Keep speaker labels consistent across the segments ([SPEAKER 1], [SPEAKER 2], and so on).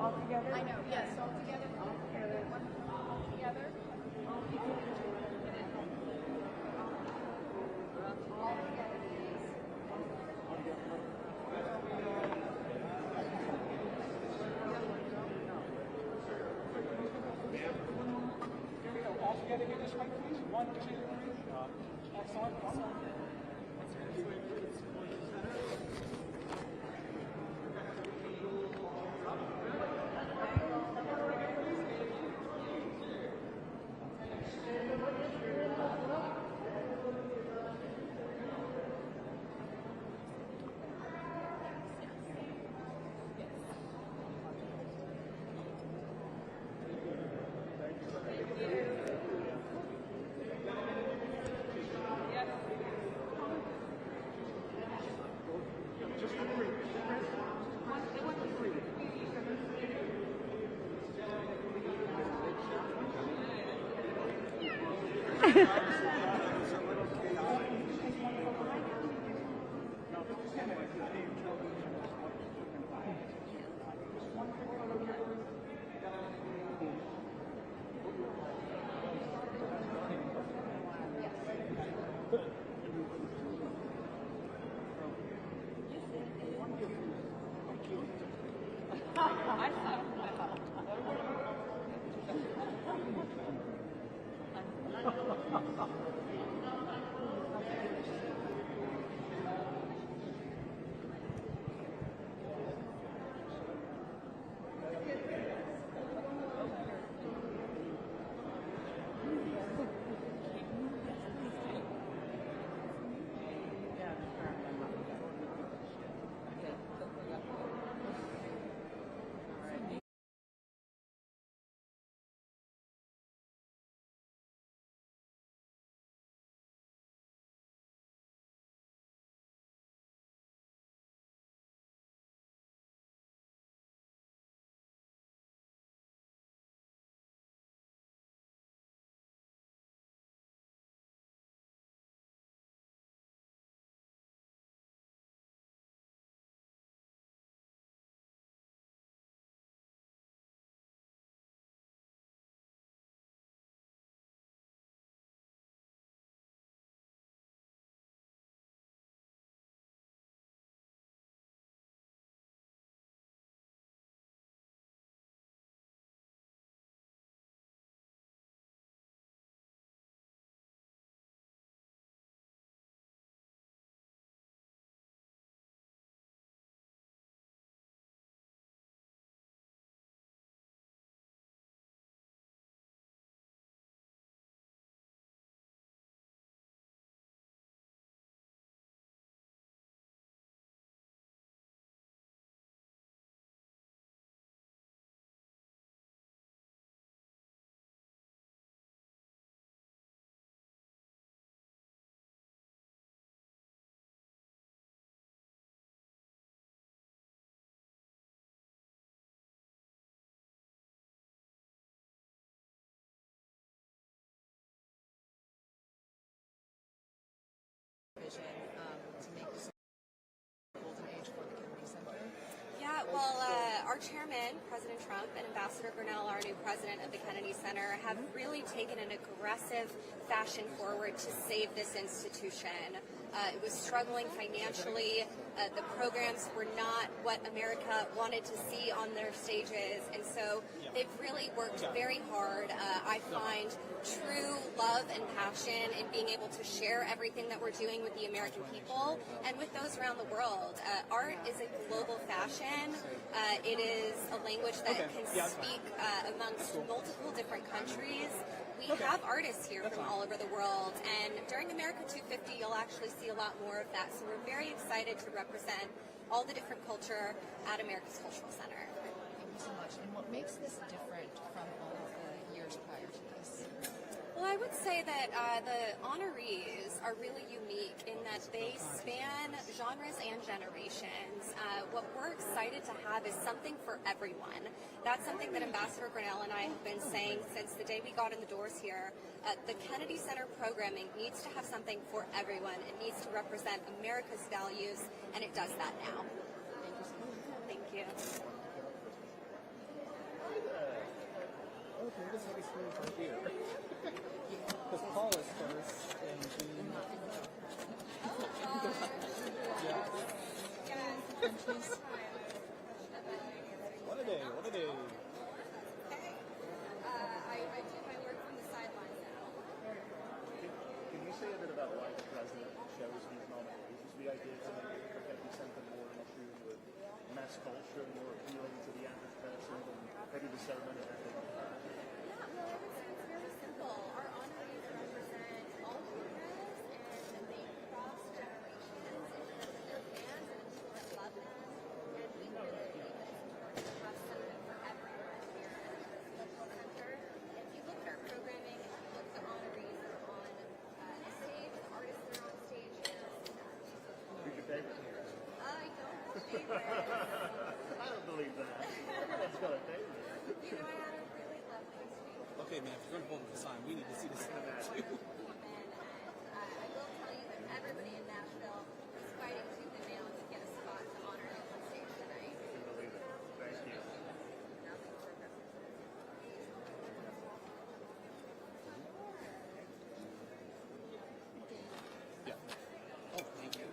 [SPEAKER 1] All together?
[SPEAKER 2] I know, yes, all together. All together. All together.
[SPEAKER 3] Together here this way, please. 1, 2, 3. Excellent.
[SPEAKER 4] To make this golden age for the Kennedy Center?
[SPEAKER 5] Yeah, well, our chairman, President Trump, and Ambassador Grinnell, our new president of the Kennedy Center, have really taken an aggressive fashion forward to save this institution. It was struggling financially. The programs were not what America wanted to see on their stages, and so they've really worked very hard. I find true love and passion in being able to share everything that we're doing with the American people and with those around the world. Art is a global fashion. It is a language that can speak amongst multiple different countries. We have artists here from all over the world, and during America 250, you'll actually see a lot more of that. So we're very excited to represent all the different culture at America's Cultural Center.
[SPEAKER 4] Thank you so much. And what makes this different from all of the years prior to this?
[SPEAKER 5] Well, I would say that the honorees are really unique in that they span genres and generations. What we're excited to have is something for everyone. That's something that Ambassador Grinnell and I have been saying since the day we got in the doors here. The Kennedy Center programming needs to have something for everyone. It needs to represent America's values, and it does that now.
[SPEAKER 4] Thank you so much.
[SPEAKER 5] Thank you.
[SPEAKER 4] countries?
[SPEAKER 3] What a day, what a day.
[SPEAKER 5] I do my work from the sidelines now.
[SPEAKER 3] Can you say a bit about why the president chose these nominees? Is the idea to maybe something more in tune with mass culture, more appealing to the average person, and maybe the ceremony happening?
[SPEAKER 5] Yeah, well, I would say it's very simple. Our honorees represent all genres, and they cross generations in terms of their fans and the people that love them. And we really believe that it's important to have something for everyone here at the Cultural Center. If you look at our programming, if you look at the honorees that are on the stage, the artists that are on stage,
[SPEAKER 3] Who's your favorite here?
[SPEAKER 5] I don't have a favorite.
[SPEAKER 3] I don't believe that. That's got a favorite.
[SPEAKER 5] You know, I had a really lovely speech.
[SPEAKER 1] Okay, man, if you're going to hold up the sign, we need to see this sign too.
[SPEAKER 5] And I will tell you that everybody in Nashville is fighting tooth and nail to get a spot to honor them on stage tonight.
[SPEAKER 3] Believe it. Thank you.
[SPEAKER 1] Yeah. Oh, thank you.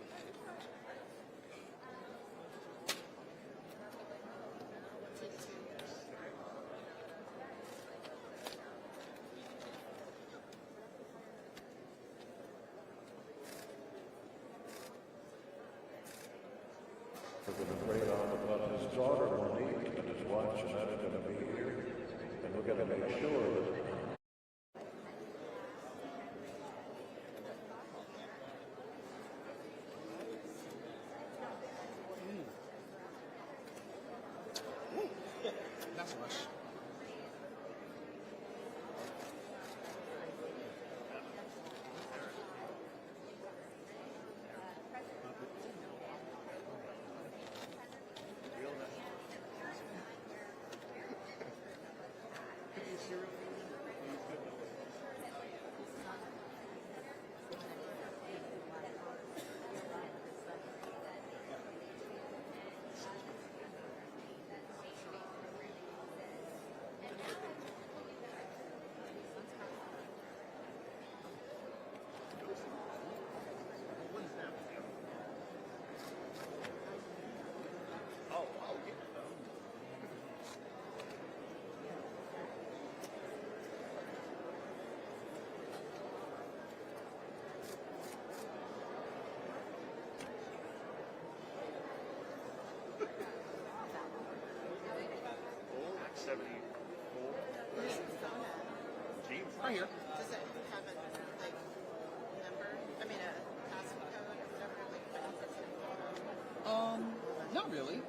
[SPEAKER 6] With a great honor about his daughter Monique and his wife Jeanette are going to be here, and we're going to make sure that
[SPEAKER 1] That's rush. Right here.
[SPEAKER 7] Does it have a like number? I mean a password code or whatever? Like
[SPEAKER 1] Not really.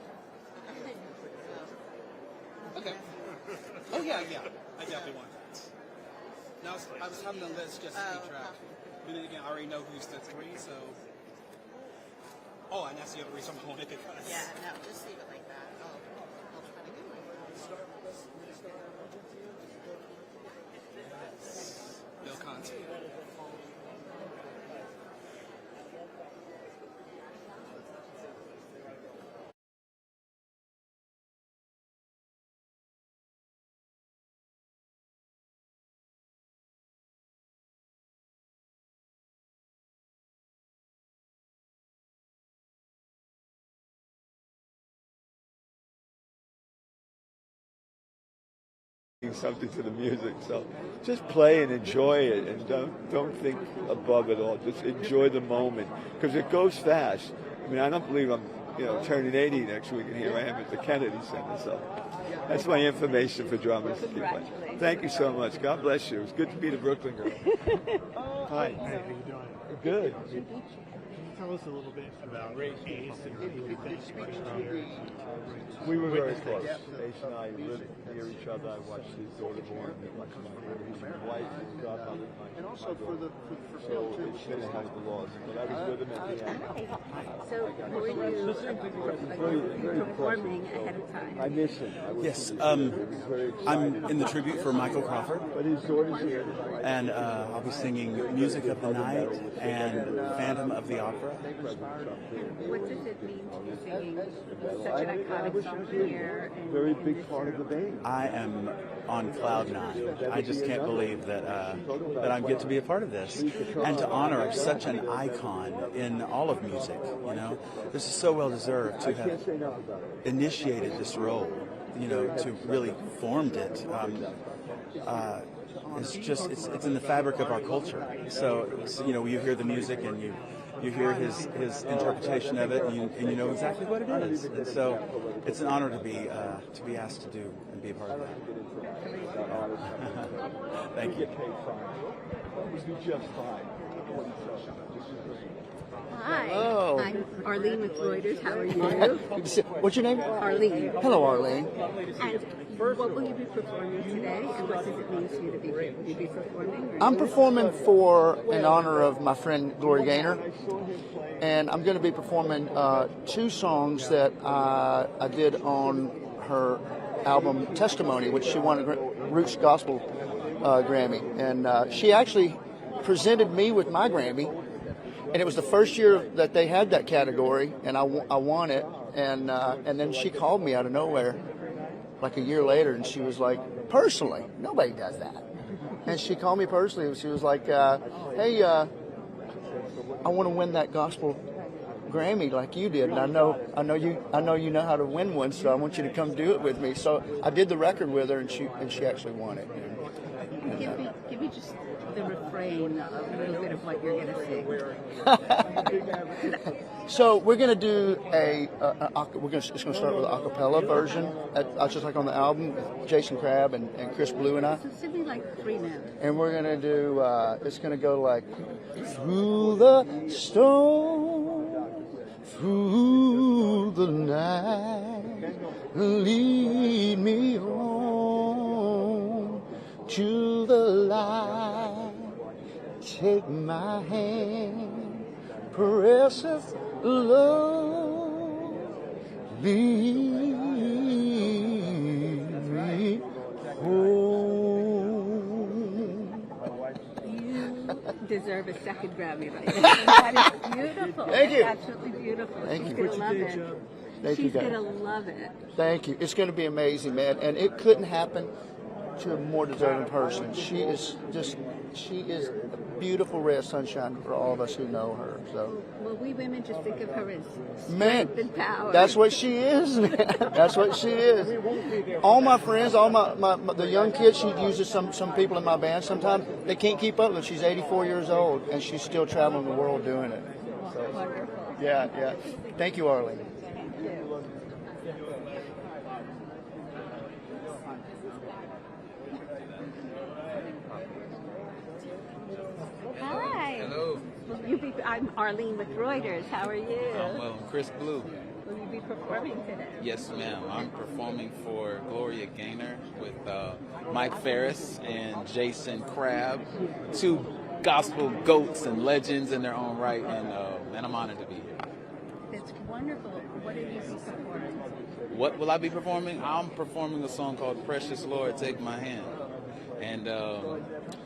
[SPEAKER 1] Okay. Oh yeah, yeah. I definitely want that. Now I was having the list just to keep track. But then again, I already know who's the three, so. Oh, and that's the other reason I wanted it because.
[SPEAKER 7] Yeah, no, just leave it like that. I'll try to get my
[SPEAKER 1] Bill Conti.
[SPEAKER 8] Something to the music, so just play and enjoy it, and don't think above it all. Just enjoy the moment because it goes fast. I mean, I don't believe I'm turning 80 next week, and here I am at the Kennedy Center. So that's my information for drummers. Thank you so much. God bless you. It's good to be the Brooklyn girl. Hi.
[SPEAKER 9] How are you doing?
[SPEAKER 8] Good.
[SPEAKER 9] Can you tell us a little bit about Ace and who you've been speaking here?
[SPEAKER 8] We were very close. Ace and I lived near each other. I watched his daughter born. I watched his wife, his godmother.
[SPEAKER 9] And also for
[SPEAKER 8] so
[SPEAKER 9] Phil too.
[SPEAKER 8] it's been kind of the loss. But I was with him at the end.
[SPEAKER 10] So were you performing ahead of time?
[SPEAKER 8] I miss him.
[SPEAKER 1] Yes, I'm in the tribute for Michael Crawford,
[SPEAKER 8] But his daughter's here.
[SPEAKER 1] and I'll be singing Music of the Night and Phantom of the Opera.
[SPEAKER 10] What does it mean to be singing such an iconic song here?
[SPEAKER 8] Very big part of the band.
[SPEAKER 11] I am on cloud nine. I just can't believe that that I get to be a part of this, and to honor such an icon in all of music. You know, this is so well deserved to have initiated this role. You know, to really formed it. It's just it's in the fabric of our culture. So you know, you hear the music and you hear his interpretation of it, and you know exactly what it is. And so it's an honor to be asked to do and be a part of that. Thank you.
[SPEAKER 10] Hi.
[SPEAKER 12] Hello.
[SPEAKER 10] I'm Arlene with Reuters. How are you?
[SPEAKER 12] What's your name?
[SPEAKER 10] Arlene.
[SPEAKER 12] Hello, Arlene.
[SPEAKER 10] And what will you be performing today, and what does it mean to you to be here? Will you be performing?
[SPEAKER 12] I'm performing for in honor of my friend Gloria Gaynor, and I'm going to be performing 2 songs that I did on her album Testimony, which she won a Roots Gospel Grammy, and she actually presented me with my Grammy, and it was the first year that they had that category, and I won it, and then she called me out of nowhere like a year later, and she was like, personally, nobody does that. And she called me personally, and she was like, hey, I want to win that gospel Grammy like you did, and I know you know how to win one, so I want you to come do it with me. So I did the record with her, and she actually won it.
[SPEAKER 10] Give me just the refrain, a little bit of what you're going to sing.
[SPEAKER 12] So we're going to do it's going to start with an a cappella version, just like on the album, Jason Crabb and Chris Blue and I.
[SPEAKER 10] So sing me like 3 minutes.
[SPEAKER 12] And we're going to do, it's going to go like, through the storm, through the night, lead me home to the light, take my hand, precious love, lead me home.
[SPEAKER 10] You deserve a second Grammy right now. That is beautiful.
[SPEAKER 12] Thank you.
[SPEAKER 10] Absolutely beautiful.
[SPEAKER 12] Thank
[SPEAKER 10] She's
[SPEAKER 12] you.
[SPEAKER 10] going to love it. She's going to love it.
[SPEAKER 12] Thank you. It's going to be amazing, man. And it couldn't happen to a more deserving person. She is a beautiful ray of sunshine for all of us who know her. So,
[SPEAKER 10] well, we women just think of her as
[SPEAKER 12] man,
[SPEAKER 10] strength and power.
[SPEAKER 12] that's what she is, man. That's what she is. All my friends, the young kids, she uses some people in my band. Sometimes they can't keep up with her. She's 84 years old, and she's still traveling the world doing it. So,
[SPEAKER 10] wonderful.
[SPEAKER 12] Yeah. Thank you, Arlene.
[SPEAKER 10] Hi.
[SPEAKER 13] Hello.
[SPEAKER 10] I'm Arlene with Reuters. How are you?
[SPEAKER 13] Well, I'm Chris Blue.
[SPEAKER 10] Will you be performing today?
[SPEAKER 13] Yes, ma'am. I'm performing for Gloria Gaynor with Mike Ferris and Jason Crabb, 2 gospel goats and legends in their own right, and I'm honored to be here.
[SPEAKER 10] That's wonderful. What are you performing?
[SPEAKER 13] What will I be performing? I'm performing a song called Precious Lord, Take My Hand. And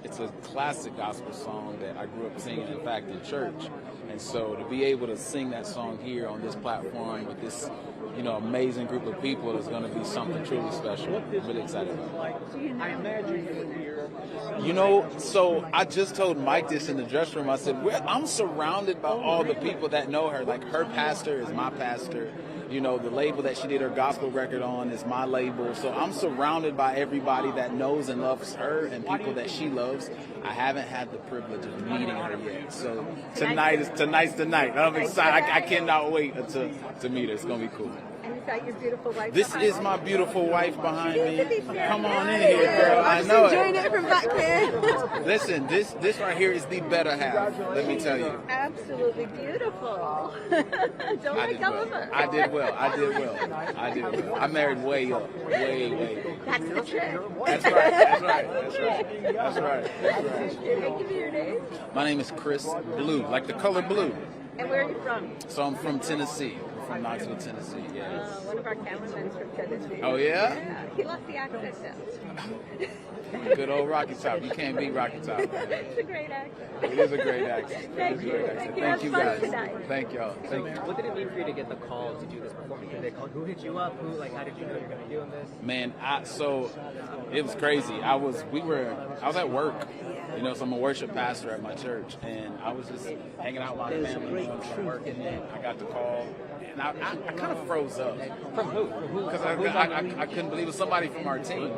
[SPEAKER 13] it's a classic gospel song that I grew up singing, in fact, in church. And so to be able to sing that song here on this platform with this, amazing group of people is going to be something truly special. I'm really excited about it. So I just told Mike this in the dressing room. I said, I'm surrounded by all the people that know her. Like, her pastor is my pastor. The label that she did her gospel record on is my label. So I'm surrounded by everybody that knows and loves her and people that she loves. I haven't had the privilege of meeting her yet. So tonight's the night. I'm excited. I cannot wait to meet her. It's going to be cool.
[SPEAKER 10] And is that your beautiful wife?
[SPEAKER 13] This is my beautiful wife behind me. Come on in here, girl. I know
[SPEAKER 10] enjoying it from back there.
[SPEAKER 13] Listen, this right here is the better half. Let me tell you.
[SPEAKER 10] Absolutely beautiful. Don't let go of her.
[SPEAKER 13] I did well. I married way up. Way.
[SPEAKER 10] That's the trick.
[SPEAKER 13] That's right.
[SPEAKER 10] Give me your name.
[SPEAKER 13] My name is Chris Blue, like the color blue.
[SPEAKER 10] And where are you from?
[SPEAKER 13] So I'm from Tennessee. from Knoxville, Tennessee. Yeah.
[SPEAKER 2] One of our cameramen from Tennessee.
[SPEAKER 13] Oh yeah?
[SPEAKER 2] Yeah. He lost the accent though.
[SPEAKER 13] Good old Rocky Top. You can't beat Rocky Top.
[SPEAKER 2] It's a great accent.
[SPEAKER 13] It is a great accent.
[SPEAKER 2] Thank you.
[SPEAKER 13] Thank you guys.
[SPEAKER 2] Tonight.
[SPEAKER 13] Thank y'all. Thank you.
[SPEAKER 14] What did it mean for you to get the call to do this performance? Did they call? Who hit you up? How did you know you're going to be doing this?
[SPEAKER 13] Man, so it was crazy. I was at work, so I'm a worship pastor at my church, and I was just hanging out with my family from work, and then I got the call, and I kind of froze up.
[SPEAKER 14] From who?
[SPEAKER 13] Because I couldn't believe it was somebody from our team,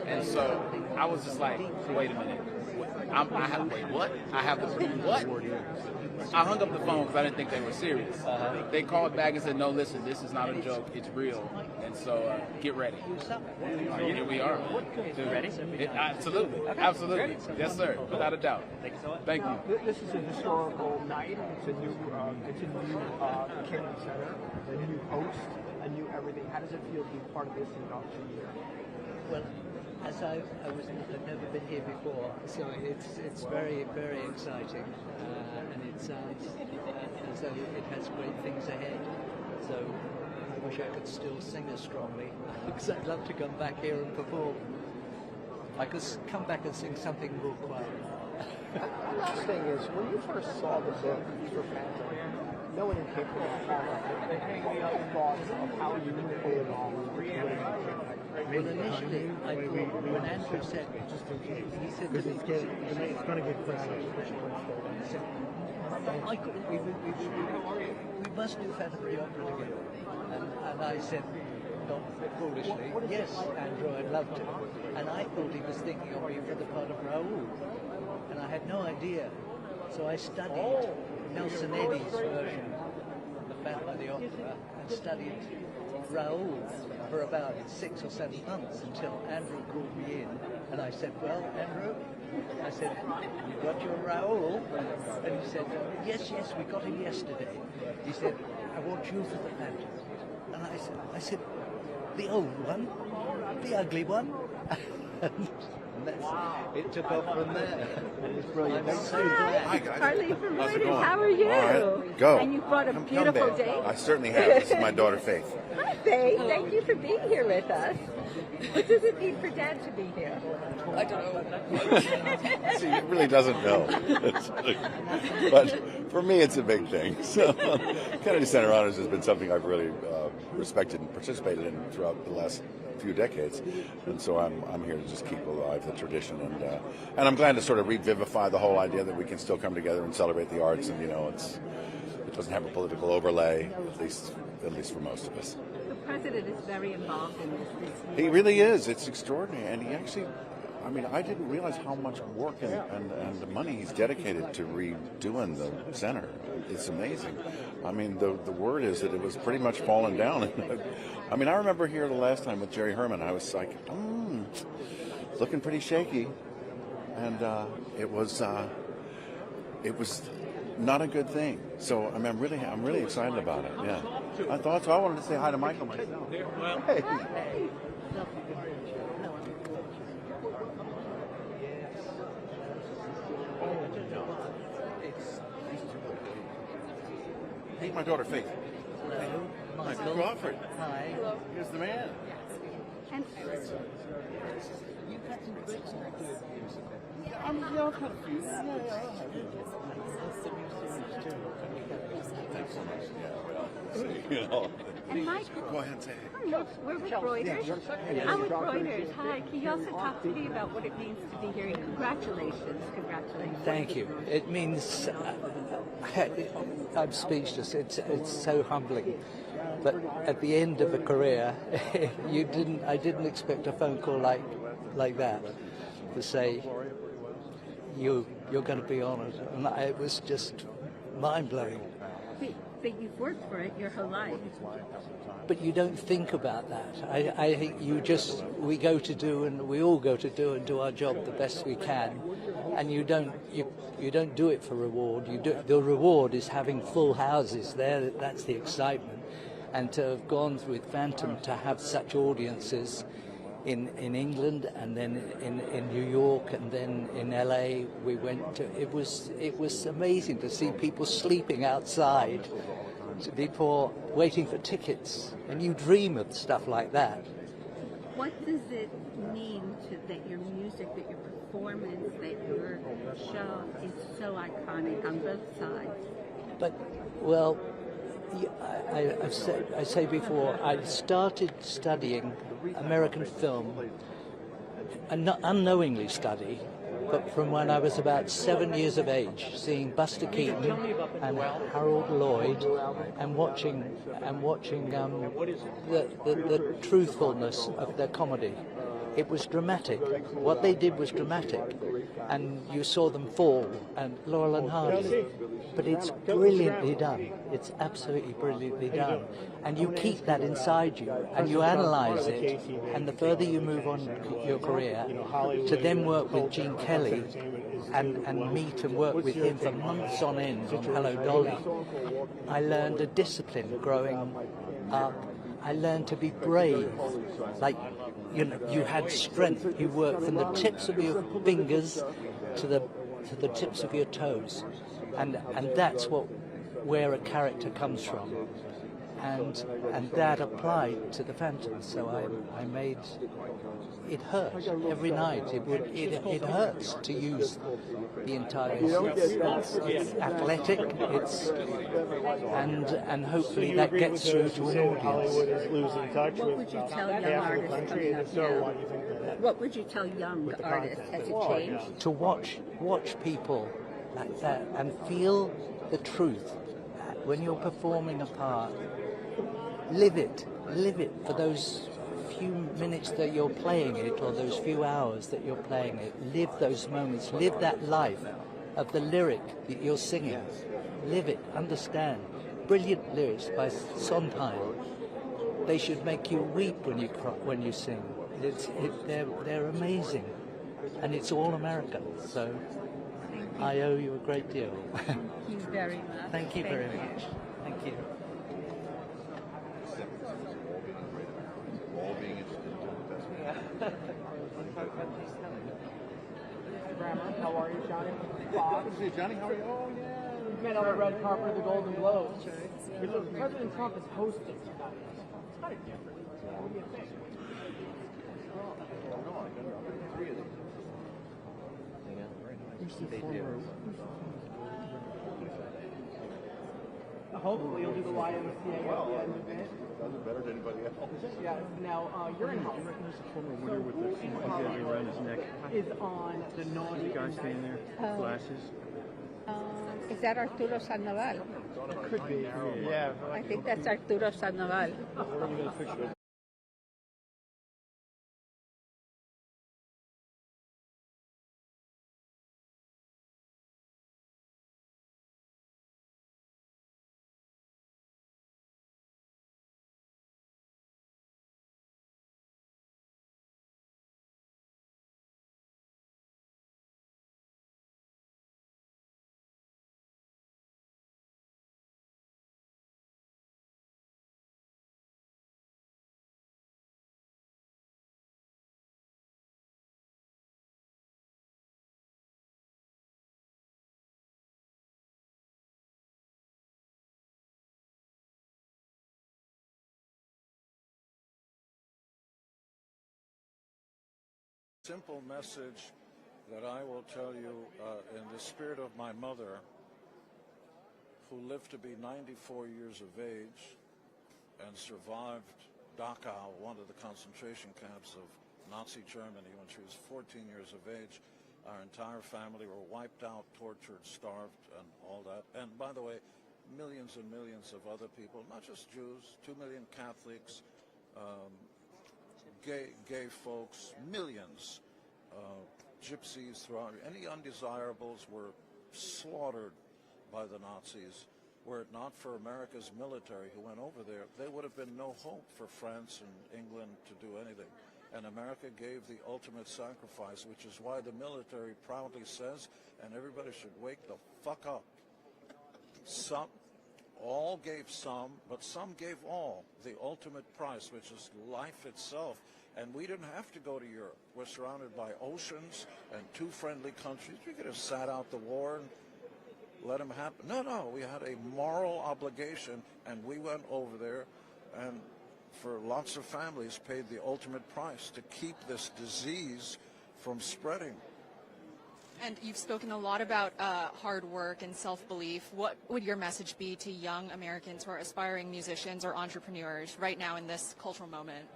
[SPEAKER 13] and so I was just like, wait a minute. What? I have the what? I hung up the phone because I didn't think they were serious. They called back and said, no, listen, this is not a joke. It's real. And so get ready. Here we are.
[SPEAKER 14] Ready?
[SPEAKER 13] Absolutely. Absolutely. Yes, sir. Without a doubt.
[SPEAKER 14] Thank you so much.
[SPEAKER 13] Thank you.
[SPEAKER 15] This is a historical night. It's a new Kennedy Center, a new host, a new everything. How does it feel to be part of this induction year?
[SPEAKER 16] Well, as I've never been here before, so it's very, very exciting, and it sounds as though it has great things ahead. So I wish I could still sing as strongly, because I'd love to come back here and perform. I could come back and sing something more quiet.
[SPEAKER 15] The last thing is, when you first saw the book for Phantom, no one came from any thoughts of how you move forward on.
[SPEAKER 16] Well, initially, I thought when Andrew said, he said to me,
[SPEAKER 9] it's going to get crowded.
[SPEAKER 16] we must do Phantom of the Opera together. And I said, not foolishly, yes, Andrew, I'd love to. And I thought he was thinking of me for the part of Raoul. And I had no idea. So I studied Nelson Eddy's version of the Phantom of the Opera and studied Raoul for about 6 or 7 months until Andrew called me in, and I said, well, Andrew, I said, you got your Raoul? And he said, yes, we got him yesterday. He said, I want you for the Phantom. And I said, the old one? The ugly one? It took off from there. It's brilliant. I'm so glad.
[SPEAKER 17] Hi, guys.
[SPEAKER 2] Harley from
[SPEAKER 17] How's it
[SPEAKER 2] Reuters,
[SPEAKER 17] going?
[SPEAKER 2] how are you?
[SPEAKER 17] All right, go.
[SPEAKER 2] And you brought a
[SPEAKER 17] Come
[SPEAKER 2] beautiful
[SPEAKER 17] back.
[SPEAKER 2] date.
[SPEAKER 17] I certainly have. This is my daughter, Faith.
[SPEAKER 2] Hi, Faith. Thank you for being here with us. What does it mean for Dad to be here? I don't know.
[SPEAKER 17] See, he really doesn't know. But for me, it's a big thing. So, Kennedy Center Honors has been something I've really respected and participated in throughout the last few decades, and so I'm here to just keep alive the tradition, and I'm glad to sort of revivify the whole idea that we can still come together and celebrate the arts, and it doesn't have a political overlay, at least for most of us.
[SPEAKER 10] The president is very involved in this year.
[SPEAKER 17] He really is. It's extraordinary, and he actually, I didn't realize how much work and money he's dedicated to redoing the center. It's amazing. The word is that it was pretty much falling down. I remember here the last time with Jerry Herman, I was like, looking pretty shaky, and it was not a good thing. So I'm really excited about it. Yeah, I thought so. I wanted to say hi to Michael myself. Hey. Meet my daughter, Faith.
[SPEAKER 16] Hello, Michael.
[SPEAKER 17] Michael Alfred.
[SPEAKER 16] Hi.
[SPEAKER 17] Here's the man.
[SPEAKER 10] And
[SPEAKER 16] You've had some great stuff doing music.
[SPEAKER 17] I've had a few. Yeah. Thanks so much. Yeah, well,
[SPEAKER 10] And Mike,
[SPEAKER 17] go ahead and say hey.
[SPEAKER 10] we're with Reuters. I'm with Reuters. Hi. Can you also talk to me about what it means to be here? Congratulations.
[SPEAKER 16] Thank you. It means I'm speechless. It's so humbling. But at the end of a career, I didn't expect a phone call like that to say you're going to be honoured, and it was just mind blowing.
[SPEAKER 10] But you've worked for it your whole life.
[SPEAKER 16] But you don't think about that. I think we go to do, and we all go to do and do our job the best we can, and you don't do it for reward. The reward is having full houses there. That's the excitement, and to have gone with Phantom to have such audiences in England, and then in New York, and then in LA. We went to. It was amazing to see people sleeping outside before waiting for tickets, and you dream of stuff like that.
[SPEAKER 10] What does it mean that your music, that your performance, that your show is so iconic on both sides?
[SPEAKER 16] But, well, I say before, I started studying American film, unknowingly study, but from when I was about 7 years of age, seeing Buster Keaton and Harold Lloyd, and watching the truthfulness of their comedy. It was dramatic. What they did was dramatic, and you saw them fall, and Laurel and Hardy. But it's brilliantly done. It's absolutely brilliantly done. And you keep that inside you, and you analyze it, and the further you move on your career, to then work with Gene Kelly, and meet and work with him for months on end on Hello Dolly, I learned a discipline growing up. I learned to be brave. Like, you know, you had strength. You worked from the tips of your fingers to the tips of your toes, and that's where a character comes from, and that applied to the Phantom. So I made it hurt every night. It hurts to use the entire. It's athletic. And hopefully that gets through to an audience.
[SPEAKER 10] What would you tell young artists coming up now? What would you tell young artists? Has it changed?
[SPEAKER 16] To watch people like that and feel the truth when you're performing a part. Live it for those few minutes that you're playing it, or those few hours that you're playing it. Live those moments. Live that life of the lyric that you're singing. Live it. Understand. Brilliant lyrics by Sondheim. They should make you weep when you sing. They're amazing, and it's all American. So I owe you a great deal.
[SPEAKER 10] Thank you very much.
[SPEAKER 16] Thank you very much. Thank you.
[SPEAKER 15] How are you, Johnny? Hey, Johnny, how are you? Oh, yeah. We met on the red carpet of the Golden Globes. President Trump is hosting tonight. It's kind of different. What do you think? Hopefully you'll do the YMCA at the end of it.
[SPEAKER 17] Does it better than anybody else.
[SPEAKER 15] Yeah. Now you're in house.
[SPEAKER 9] Around his neck.
[SPEAKER 15] Is on the naughty.
[SPEAKER 9] Guy standing there, glasses.
[SPEAKER 10] Is that Arturo Sandoval?
[SPEAKER 15] It could be. Yeah.
[SPEAKER 10] I think that's Arturo Sandoval.
[SPEAKER 6] Simple message that I will tell you in the spirit of my mother, who lived to be 94 years of age and survived Dachau, one of the concentration camps of Nazi Germany, when she was 14 years of age. Our entire family were wiped out, tortured, starved, and all that. And by the way, millions and millions of other people, not just Jews, 2 million Catholics, gay folks, millions, gypsies throughout. Any undesirables were slaughtered by the Nazis. Were it not for America's military who went over there, there would have been no hope for France and England to do anything. And America gave the ultimate sacrifice, which is why the military proudly says, and everybody should wake the fuck up, all gave some, but some gave all, the ultimate price, which is life itself. And we didn't have to go to Europe. We're surrounded by oceans and 2 friendly countries. We could have sat out the war and let him happen. No, we had a moral obligation, and we went over there, and for lots of families paid the ultimate price to keep this disease from spreading.
[SPEAKER 18] And you've spoken a lot about hard work and self-belief. What would your message be to young Americans who are aspiring musicians or entrepreneurs right now in this cultural moment?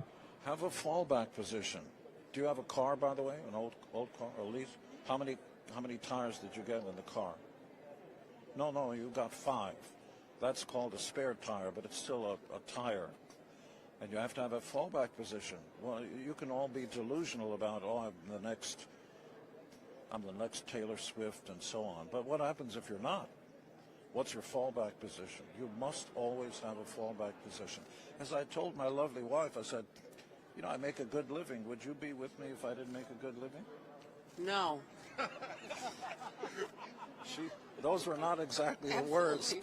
[SPEAKER 6] Have a fallback position. Do you have a car, by the way, an old car or lease? How many tires did you get in the car? No, you got 5. That's called a spare tire, but it's still a tire. And you have to have a fallback position. Well, you can all be delusional about, I'm the next Taylor Swift and so on. But what happens if you're not? What's your fallback position? You must always have a fallback position. As I told my lovely wife, I said, I make a good living. Would you be with me if I didn't make a good living?
[SPEAKER 7] No.
[SPEAKER 6] Those were not exactly the words.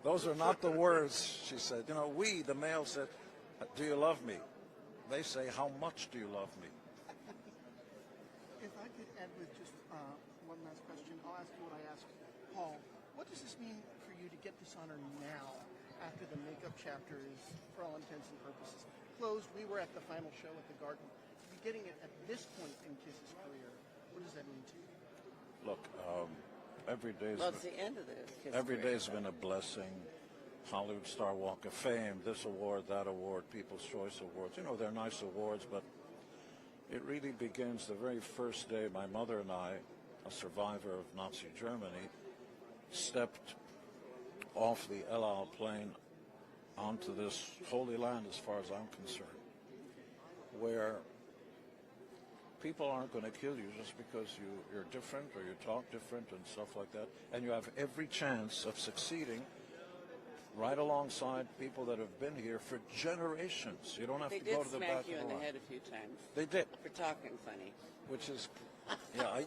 [SPEAKER 6] Those are not the words, she said. We, the male, said, do you love me? They say, how much do you love me?
[SPEAKER 12] If I could end with just one last question, I'll ask you what I asked Paul. What does this mean for you to get this honor now, after the makeup chapter is, for all intents and purposes, closed? We were at the final show at the Garden. To be getting it at this point in KISS's career, what does that mean to you?
[SPEAKER 6] Look, every day's
[SPEAKER 7] It's the end of this.
[SPEAKER 6] every day's been a blessing. Hollywood Star Walk of Fame, this award, that award, People's Choice Awards. They're nice awards, but it really begins the very first day my mother and I, a survivor of Nazi Germany, stepped off the El Al plane onto this holy land, as far as I'm concerned, where people aren't going to kill you just because you're different or you talk different and stuff like that. And you have every chance of succeeding right alongside people that have been here for generations. You don't have to go to the back of the line.
[SPEAKER 7] They did smack you in the head a few times.
[SPEAKER 6] They did.
[SPEAKER 7] For talking funny.
[SPEAKER 6] Which is, I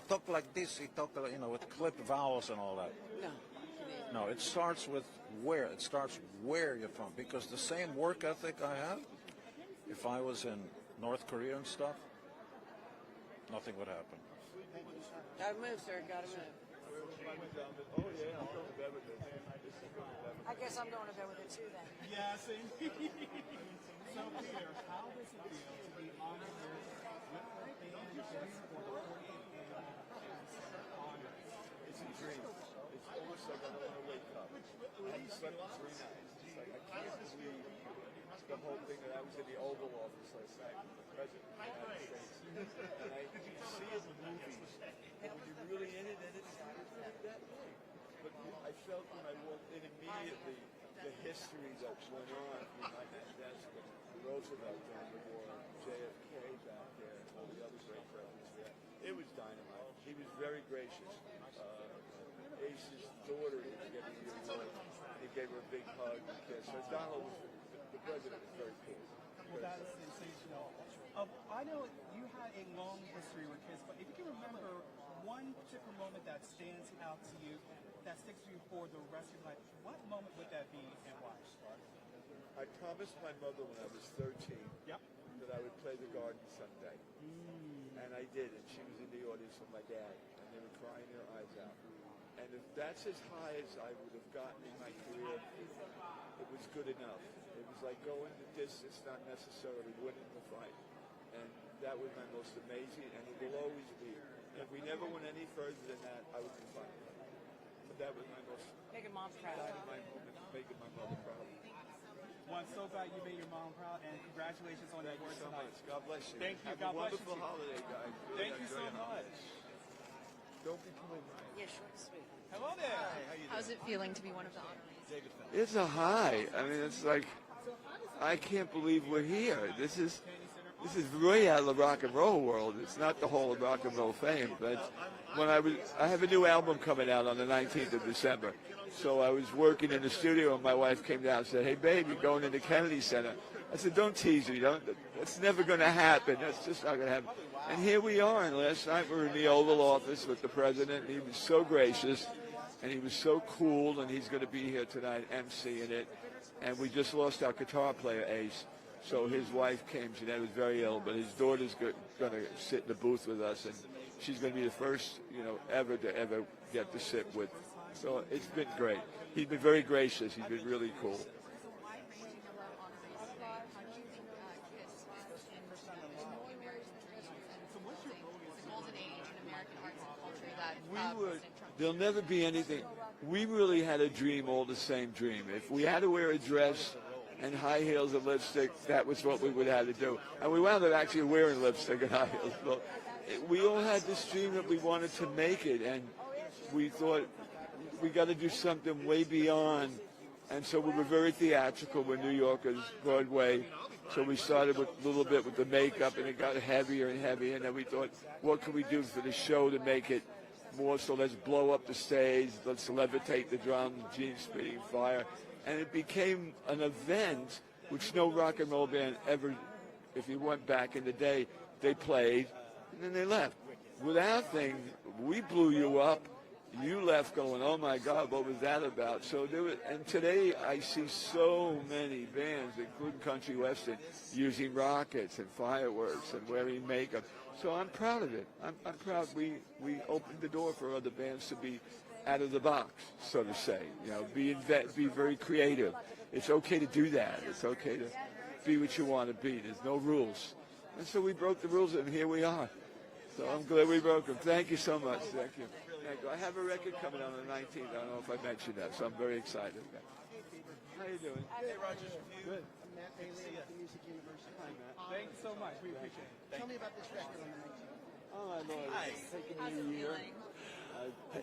[SPEAKER 6] talk like this. He talked, with clipped vowels and all that. No, it starts with where. It starts where you're from. Because the same work ethic I have, if I was in North Korea and stuff, nothing would happen.
[SPEAKER 7] Gotta move, sir. Gotta move.
[SPEAKER 19] I guess I'm going to bed with it too then.
[SPEAKER 15] Yeah, same. So, Peter, how does it feel to be honored with the Band for the 48th annual honor?
[SPEAKER 8] It's a dream. It's almost like I don't want to wake up. I haven't slept in 3 nights. It's like I can't believe the whole thing that I was in the Oval Office last night with the President of the United States. And you see it in movies. And when you're really in it, and it's not really that way. But I felt when I walked in immediately the history that went on behind that desk with Roosevelt during the war, JFK back there, and all the other great presidents there. It was dynamite. He was very gracious. Ace's daughter was getting the award. He gave her a big hug and kiss. So Donald was, the president was very cool.
[SPEAKER 15] Well, that is sensational. I know you had a long history with KISS, but if you can remember one particular moment that stands out to you, that sticks to you for the rest of your life, what moment would that be and why?
[SPEAKER 8] I promised my mother when I was 13 that I would play the Garden someday. And I did, and she was in the audience with my dad, and they were crying their eyes out. And if that's as high as I would have gotten in my career, it was good enough. It was like going the distance, not necessarily winning the fight. And that was my most amazing, and it will always be. And if we never went any further than that, I would be fine. But that was my most
[SPEAKER 19] making mom proud.
[SPEAKER 8] Dynamite moment, making my mother proud.
[SPEAKER 15] Well, I'm so glad you made your mom proud, and congratulations on that award tonight.
[SPEAKER 8] Much. God bless you.
[SPEAKER 15] Thank you.
[SPEAKER 8] Have
[SPEAKER 15] God
[SPEAKER 8] a
[SPEAKER 15] bless
[SPEAKER 8] wonderful
[SPEAKER 15] you.
[SPEAKER 8] holiday, guys.
[SPEAKER 15] Thank you so much.
[SPEAKER 8] Don't be too late.
[SPEAKER 19] Yeah, short and sweet.
[SPEAKER 15] Hello there.
[SPEAKER 8] Hi, how you doing?
[SPEAKER 18] How's it feeling to be one of the honorees?
[SPEAKER 8] It's a high. I mean, it's like, I can't believe we're here. This is way out of the rock and roll world. It's not the Hall of Rock and Roll Fame, but when I have a new album coming out on the 19th of December. So I was working in the studio, and my wife came down and said, "Hey, babe, you're going into Kennedy Center." I said, "Don't tease me. That's never going to happen. That's just not going to happen." And here we are. And last night we were in the Oval Office with the president. And he was so gracious, and he was so cool. And he's going to be here tonight, emceeing it. And we just lost our guitar player, Ace. So his wife came. Jeanette was very ill, but his daughter's going to sit in the booth with us, and she's going to be the first, ever to get to sit with. So it's been great. He's been very gracious. He's been really cool. There'll never be anything. We really had a dream, all the same dream. If we had to wear a dress and high heels and lipstick, that was what we would have to do. And we wound up actually wearing lipstick and high heels. But we all had this dream that we wanted to make it, and we thought we got to do something way beyond. And so we were very theatrical. We're New Yorkers, Broadway. So we started with a little bit with the makeup, and it got heavier and heavier. And then we thought, what can we do for the show to make it more? So let's blow up the stage. Let's levitate the drums, jeans spitting fire. And it became an event which no rock and roll band ever, if you went back in the day, they played and then they left. With our thing, we blew you up. You left going, oh my God, what was that about? So and today I see so many bands, including country western, using rockets and fireworks and wearing makeup. So I'm proud of it. I'm proud we opened the door for other bands to be out of the box, so to say. Be very creative. It's okay to do that. It's okay to be what you want to be. There's no rules. And so we broke the rules, and here we are. So I'm glad we broke them. Thank you so much. Thank you. I have a record coming out on the 19th. I don't know if I mentioned that, so I'm very excited. How you doing?
[SPEAKER 15] Hey, Roger.
[SPEAKER 8] Good.
[SPEAKER 15] Matt Bailey at the Music University.
[SPEAKER 8] Hi, Matt.
[SPEAKER 15] Thanks so much. We appreciate it. Tell me about this record on the 19th.
[SPEAKER 8] Oh, my Lord.
[SPEAKER 11] Hi.
[SPEAKER 8] It's taken me a year.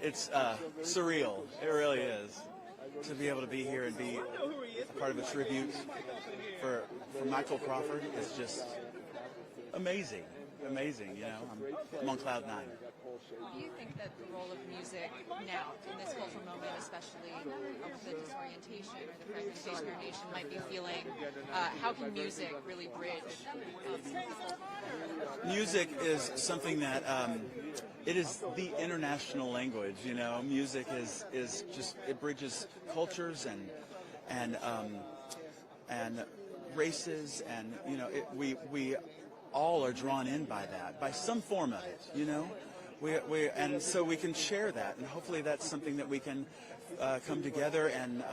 [SPEAKER 11] It's surreal. It really is. To be able to be here and be a part of a tribute for Michael Crawford is just amazing. Amazing, I'm on cloud nine.
[SPEAKER 18] Do you think that the role of music now, in this cultural moment, especially with the disorientation or the fragmentation our nation might be feeling, how can music really bridge?
[SPEAKER 11] Music is something that it is the international language. Music is just, it bridges cultures and races, and we all are drawn in by that, by some form of it. And so we can share that, and hopefully that's something that we can come together and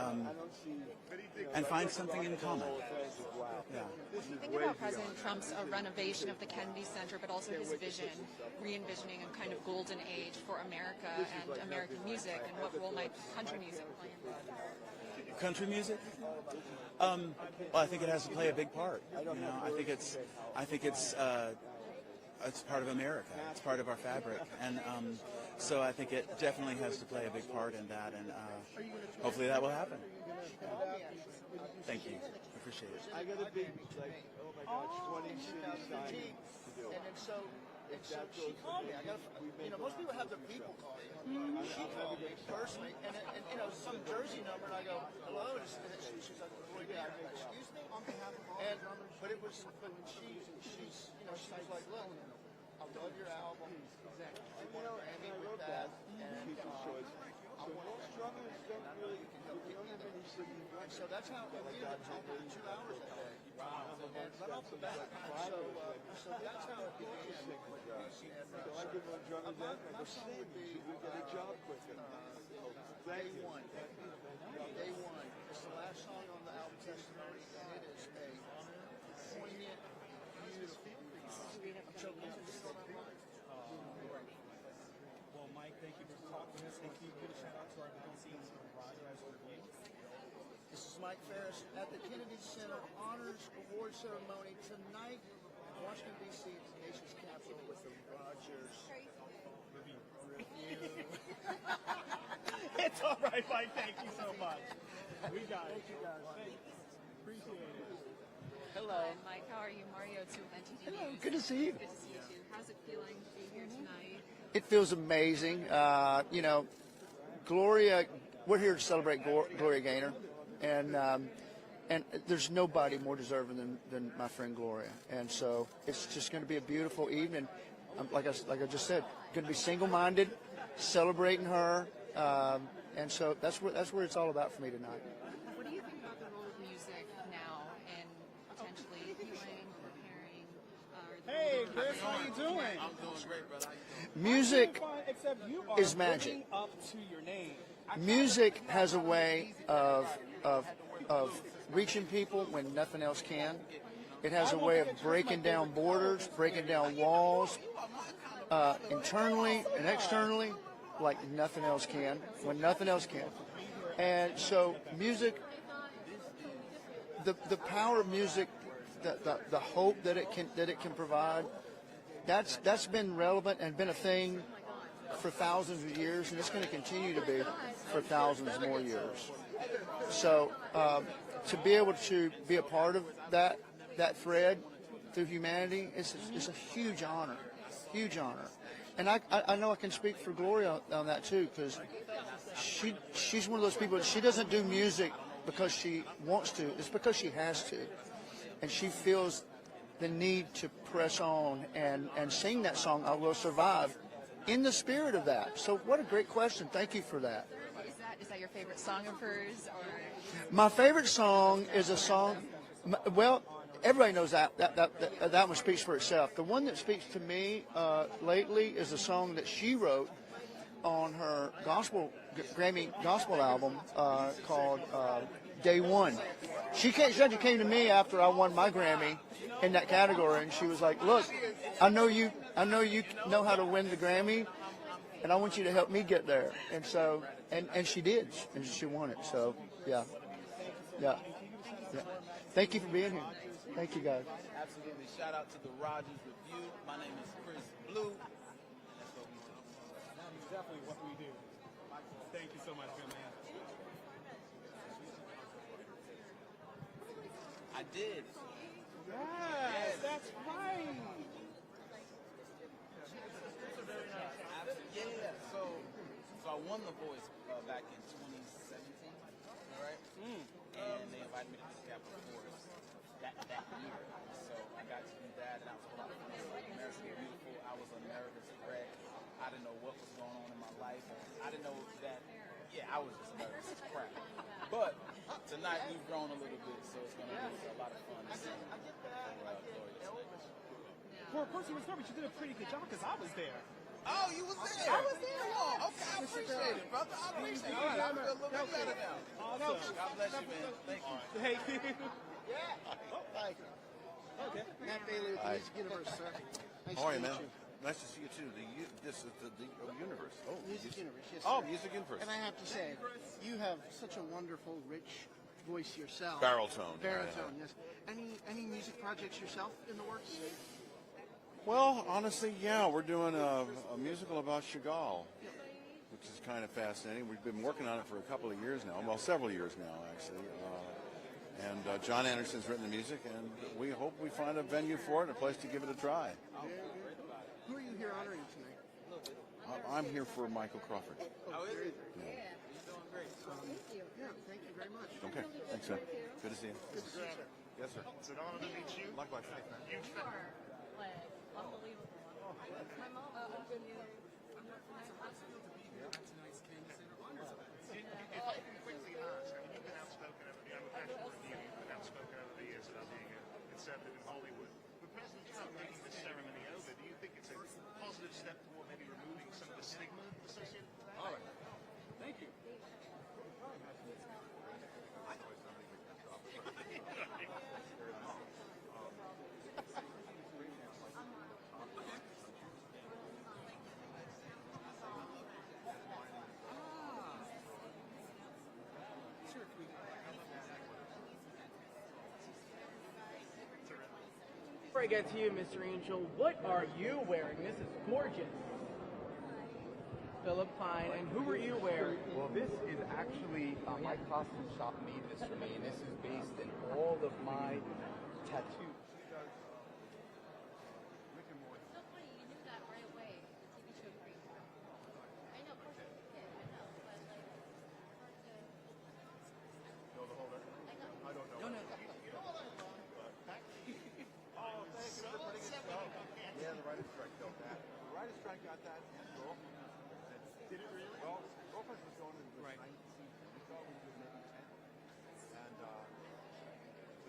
[SPEAKER 11] find something in common. Yeah.
[SPEAKER 18] When you think about President Trump's renovation of the Kennedy Center, but also his vision, re-envisioning a kind of golden age for America and American music, and what role might country music play in that?
[SPEAKER 11] Country music? Well, I think it has to play a big part. I think it's part of America. It's part of our fabric, and so I think it definitely has to play a big part in that, and hopefully that will happen. Thank you. Appreciate it.
[SPEAKER 8] I got a big, oh my God, 20 cities signed to do it.
[SPEAKER 12] And then so she called me. Most people have their people call you. She called me personally, and some Jersey number, and I go, hello. She's like, boy, yeah. Excuse me. But it was, she was like, look, I love your album. Exactly. I want to Grammy with that, and I want to
[SPEAKER 8] drummers don't really have any city.
[SPEAKER 12] So that's how we ended up talking for 2 hours a day. Wow. And right off the bat, so that's how it began.
[SPEAKER 8] So I give them a drummer then, I go, sing, so we get a job quicker.
[SPEAKER 12] Day one. It's the last song on the album Testimony, and it is a poignant, beautiful. I'm choking.
[SPEAKER 15] Well, Mike, thank you for talking to us. Thank you. Give a shout out to our scenes from Rogers Review.
[SPEAKER 12] This is Mike Ferris at the Kennedy Center Honors Award Ceremony tonight in Washington, D.C., the nation's capital, with the Rogers Review.
[SPEAKER 15] It's all right, Mike. Thank you so much. We got it. Thank you, guys. Appreciate it.
[SPEAKER 18] Hello. Mike, how are you? Mario too with NTD.
[SPEAKER 12] Hello. Good to see you.
[SPEAKER 18] Good to see you too. How's it feeling to be here tonight?
[SPEAKER 12] It feels amazing. Gloria, we're here to celebrate Gloria Gaynor, and there's nobody more deserving than my friend Gloria. And so it's just going to be a beautiful evening. Like I just said, going to be single-minded, celebrating her, and so that's where it's all about for me tonight.
[SPEAKER 18] What do you think about the role of music now in potentially
[SPEAKER 1] you doing?
[SPEAKER 13] I'm doing great, brother.
[SPEAKER 12] Music
[SPEAKER 1] Except you are
[SPEAKER 12] is magic.
[SPEAKER 1] living up to your name.
[SPEAKER 12] Music has a way of reaching people when nothing else can. It has a way of breaking down borders, breaking down walls, internally and externally, like nothing else can, when nothing else can. And so music, the power of music, the hope that it can provide, that's been relevant and been a thing for thousands of years, and it's going to continue to be for thousands more years. So to be able to be a part of that thread through humanity, it's a huge honor, And I know I can speak for Gloria on that too, because she's one of those people. She doesn't do music because she wants to; it's because she has to, and she feels the need to press on and sing that song, "I Will Survive," in the spirit of that. So, what a great question! Thank you for that.
[SPEAKER 4] Is that your favorite song of hers? Or?
[SPEAKER 12] My favorite song is a song. Well, everybody knows that one speaks for itself. The one that speaks to me lately is a song that she wrote on her Grammy gospel album called Day One. She actually came to me after I won my Grammy in that category, and she was like, "Look, I know you know how to win the Grammy, and I want you to help me get there." And so, and she did, and she won it. So, yeah. Thank you for being here. Thank you, guys.
[SPEAKER 13] Absolutely. Shout out to the Rogers Review. My name is Chris Blue. That's what we do.
[SPEAKER 1] That's definitely what we do. Thank you so much, good man.
[SPEAKER 13] I did.
[SPEAKER 1] Yes, that's right.
[SPEAKER 13] Yeah, so I won The Voice back in 2017, right? And they invited me to the Capitol Forest that year. So I got to do that, and I was a lot of fun. America's Beautiful. I was America's Wreck. I didn't know what was going on in my life. I didn't know that. Yeah, I was just nervous as crap. But tonight we've grown a little bit, so it's going to be a lot of fun to see Gloria tonight.
[SPEAKER 1] For a person who was there, but you did a pretty good job because I was there.
[SPEAKER 13] Oh, you was there?
[SPEAKER 1] I was there.
[SPEAKER 13] Oh, okay, I appreciate it, brother. I appreciate it. I feel a little bit better now.
[SPEAKER 1] Awesome.
[SPEAKER 13] God bless you, man. Thank you.
[SPEAKER 1] Thank you.
[SPEAKER 7] Thank you.
[SPEAKER 1] Okay.
[SPEAKER 7] Matt Bailey with the Music Universe, sir. Nice
[SPEAKER 17] How are
[SPEAKER 7] to
[SPEAKER 17] you,
[SPEAKER 7] meet
[SPEAKER 17] man? Nice to see you too. This is the universe. Oh,
[SPEAKER 7] Music Universe, yes.
[SPEAKER 17] Oh,
[SPEAKER 7] sir.
[SPEAKER 17] Music Universe.
[SPEAKER 7] And I have to say, you have such a wonderful, rich voice yourself.
[SPEAKER 17] Baritone.
[SPEAKER 7] Baritone, yes. Any music projects yourself in the works?
[SPEAKER 17] Well, honestly, yeah, we're doing a musical about Chagall, which is kind of fascinating. We've been working on it for a couple of years now, well, several years now, actually. And John Anderson's written the music, and we hope we find a venue for it, a place to give it a try.
[SPEAKER 7] Who are you here honoring tonight?
[SPEAKER 17] I'm here for Michael Crawford.
[SPEAKER 7] Oh, very good.
[SPEAKER 17] Yeah.
[SPEAKER 7] Yeah, thank you very much.
[SPEAKER 17] Okay, thanks, sir. Good to see you.
[SPEAKER 3] Good to see you, sir.
[SPEAKER 17] Yes, sir.
[SPEAKER 3] It's an honor to meet you.
[SPEAKER 17] Likewise.
[SPEAKER 3] You
[SPEAKER 2] Unbelievable. My mom
[SPEAKER 3] If I can quickly ask, I mean, you've been outspoken over the National Review, you've been outspoken over the years about being a conservative in Hollywood. With President Trump taking this ceremony over, do you think it's a positive step toward maybe removing some of the stigma associated with that?
[SPEAKER 1] All right. Thank you.
[SPEAKER 15] Before I get to you, Mr. Angel, what are you wearing? This is gorgeous. Philip Klein, and who are you wearing?
[SPEAKER 20] Well, this is actually, my costume shop made this for me, and this is based in all of my tattoos.
[SPEAKER 17] Yeah, the writer's strike killed that. The writer's strike got that. Did it really? Well, Lopez was going into the ninth season. We thought we would maybe 10. And so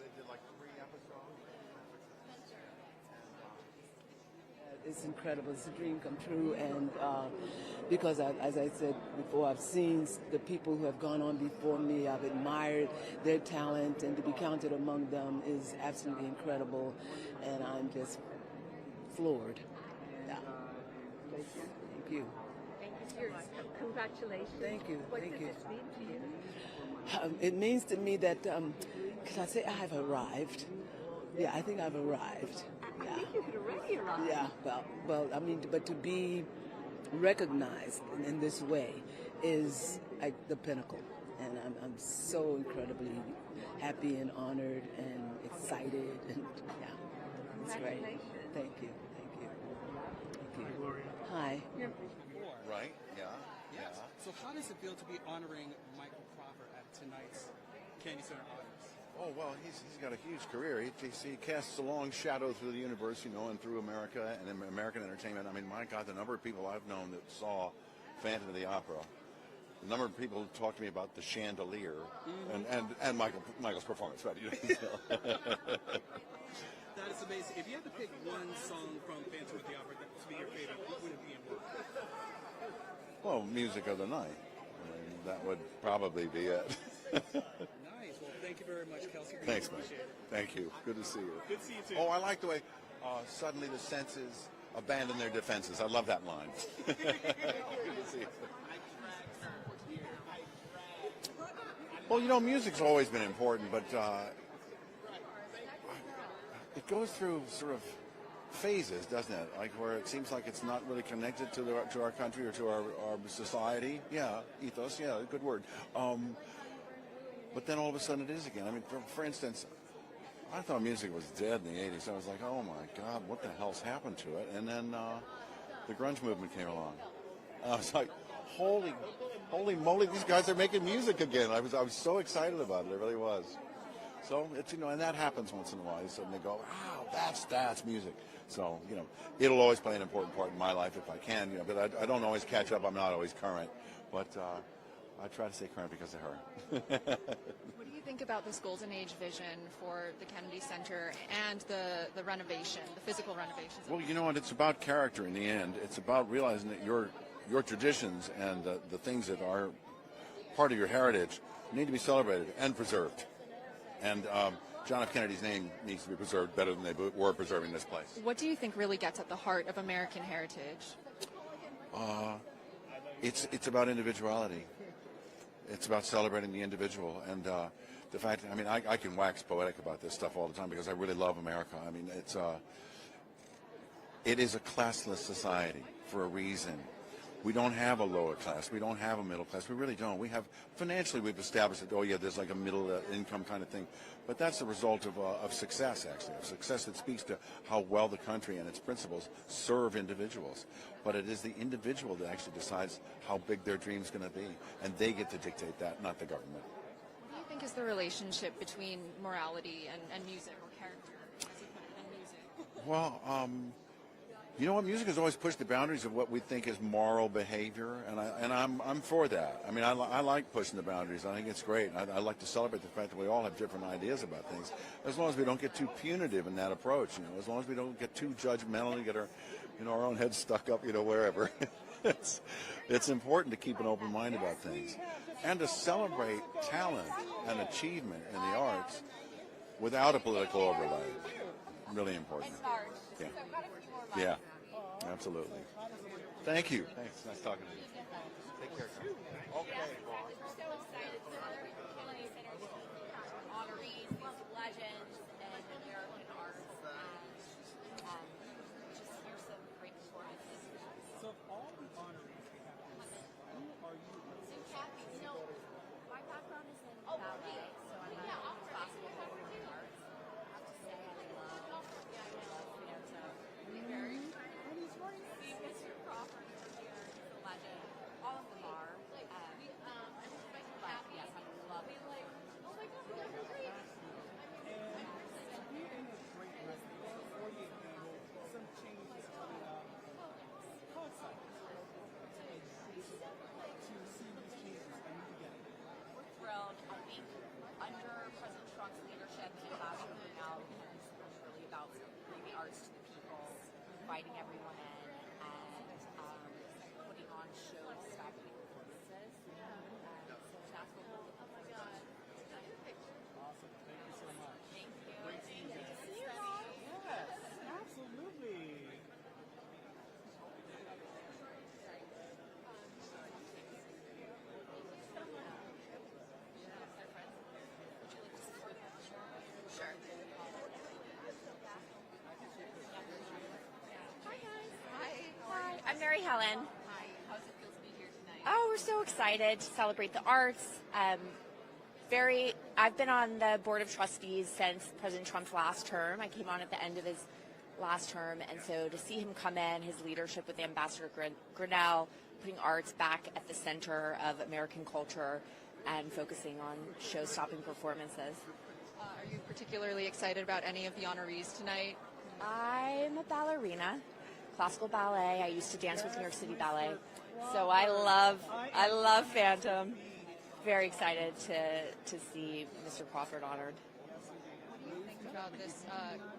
[SPEAKER 17] they did like 3 episodes.
[SPEAKER 21] it's incredible. It's a dream come true, and because, as I said before, I've seen the people who have gone on before me. I've admired their talent, and to be counted among them is absolutely incredible, and I'm just floored. Yeah. Thank you.
[SPEAKER 10] Congratulations.
[SPEAKER 21] Thank you.
[SPEAKER 10] What
[SPEAKER 21] Thank
[SPEAKER 10] does
[SPEAKER 21] you.
[SPEAKER 10] this mean to you?
[SPEAKER 21] It means to me that, can I say I've arrived? Yeah, I think I've arrived. Yeah.
[SPEAKER 10] I think you could already arrive.
[SPEAKER 21] Yeah, well, I mean, but to be recognized in this way is like the pinnacle. And I'm so incredibly happy and honored and excited. And yeah, it's great. Thank you. Thank you. Thank you. Hi.
[SPEAKER 17] Right, yeah.
[SPEAKER 1] So how does it feel to be honoring Michael Crawford at tonight's Kennedy Center Honors?
[SPEAKER 17] Oh, well, he's got a huge career. He casts a long shadow through the universe, you know, and through America and American entertainment. I mean, my God, the number of people I've known that saw Phantom of the Opera, the number of people who talked to me about The Chandelier and Michael's performance, right? You know,
[SPEAKER 1] That is amazing. If you had to pick one song from Phantom of the Opera to be your favorite, what would it be and why?
[SPEAKER 17] well, music of the night. I mean, that would probably be it.
[SPEAKER 1] Nice. Well, thank you very much, Kelsey. Really
[SPEAKER 17] Thanks, man.
[SPEAKER 1] appreciate it.
[SPEAKER 17] Thank you. Good to see you.
[SPEAKER 1] Good to see you, too.
[SPEAKER 17] Oh, I like the way suddenly the senses abandon their defenses. I love that line. Good to see you. Well, you know, music's always been important, but it goes through sort of phases, doesn't it? Like where it seems like it's not really connected to our country or to our society. Yeah, ethos. Yeah, good word. But then all of a sudden it is again. I mean, for instance, I thought music was dead in the 80s. I was like, oh my God, what the hell's happened to it? And then the grunge movement came along. And I was like, holy moly, these guys are making music again. I was so excited about it. It really was. So it's, you know, and that happens once in a while. So they go, wow, that's music. So, you know, it'll always play an important part in my life if I can, you know, but I don't always catch up. I'm not always current, but I try to stay current because of her.
[SPEAKER 18] What do you think about this Golden Age vision for the Kennedy Center and the renovation, the physical renovations?
[SPEAKER 17] Well, you know what? It's about character in the end. It's about realizing that your traditions and the things that are part of your heritage need to be celebrated and preserved. And John F. Kennedy's name needs to be preserved better than they were preserving this place.
[SPEAKER 18] What do you think really gets at the heart of American heritage?
[SPEAKER 17] It's about individuality. It's about celebrating the individual. And the fact, I mean, I can wax poetic about this stuff all the time because I really love America. I mean, it is a classless society for a reason. We don't have a lower class. We don't have a middle class. We really don't. We have, financially, we've established that, oh yeah, there's like a middle income kind of thing. But that's the result of success, actually, of success that speaks to how well the country and its principles serve individuals. But it is the individual that actually decides how big their dream's going to be. And they get to dictate that, not the government.
[SPEAKER 18] What do you think is the relationship between morality and music, or character, as you put it, and music?
[SPEAKER 17] Well, you know what? Music has always pushed the boundaries of what we think is moral behavior, and I'm for that. I mean, I like pushing the boundaries. I think it's great. I like to celebrate the fact that we all have different ideas about things, as long as we don't get too punitive in that approach. You know, as long as we don't get too judgmental and get our, you know, our own heads stuck up, you know, wherever. It's important to keep an open mind about things, and to celebrate talent and achievement in the arts without a political overlay. Really important. Yeah. Yeah, absolutely. Thank you. Thanks. Nice talking to you. Take care. Okay.
[SPEAKER 5] We're so excited to honor Kennedy Center's honorees, these legends in American arts, and just hear some great performances.
[SPEAKER 1] So of all the honorees we have, who are you?
[SPEAKER 5] So Kathy, you know, my background is in ballet, so I'm a classical performing arts. I have to say I love see Mr. Crawford here, he's a legend. All of them are. But yes, I love it. Oh my God, that's great.
[SPEAKER 14] inviting everyone in and putting on shows, stopping performances. So that's what we'll do. Oh my God.
[SPEAKER 9] Awesome. Thank you so much.
[SPEAKER 14] Thank you.
[SPEAKER 9] Great seeing you.
[SPEAKER 14] Yes,
[SPEAKER 9] absolutely.
[SPEAKER 14] Sure.
[SPEAKER 22] Hi, I'm Mary Helen.
[SPEAKER 14] Hi. How's it feel to be here tonight?
[SPEAKER 22] Oh, we're so excited to celebrate the arts. I've been on the board of trustees since President Trump's last term. I came on at the end of his last term, and so to see him come in, his leadership with Ambassador Grinnell, putting arts back at the center of American culture and focusing on show-stopping performances.
[SPEAKER 14] Are you particularly excited about any of the honorees tonight?
[SPEAKER 22] I'm a ballerina, classical ballet. I used to dance with New York City Ballet, so I love Phantom. Very excited to see Mr. Crawford honored.
[SPEAKER 14] What do you think about this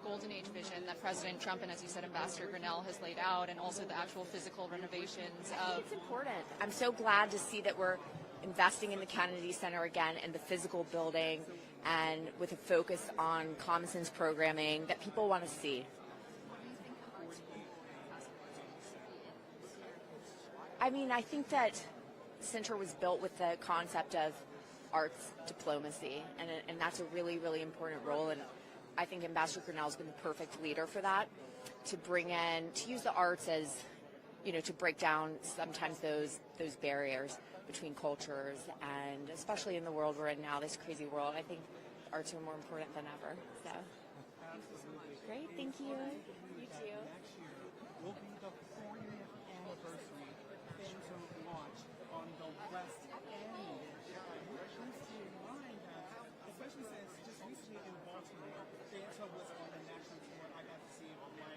[SPEAKER 14] golden age vision that President Trump and, as you said, Ambassador Grinnell has laid out, and also the actual physical renovations?
[SPEAKER 22] I think it's important. I'm so glad to see that we're investing in the Kennedy Center again and the physical building, and with a focus on common sense programming that people want to see. I mean, I think that the center was built with the concept of arts diplomacy, and that's a really, really important role, and I think Ambassador Grinnell's been the perfect leader for that, to bring in, to use the arts as, to break down sometimes those barriers between cultures, and especially in the world we're in now, this crazy world, I think arts are more important than ever. So, great, thank you. You too.
[SPEAKER 1] Next year will be the 40th anniversary Phantom launch on the West End. Which brings to mind that, especially since just recently in Baltimore, Phantom was on the national tour. I got to see it for my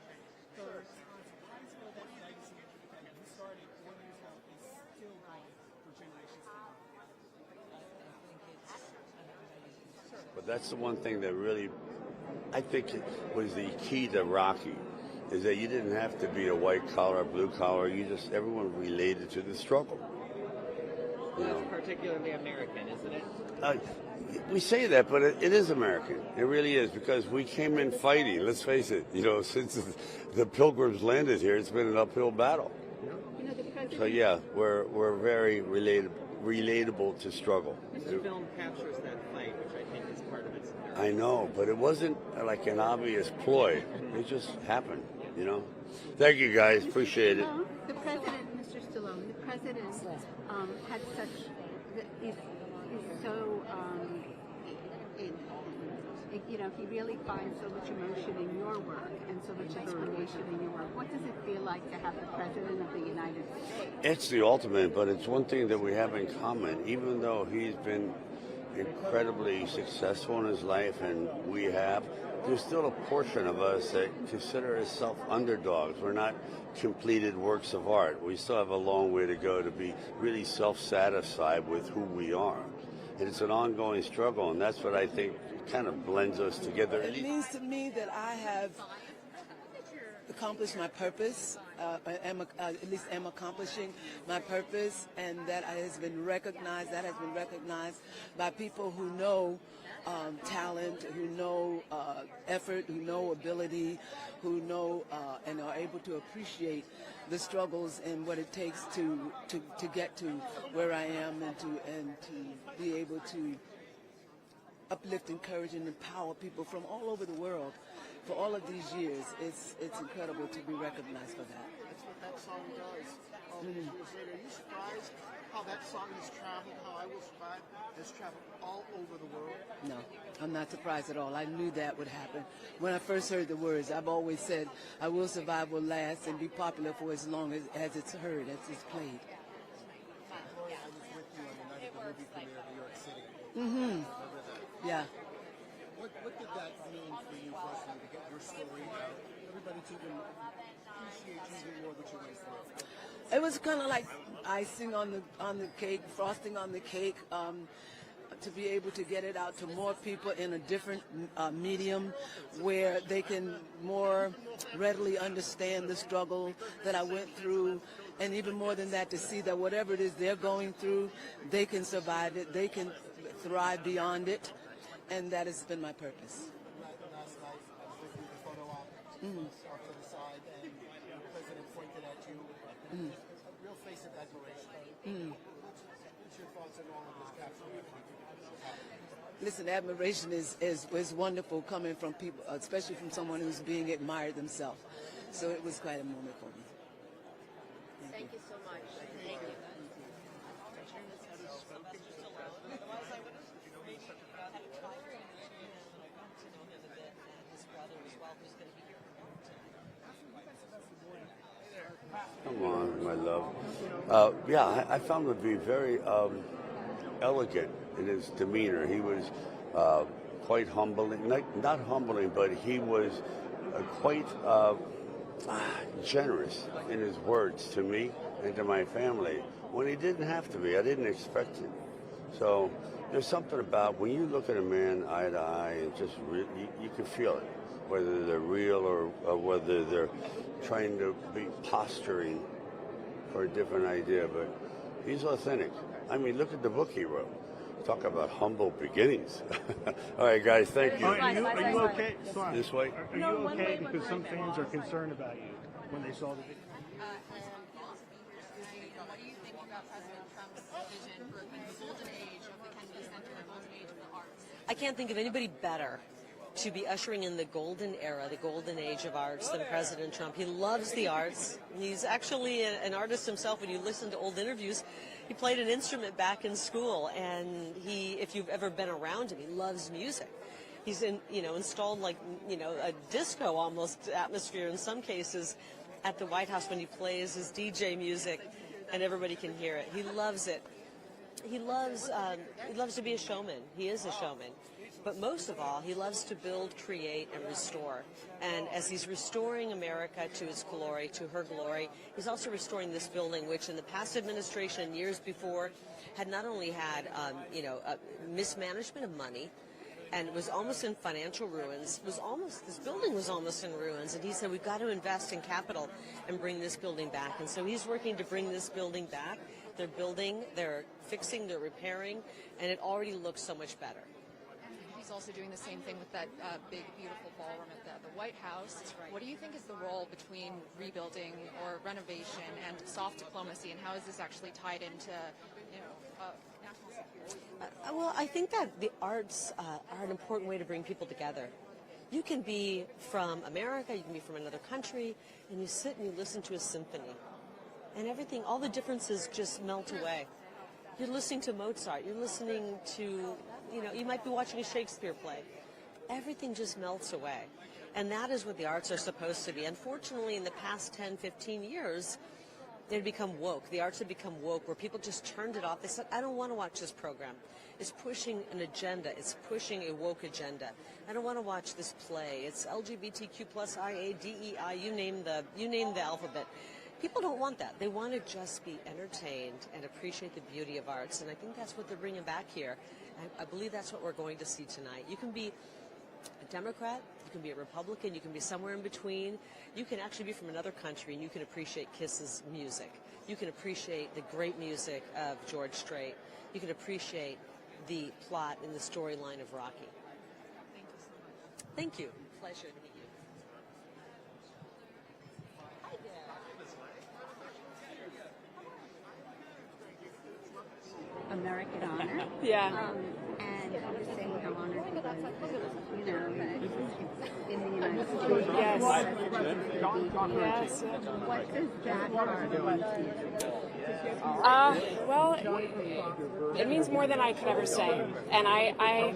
[SPEAKER 1] third time. So how do you feel that legacy that you started 4 years ago is still going for generations to come?
[SPEAKER 23] But that's the one thing that really, I think, was the key to Rocky, is that you didn't have to be a white collar, blue collar. Everyone related to the struggle.
[SPEAKER 24] That's particularly American, isn't it?
[SPEAKER 23] We say that, but it is American. It really is, because we came in fighting. Let's face it. Since the Pilgrims landed here, it's been an uphill battle. So yeah, we're very relatable to struggle.
[SPEAKER 24] The film captures that fight, which I think is part of its narrative.
[SPEAKER 23] I know, but it wasn't like an obvious ploy. It just happened, Thank you, guys. Appreciate it.
[SPEAKER 10] The president, Mr. Stallone, the president had such, is so, he really finds so much emotion in your work and so much inspiration in your work. What does it feel like to have the president of the United States?
[SPEAKER 23] It's the ultimate, but it's one thing that we have in common. Even though he's been incredibly successful in his life, and we have, there's still a portion of us that consider ourselves underdogs. We're not completed works of art. We still have a long way to go to be really self-satisfied with who we are. And it's an ongoing struggle, and that's what I think kind of blends us together.
[SPEAKER 21] It means to me that I have accomplished my purpose, at least am accomplishing my purpose, and that has been recognized by people who know talent, who know effort, who know ability, who know and are able to appreciate the struggles and what it takes to get to where I am, and to be able to uplift, encourage, and empower people from all over the world for all of these years. It's incredible to be recognized for that.
[SPEAKER 3] That's what that song does. Years later, are you surprised how that song has traveled, how I Will Survive has traveled all over the world?
[SPEAKER 21] No, I'm not surprised at all. I knew that would happen. When I first heard the words, I've always said, I Will Survive will last and be popular for as long as it's heard, as it's played.
[SPEAKER 3] Gloria, I was with you on the night of the movie premiere in New York City.
[SPEAKER 21] Mm-hmm. Yeah.
[SPEAKER 3] What did that mean for you personally, to get your story out, everybody to even appreciate you more what you went through?
[SPEAKER 21] It was kind of like icing on the cake, frosting on the cake. to be able to get it out to more people in a different medium where they can more readily understand the struggle that I went through, and even more than that, to see that whatever it is they're going through, they can survive it, they can thrive beyond it, and that has been my purpose. Mm-hmm. Mm.
[SPEAKER 6] A real face of admiration.
[SPEAKER 21] Mm.
[SPEAKER 6] What's your thoughts on all of this capture?
[SPEAKER 21] Listen, admiration is wonderful coming from people, especially from someone who's being admired themselves. So it was quite a moment for me.
[SPEAKER 7] Thank you so much. Thank you.
[SPEAKER 23] Come on, my love. Yeah, I found him to be very elegant in his demeanor. He was quite humbling, not humbling, but he was quite generous in his words to me and to my family when he didn't have to be. I didn't expect it. So there's something about when you look at a man eye to eye, and just you can feel it, whether they're real or whether they're trying to be posturing for a different idea. But he's authentic. I mean, look at the book he wrote. Talk about humble beginnings. All right, guys, thank you.
[SPEAKER 9] Are you okay?
[SPEAKER 23] This way?
[SPEAKER 9] Are you okay? Because some fans are concerned about you when they saw the video.
[SPEAKER 14] What do you think about President Trump's vision for the golden age of the Kennedy Center, the golden age of the arts?
[SPEAKER 11] I can't think of anybody better to be ushering in the golden era, the golden age of arts than President Trump. He loves the arts. He's actually an artist himself. When you listen to old interviews, he played an instrument back in school, and if you've ever been around him, he loves music. He's installed a disco almost atmosphere in some cases at the White House when he plays his DJ music, and everybody can hear it. He loves it. He loves to be a showman. He is a showman. But most of all, he loves to build, create, and restore. And as he's restoring America to its glory, to her glory, he's also restoring this building, which in the past administration, years before, had not only had, mismanagement of money, and it was almost in financial ruins. This building was almost in ruins. And he said, we've got to invest in capital and bring this building back. And so he's working to bring this building back. They're building, they're fixing, they're repairing, and it already looks so much better.
[SPEAKER 14] He's also doing the same thing with that big, beautiful ballroom at the White House. What do you think is the role between rebuilding or renovation and soft diplomacy, and how is this actually tied into, national security?
[SPEAKER 11] Well, I think that the arts are an important way to bring people together. You can be from America, you can be from another country, and you sit and you listen to a symphony, and everything, all the differences just melt away. You're listening to Mozart, you're listening to, you might be watching a Shakespeare play. Everything just melts away. And that is what the arts are supposed to be. Unfortunately, in the past 10, 15 years, they've become woke. The arts have become woke, where people just turned it off. They said, I don't want to watch this program. It's pushing an agenda. It's pushing a woke agenda. I don't want to watch this play. It's LGBTQ plus IA, DEI, you name the alphabet. People don't want that. They want to just be entertained and appreciate the beauty of arts. And I think that's what they're bringing back here. I believe that's what we're going to see tonight. You can be a Democrat, you can be a Republican, you can be somewhere in between. You can actually be from another country and you can appreciate KISS's music. You can appreciate the great music of George Strait. You can appreciate the plot and the storyline of Rocky.
[SPEAKER 14] Thank you so much.
[SPEAKER 11] Thank you. Pleasure to meet you.
[SPEAKER 10] American honor.
[SPEAKER 2] Yeah.
[SPEAKER 10] And I was saying how honored he was, in the United States.
[SPEAKER 2] Yes.
[SPEAKER 10] Yes. What does that part mean to you?
[SPEAKER 2] Well, it means more than I could ever say. And I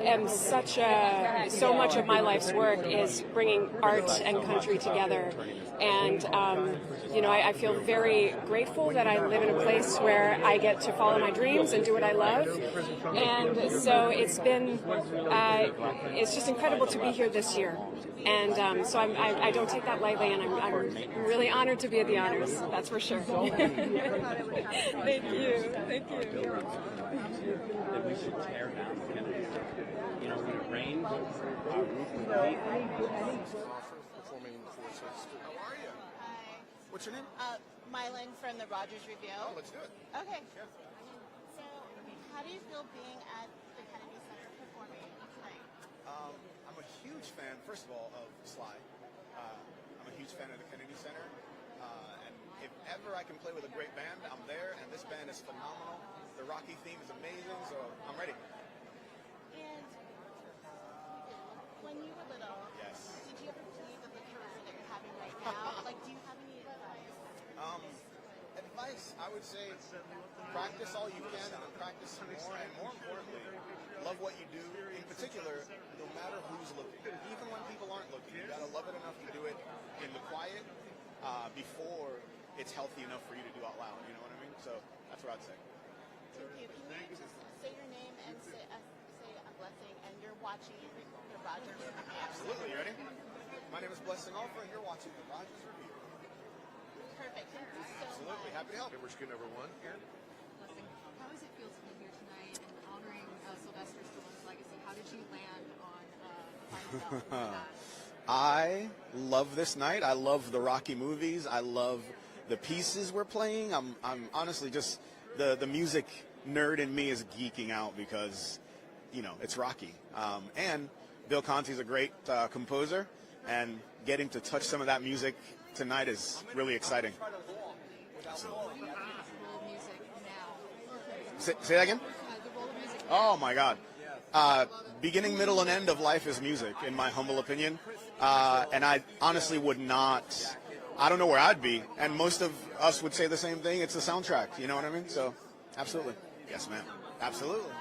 [SPEAKER 2] am so much of my life's work is bringing art and country together. And, I feel very grateful that I live in a place where I get to follow my dreams and do what I love. And so it's been, it's just incredible to be here this year. And so I don't take that lightly, and I'm really honored to be at the honors, that's for sure. Thank you. Thank you.
[SPEAKER 4] That we should tear down the Kennedy Center. You know, when it rains, our roof is
[SPEAKER 6] Performing forces. How are you?
[SPEAKER 7] Hi.
[SPEAKER 6] What's your name?
[SPEAKER 7] Mylan from the Rogers Review.
[SPEAKER 6] Oh, let's do it.
[SPEAKER 7] Okay. So, how do you feel being at the Kennedy Center performing tonight?
[SPEAKER 8] I'm a huge fan, first of all, of Sly. I'm a huge fan of the Kennedy Center. And if ever I can play with a great band, I'm there. And this band is phenomenal. The Rocky theme is amazing, so I'm ready.
[SPEAKER 7] And when you were little,
[SPEAKER 8] yes.
[SPEAKER 7] Did you ever believe in the career that you're having right now? Like, do you have any advice?
[SPEAKER 8] Advice, I would say, practice all you can and practice more, and more importantly, love what you do. In particular, no matter who's looking, even when people aren't looking, you gotta love it enough to do it in the quiet before it's healthy enough for you to do out loud. You know what I mean? So that's what I'd say.
[SPEAKER 7] Thank you. Can you just say your name and say a blessing, and you're watching the Rogers Review?
[SPEAKER 8] Absolutely. You ready? My name is Blessing Alpha, and you're watching the Rogers Review.
[SPEAKER 7] Perfect. Thank you so
[SPEAKER 8] Absolutely.
[SPEAKER 7] much.
[SPEAKER 8] Happy to help.
[SPEAKER 6] We're screen number 1 here.
[SPEAKER 14] Blessing, how does it feel to be here tonight and honoring Sylvester Stallone's legacy? How did you land on finding out that?
[SPEAKER 8] I love this night. I love the Rocky movies. I love the pieces we're playing. I'm honestly just the music nerd in me is geeking out because, you know, it's Rocky. And Bill Conti's a great composer, and getting to touch some of that music tonight is really exciting. Say that again? Oh my God. Beginning, middle, and end of life is music, in my humble opinion. And I honestly would not, I don't know where I'd be. And most of us would say the same thing. It's the soundtrack. You know what I mean? So, absolutely. Yes, ma'am. Absolutely.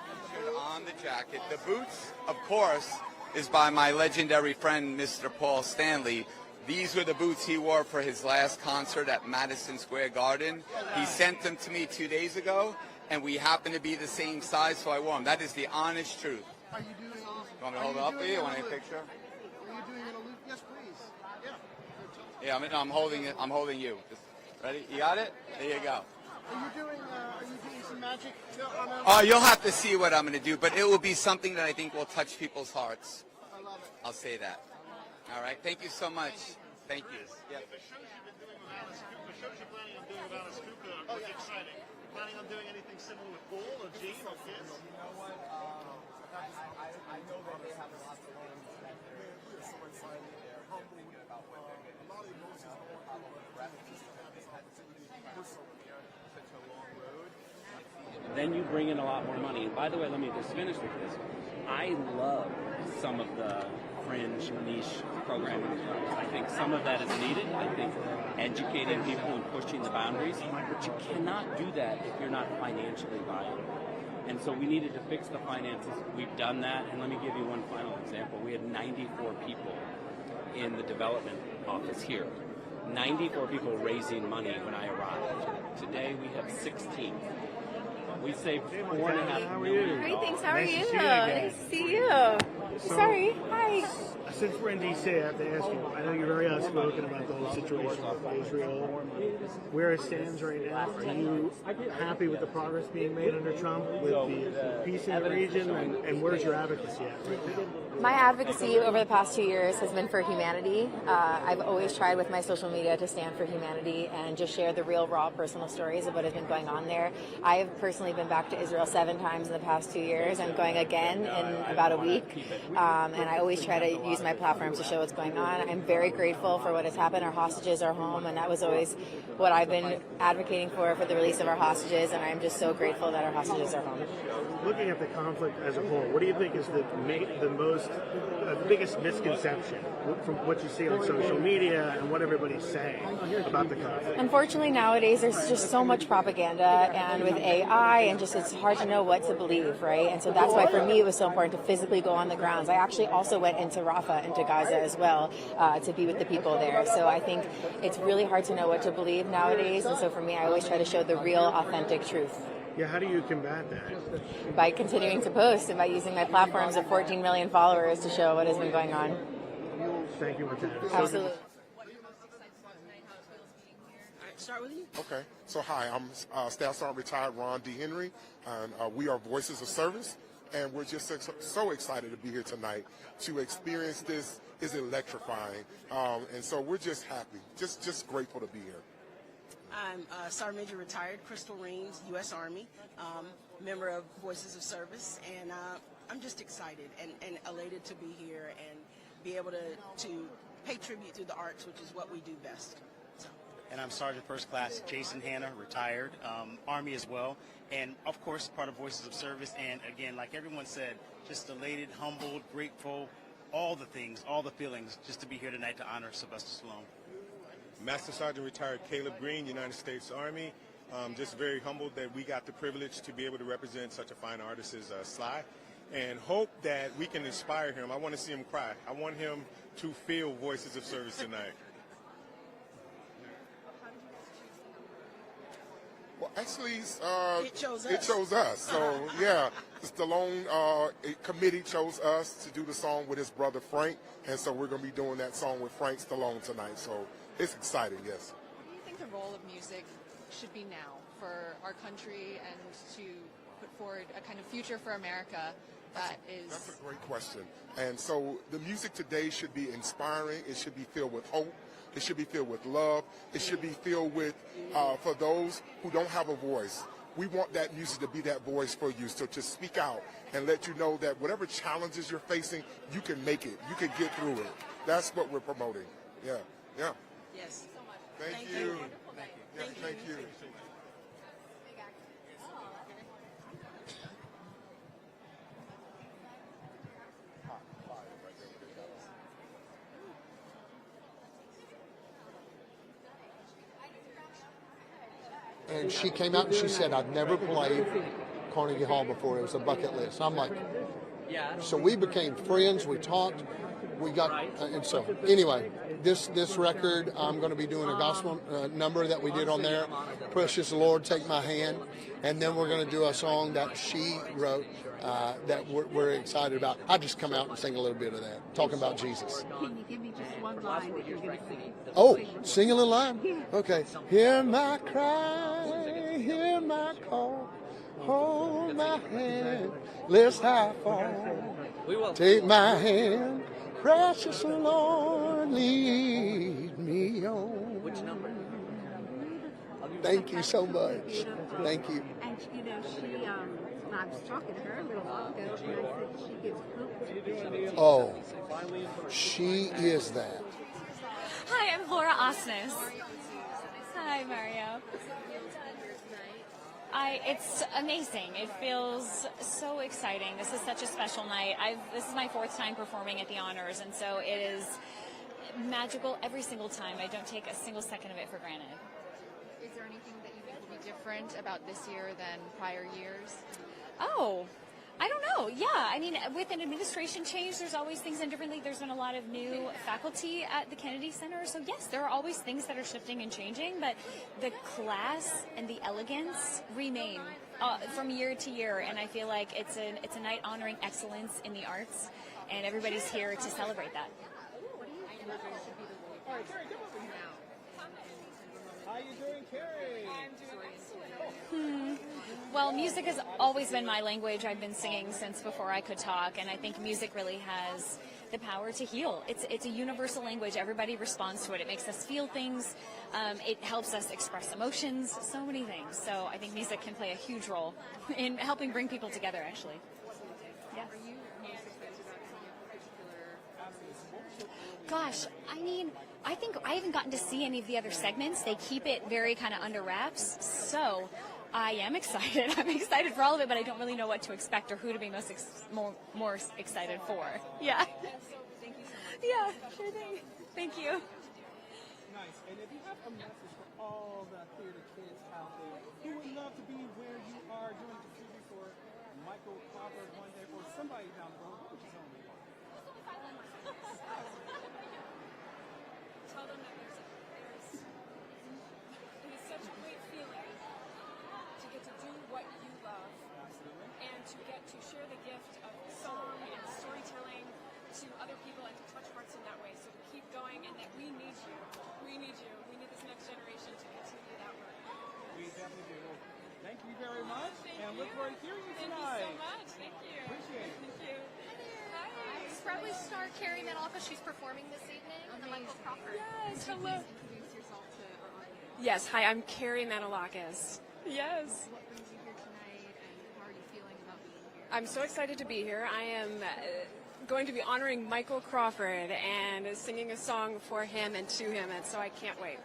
[SPEAKER 20] On the jacket. The boots, of course, is by my legendary friend, Mr. Paul Stanley. These were the boots he wore for his last concert at Madison Square Garden. He sent them to me 2 days ago, and we happen to be the same size, so I wore them. That is the honest truth.
[SPEAKER 6] Are you doing?
[SPEAKER 20] You want me to hold it up for you? You want a picture?
[SPEAKER 6] Are you doing an allusion? Yes, please. Yeah.
[SPEAKER 20] Yeah, I'm holding it. I'm holding you. Just ready? You got it? There you go.
[SPEAKER 6] Are you doing some magic on a...
[SPEAKER 20] Oh, you'll have to see what I'm going to do, but it will be something that I think will touch people's hearts.
[SPEAKER 6] I love it.
[SPEAKER 20] I'll say that. All right. Thank you so much. Thank you. Yep.
[SPEAKER 9] The shows you've been doing with Alice Cooper, the shows you're planning on doing with Alice Cooper are quite exciting. Planning on doing anything similar with Paul or Gene or KISS?
[SPEAKER 20] You know what? I know that they have a lot to learn. They're so excited. They're thinking about what they're going to do. A lot of emotions going on with the references to have this opportunity to do so here. Such a long road.
[SPEAKER 4] Then you bring in a lot more money. And by the way, let me just finish with this. I love some of the fringe niche programming. I think some of that is needed. I think educating people and pushing the boundaries, but you cannot do that if you're not financially viable. And so we needed to fix the finances. We've done that, and let me give you one final example. We had 94 people in the development office here. 94 people raising money when I arrived. Today we have 16. We saved $4.5 million.
[SPEAKER 9] Great,
[SPEAKER 2] thanks. How are
[SPEAKER 9] Nice to
[SPEAKER 2] you?
[SPEAKER 9] see you again.
[SPEAKER 2] Nice to see you. Sorry. Hi.
[SPEAKER 9] Since we're in D.C., I have to ask you, I know you're very outspoken about the whole situation with Israel. Where it stands right now, are you happy with the progress being made under Trump with the peace in the region, and where's your advocacy at right now?
[SPEAKER 16] My advocacy over the past 2 years has been for humanity. I've always tried with my social media to stand for humanity and just share the real, raw, personal stories of what has been going on there. I have personally been back to Israel 7 times in the past 2 years. I'm going again in about a week. And I always try to use my platform to show what's going on. I'm very grateful for what has happened. Our hostages are home, and that was always what I've been advocating for the release of our hostages, and I'm just so grateful that our hostages are home.
[SPEAKER 9] Looking at the conflict as a whole, what do you think is the biggest misconception from what you see on social media and what everybody's saying about the conflict?
[SPEAKER 16] Unfortunately, nowadays there's just so much propaganda, and with AI, and just it's hard to know what to believe, right? And so that's why for me it was so important to physically go on the grounds. I actually also went into Rafah, into Gaza as well, to be with the people there. So I think it's really hard to know what to believe nowadays, and so for me I always try to show the real, authentic truth.
[SPEAKER 9] Yeah, how do you combat that?
[SPEAKER 16] By continuing to post and by using my platforms of 14 million followers to show what has been going on.
[SPEAKER 9] Thank you, Matana.
[SPEAKER 16] Absolutely.
[SPEAKER 12] start with you.
[SPEAKER 13] Okay. So hi, I'm Staff Sergeant Retired Ron D. Henry, and we are Voices of Service, and we're just so excited to be here tonight to experience this. Is electrifying, and so we're just happy, just grateful to be here.
[SPEAKER 12] I'm Sergeant Major Retired Crystal Reams, U.S. Army, member of Voices of Service, and I'm just excited and elated to be here and be able to pay tribute to the arts, which is what we do best. So.
[SPEAKER 15] And I'm Sergeant First Class Jason Hanna, retired, Army as well, and of course part of Voices of Service. And again, like everyone said, just elated, humbled, grateful. All the things, all the feelings, just to be here tonight to honor Sylvester Stallone.
[SPEAKER 19] Master Sergeant Retired Caleb Green, United States Army. Just very humbled that we got the privilege to be able to represent such a fine artist as Sly, and hope that we can inspire him. I want to see him cry. I want him to feel Voices of Service tonight.
[SPEAKER 13] Well, actually,
[SPEAKER 12] it chose
[SPEAKER 13] us. So, yeah, the Stallone committee chose us to do the song with his brother Frank, and so we're going to be doing that song with Frank Stallone tonight. So it's exciting, yes.
[SPEAKER 14] What do you think the role of music should be now for our country and to put forward a kind of future for America that is...
[SPEAKER 13] That's a great question. And so the music today should be inspiring. It should be filled with hope. It should be filled with love. It should be filled with, for those who don't have a voice, we want that music to be that voice for you. So to speak out and let you know that whatever challenges you're facing, you can make it. You can get through it. That's what we're promoting. Yeah, yeah.
[SPEAKER 12] Yes.
[SPEAKER 13] Thank you. Yes, thank you.
[SPEAKER 6] And she came out and she said, I've never played Carnegie Hall before. It was a bucket list. I'm like, so we became friends. We talked. We got, and so anyway, this record, I'm going to be doing a gospel number that we did on there, Precious Lord, Take My Hand. And then we're going to do a song that she wrote that we're excited about. I'll just come out and sing a little bit of that, talking about Jesus.
[SPEAKER 10] Can you give me just one line that you're going to sing?
[SPEAKER 6] Oh, sing a little line? Okay. Hear my cry, hear my call, hold my hand, lest I fall. Take my hand, precious Lord, lead me on. Which number? Thank you so much. Thank you.
[SPEAKER 10] And you know, I was talking to her a little while ago, and I said she gives hope.
[SPEAKER 6] Oh, she is that.
[SPEAKER 25] Hi, I'm Laura Osnes. Hi, Mario. It's amazing. It feels so exciting. This is such a special night. This is my 4th time performing at the Honors, and so it is magical every single time. I don't take a single second of it for granted.
[SPEAKER 14] Is there anything that you think will be different about this year than prior years?
[SPEAKER 25] Oh, I don't know. Yeah, I mean, with an administration change, there's always things done differently. There's been a lot of new faculty at the Kennedy Center. So yes, there are always things that are shifting and changing, but the class and the elegance remain from year to year. And I feel like it's a night honoring excellence in the arts, and everybody's here to celebrate that.
[SPEAKER 1] How are you doing, Carrie? I'm doing excellent.
[SPEAKER 25] Well, music has always been my language. I've been singing since before I could talk, and I think music really has the power to heal. It's a universal language. Everybody responds to it. It makes us feel things. It helps us express emotions, so many things. So I think music can play a huge role in helping bring people together, actually. Yeah.
[SPEAKER 14] Are you most excited about any particular
[SPEAKER 25] Gosh, I mean, I think I haven't gotten to see any of the other segments. They keep it very kind of under wraps. So I am excited. I'm excited for all of it, but I don't really know what to expect or who to be more excited for. Yeah.
[SPEAKER 14] Thank you so much.
[SPEAKER 25] Yeah, sure thing. Thank you.
[SPEAKER 1] Nice. And if you have a message for all the theater kids out there who would love to be where you are doing the tribute for Michael Crawford one day or somebody down the road, what would you tell them?
[SPEAKER 2] Tell them that it is such a great feeling to get to do what you love and to get to share the gift of song and storytelling to other people and to touch hearts in that way. So to keep going, and that we need you. We need you. We need this next generation to continue that.
[SPEAKER 1] definitely do. Thank you very much, and look forward to hearing you tonight.
[SPEAKER 5] Thank you so much. Thank you.
[SPEAKER 1] Appreciate it.
[SPEAKER 5] Thank you. Hi. Sproutley star Carrie Manalka. She's performing this evening. And Michael Crawford.
[SPEAKER 14] Yes,
[SPEAKER 5] Could you
[SPEAKER 14] hello.
[SPEAKER 5] please introduce yourself to our audience?
[SPEAKER 14] Yes, hi, I'm Carrie Manalakis. Yes.
[SPEAKER 5] What brings you here tonight, and how are you feeling about being here?
[SPEAKER 14] I'm so excited to be here. I am going to be honoring Michael Crawford and singing a song for him and to him, and so I can't wait.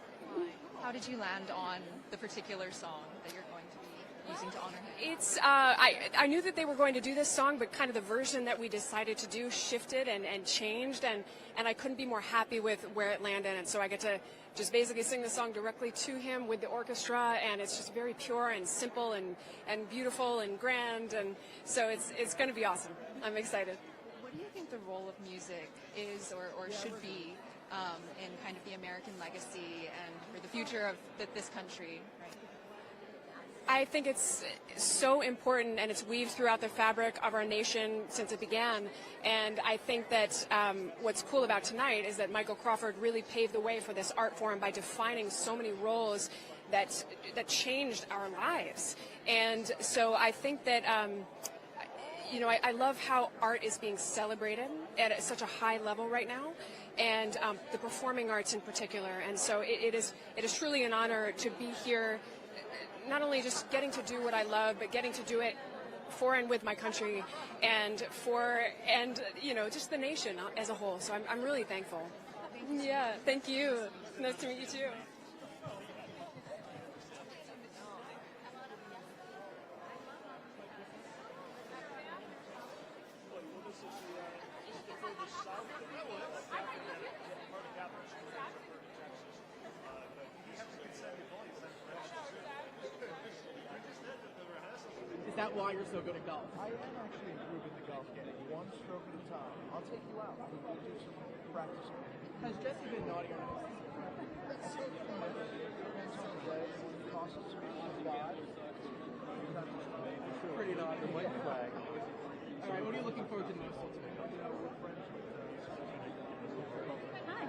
[SPEAKER 14] How did you land on the particular song that you're going to be using to honor him?
[SPEAKER 2] It's I knew that they were going to do this song, but kind of the version that we decided to do shifted and changed, and I couldn't be more happy with where it landed, and so I get to just basically sing the song directly to him with the orchestra, and it's just very pure and simple and beautiful and grand, and so it's going to be awesome. I'm excited.
[SPEAKER 14] What do you think the role of music is or should be in kind of the American legacy and for the future of this country? Right?
[SPEAKER 2] I think it's so important, and it's weaved throughout the fabric of our nation since it began. And I think that what's cool about tonight is that Michael Crawford really paved the way for this art form by defining so many roles that changed our lives. And so I think that I love how art is being celebrated at such a high level right now, and the performing arts in particular. And so it is truly an honor to be here, not only just getting to do what I love, but getting to do it for and with my country and just the nation as a whole. So I'm really thankful. Yeah, thank you. Nice to meet you too.
[SPEAKER 1] Is that why you're so good at golf? I am actually improving the golf game, one stroke at a time. I'll take you out. We'll do some practice. Has Jesse been naughty or nice? It's so fun. Depends on the day. When it costs us to be live, pretty naughty. The white flag. All right, what are you looking forward to the most today? We're friends with
[SPEAKER 10] Hi.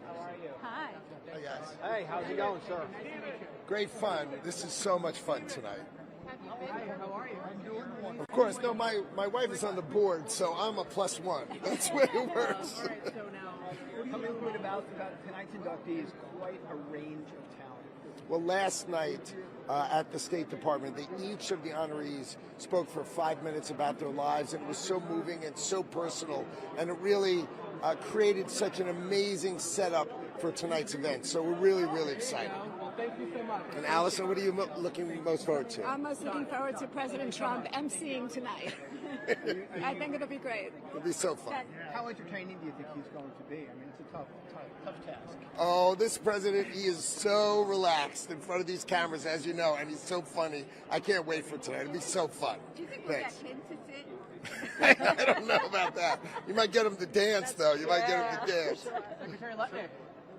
[SPEAKER 1] How are you?
[SPEAKER 10] Hi.
[SPEAKER 17] Hi, guys.
[SPEAKER 1] Hey, how's it going, sir?
[SPEAKER 17] Great fun. This is so much fun tonight.
[SPEAKER 1] How are you? I'm doing wonderful.
[SPEAKER 17] Of course, no, my wife is on the board, so I'm a +1. That's the way it works.
[SPEAKER 1] All right, so now, tell me a little bit about tonight's inductees. Quite a range of talent.
[SPEAKER 17] Well, last night at the State Department, each of the honorees spoke for 5 minutes about their lives, and it was so moving and so personal, and it really created such an amazing setup for tonight's event. So we're really, really excited.
[SPEAKER 1] Well, thank you so much.
[SPEAKER 17] And Allison, what are you looking most forward to?
[SPEAKER 18] I'm most looking forward to President Trump emceeing tonight. I think it'll be great.
[SPEAKER 17] It'll be so fun.
[SPEAKER 1] How entertaining do you think he's going to be? I mean, it's a tough task.
[SPEAKER 17] Oh, this president, he is so relaxed in front of these cameras, as you know, and he's so funny. I can't wait for tonight. It'll be so fun.
[SPEAKER 10] Do you think
[SPEAKER 17] Thanks.
[SPEAKER 10] we'll get him to sit?
[SPEAKER 17] I don't know about that. You might get him to dance, though. You might get him to dance.
[SPEAKER 9] Secretary Lutnick.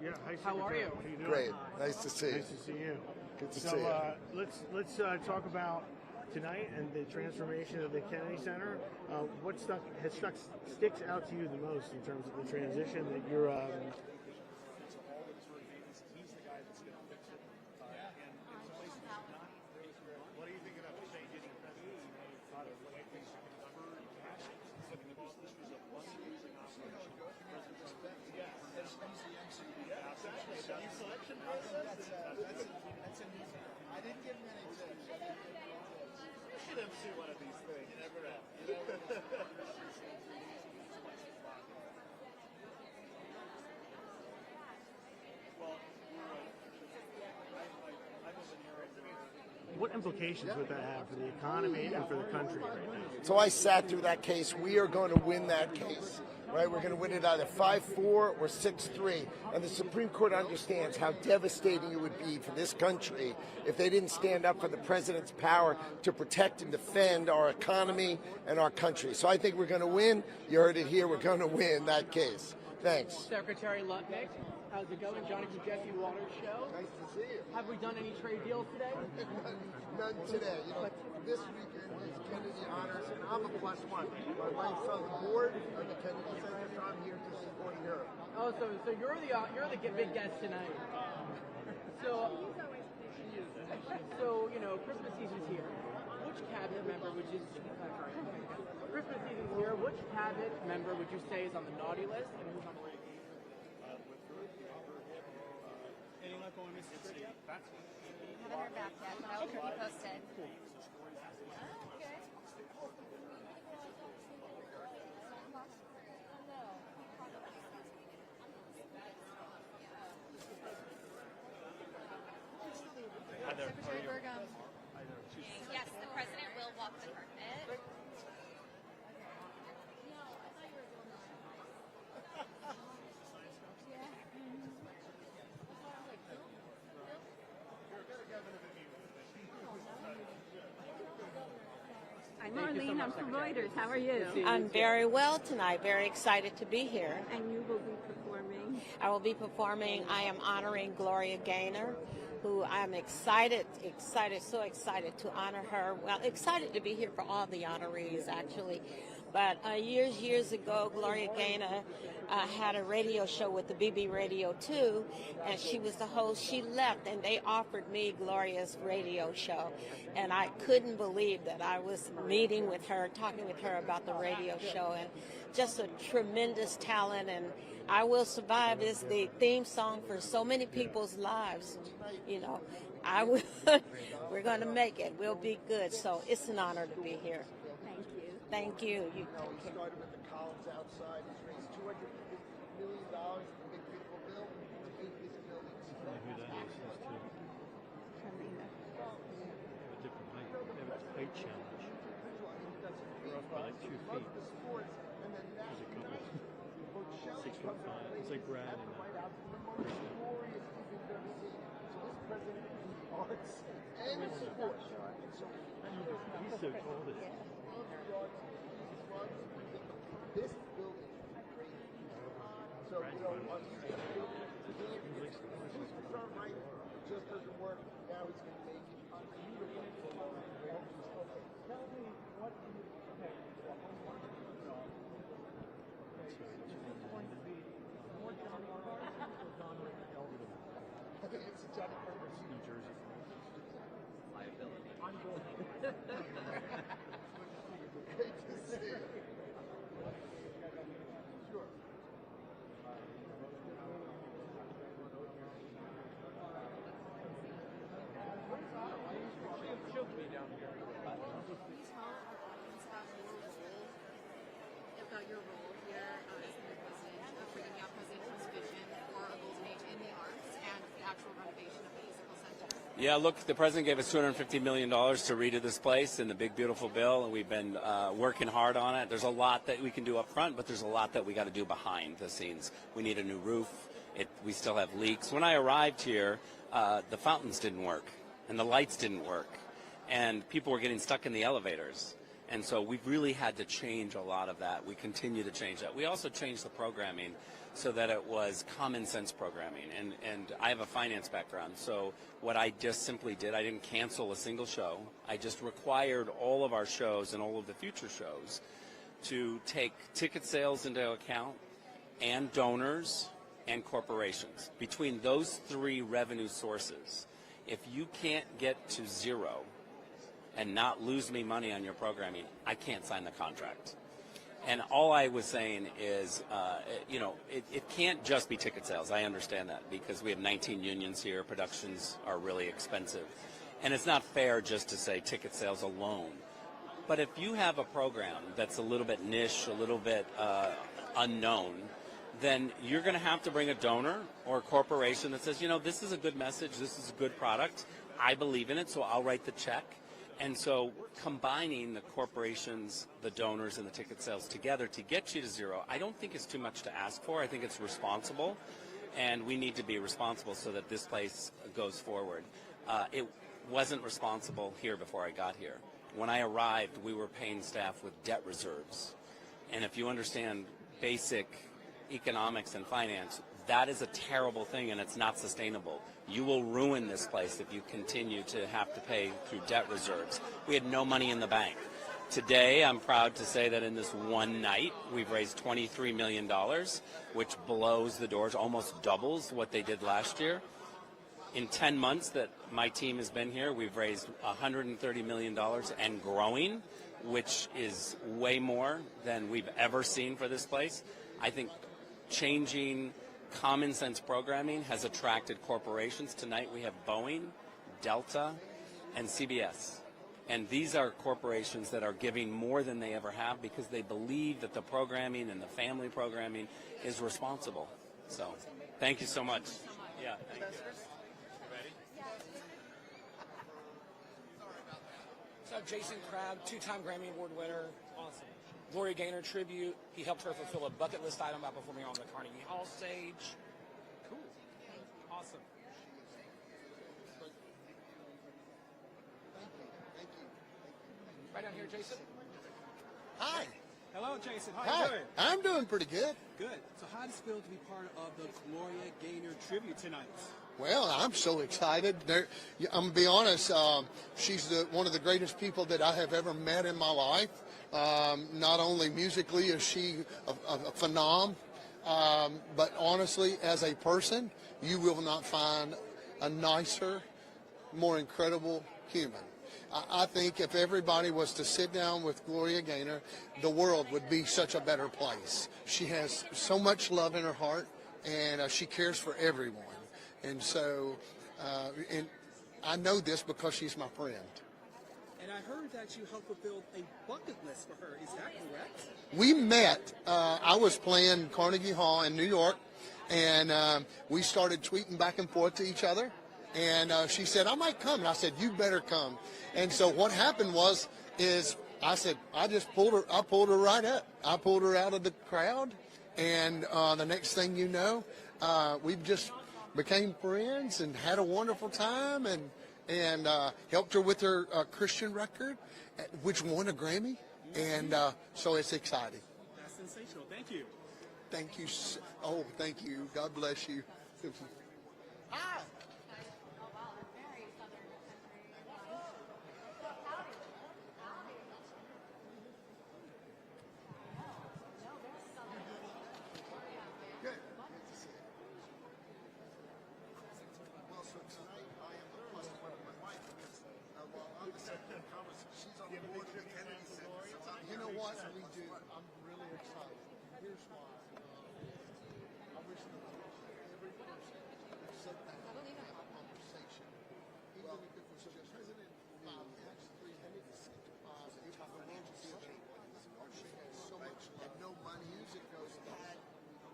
[SPEAKER 9] Yeah, hi,
[SPEAKER 1] How are you?
[SPEAKER 9] How you doing?
[SPEAKER 17] Great. Nice to see you.
[SPEAKER 9] Nice to see you.
[SPEAKER 17] Good to
[SPEAKER 9] so,
[SPEAKER 17] see you.
[SPEAKER 9] Let's talk about tonight and the transformation of the Kennedy Center. What sticks out to you the most in terms of the transition that you're?
[SPEAKER 3] I didn't give him any tips. You should MC one of these things. You never know.
[SPEAKER 9] What implications would that have for the economy and for the country right now?
[SPEAKER 17] So I sat through that case. We are going to win that case. Right? We're going to win it either 5-4 or 6-3. And the Supreme Court understands how devastating it would be for this country if they didn't stand up for the president's power to protect and defend our economy and our country. So I think we're going to win. You heard it here. We're going to win that case. Thanks.
[SPEAKER 1] Secretary Lutnick, how's it going? Johnny from Jesse Waters Show.
[SPEAKER 17] Nice to see you.
[SPEAKER 1] Have we done any trade deals today?
[SPEAKER 17] None today. You know, this weekend is Kennedy Honors, and I'm a +1. My wife's on the board of the Kennedy Center, so I'm here to support her.
[SPEAKER 1] Oh, so you're the big guest tonight.
[SPEAKER 11] So, you know, Christmas season's here. Which cabinet member would you Christmas season's here? Which cabinet member would you say is on the naughty list and who's on the right?
[SPEAKER 5] Any luck on Mississippi? Haven't heard back yet, but I will keep you posted. Yes, the president will walk the carpet.
[SPEAKER 10] Marlene, I'm from Reuters. How are you?
[SPEAKER 21] I'm very well tonight. Very excited to be here.
[SPEAKER 10] And you will be performing?
[SPEAKER 21] I will be performing. I am honoring Gloria Gaynor, who I'm excited, so excited to honor her. Well, excited to be here for all the honorees, actually. But years ago, Gloria Gaynor had a radio show with the BB Radio 2, and she was the host. She left, and they offered me Gloria's radio show. And I couldn't believe that I was meeting with her, talking with her about the radio show, and just a tremendous talent. And I Will Survive is the theme song for so many people's lives. You know, we're going to make it. We'll be good. So it's an honor to be here. Thank you. You
[SPEAKER 17] take care. Started with the columns outside. He's raised $250 million for the big beautiful bill to make these buildings.
[SPEAKER 22] I know who that is. That's too. They have a different height. They have a height challenge. They're up by like 2 feet. There's a couple. 6'5". It's like Brad and he's so tall.
[SPEAKER 17] This building is great. So, you know, who's the front right? It just doesn't work. Now he's going to make it. Tell me what you It's a Johnny Carter.
[SPEAKER 22] New Jersey.
[SPEAKER 17] Liability. Great to see you. Sure.
[SPEAKER 11] She'll be down here.
[SPEAKER 14] About your role here as the new president of bringing out President Trump's vision for a golden age in the arts and the actual renovation of the musical center.
[SPEAKER 4] Yeah, look, the president gave us $250 million to redo this place in the big, beautiful bill, and we've been working hard on it. There's a lot that we can do up front, but there's a lot that we got to do behind the scenes. We need a new roof. We still have leaks. When I arrived here, the fountains didn't work, and the lights didn't work, and people were getting stuck in the elevators. And so we've really had to change a lot of that. We continue to change that. We also changed the programming so that it was common sense programming. And I have a finance background, so what I just simply did, I didn't cancel a single show. I just required all of our shows and all of the future shows to take ticket sales into account and donors and corporations. Between those three revenue sources, if you can't get to zero and not lose me money on your programming, I can't sign the contract. And all I was saying is, you know, it can't just be ticket sales. I understand that because we have 19 unions here. Productions are really expensive. And it's not fair just to say ticket sales alone. But if you have a program that's a little bit niche, a little bit unknown, then you're going to have to bring a donor or a corporation that says, you know, this is a good message, this is a good product, I believe in it, so I'll write the check. And so combining the corporations, the donors, and the ticket sales together to get you to zero, I don't think it's too much to ask for. I think it's responsible, and we need to be responsible so that this place goes forward. It wasn't responsible here before I got here. When I arrived, we were paying staff with debt reserves. And if you understand basic economics and finance, that is a terrible thing, and it's not sustainable. You will ruin this place if you continue to have to pay through debt reserves. We had no money in the bank. Today, I'm proud to say that in this one night, we've raised $23 million, which blows the doors, almost doubles what they did last year. In 10 months that my team has been here, we've raised $130 million and growing, which is way more than we've ever seen for this place. I think changing common sense programming has attracted corporations. Tonight we have Boeing, Delta, and CBS. And these are corporations that are giving more than they ever have because they believe that the programming and the family programming is responsible. So, thank you so much. Yeah, thank you.
[SPEAKER 7] So Jason Crabb, two-time Grammy Award winner. Awesome. Gloria Gaynor tribute. He helped her fulfill a bucket list item by performing on the Carnegie Hall stage.
[SPEAKER 1] Cool. Awesome.
[SPEAKER 7] Right down here, Jason.
[SPEAKER 8] Hi.
[SPEAKER 1] Hello, Jason. How are you doing?
[SPEAKER 8] I'm doing pretty good.
[SPEAKER 1] Good. So how does it feel to be part of the Gloria Gaynor tribute tonight?
[SPEAKER 6] Well, I'm so excited. I'm going to be honest, she's one of the greatest people that I have ever met in my life. Not only musically is she a phenom, but honestly, as a person, you will not find a nicer, more incredible human. I think if everybody was to sit down with Gloria Gaynor, the world would be such a better place. She has so much love in her heart, and she cares for everyone. And so, and I know this because she's my friend.
[SPEAKER 1] And I heard that you helped fulfill a bucket list for her. Is that correct?
[SPEAKER 6] We met, I was playing Carnegie Hall in New York, and we started tweeting back and forth to each other. And she said, I might come. And I said, you better come. And so what happened is I said, I pulled her right up. I pulled her out of the crowd. And the next thing you know, we just became friends and had a wonderful time and helped her with her Christian record, which won a Grammy. And so it's exciting.
[SPEAKER 1] That's sensational. Thank you.
[SPEAKER 6] Thank you. Oh, thank you. God bless you.
[SPEAKER 1] Hi.
[SPEAKER 6] You know what? We do. I'm really excited. Here's why. I wish that every person said that in a conversation, even if it was just President 5 minutes, 3 minutes, it she has so much love. No money. Music goes bad.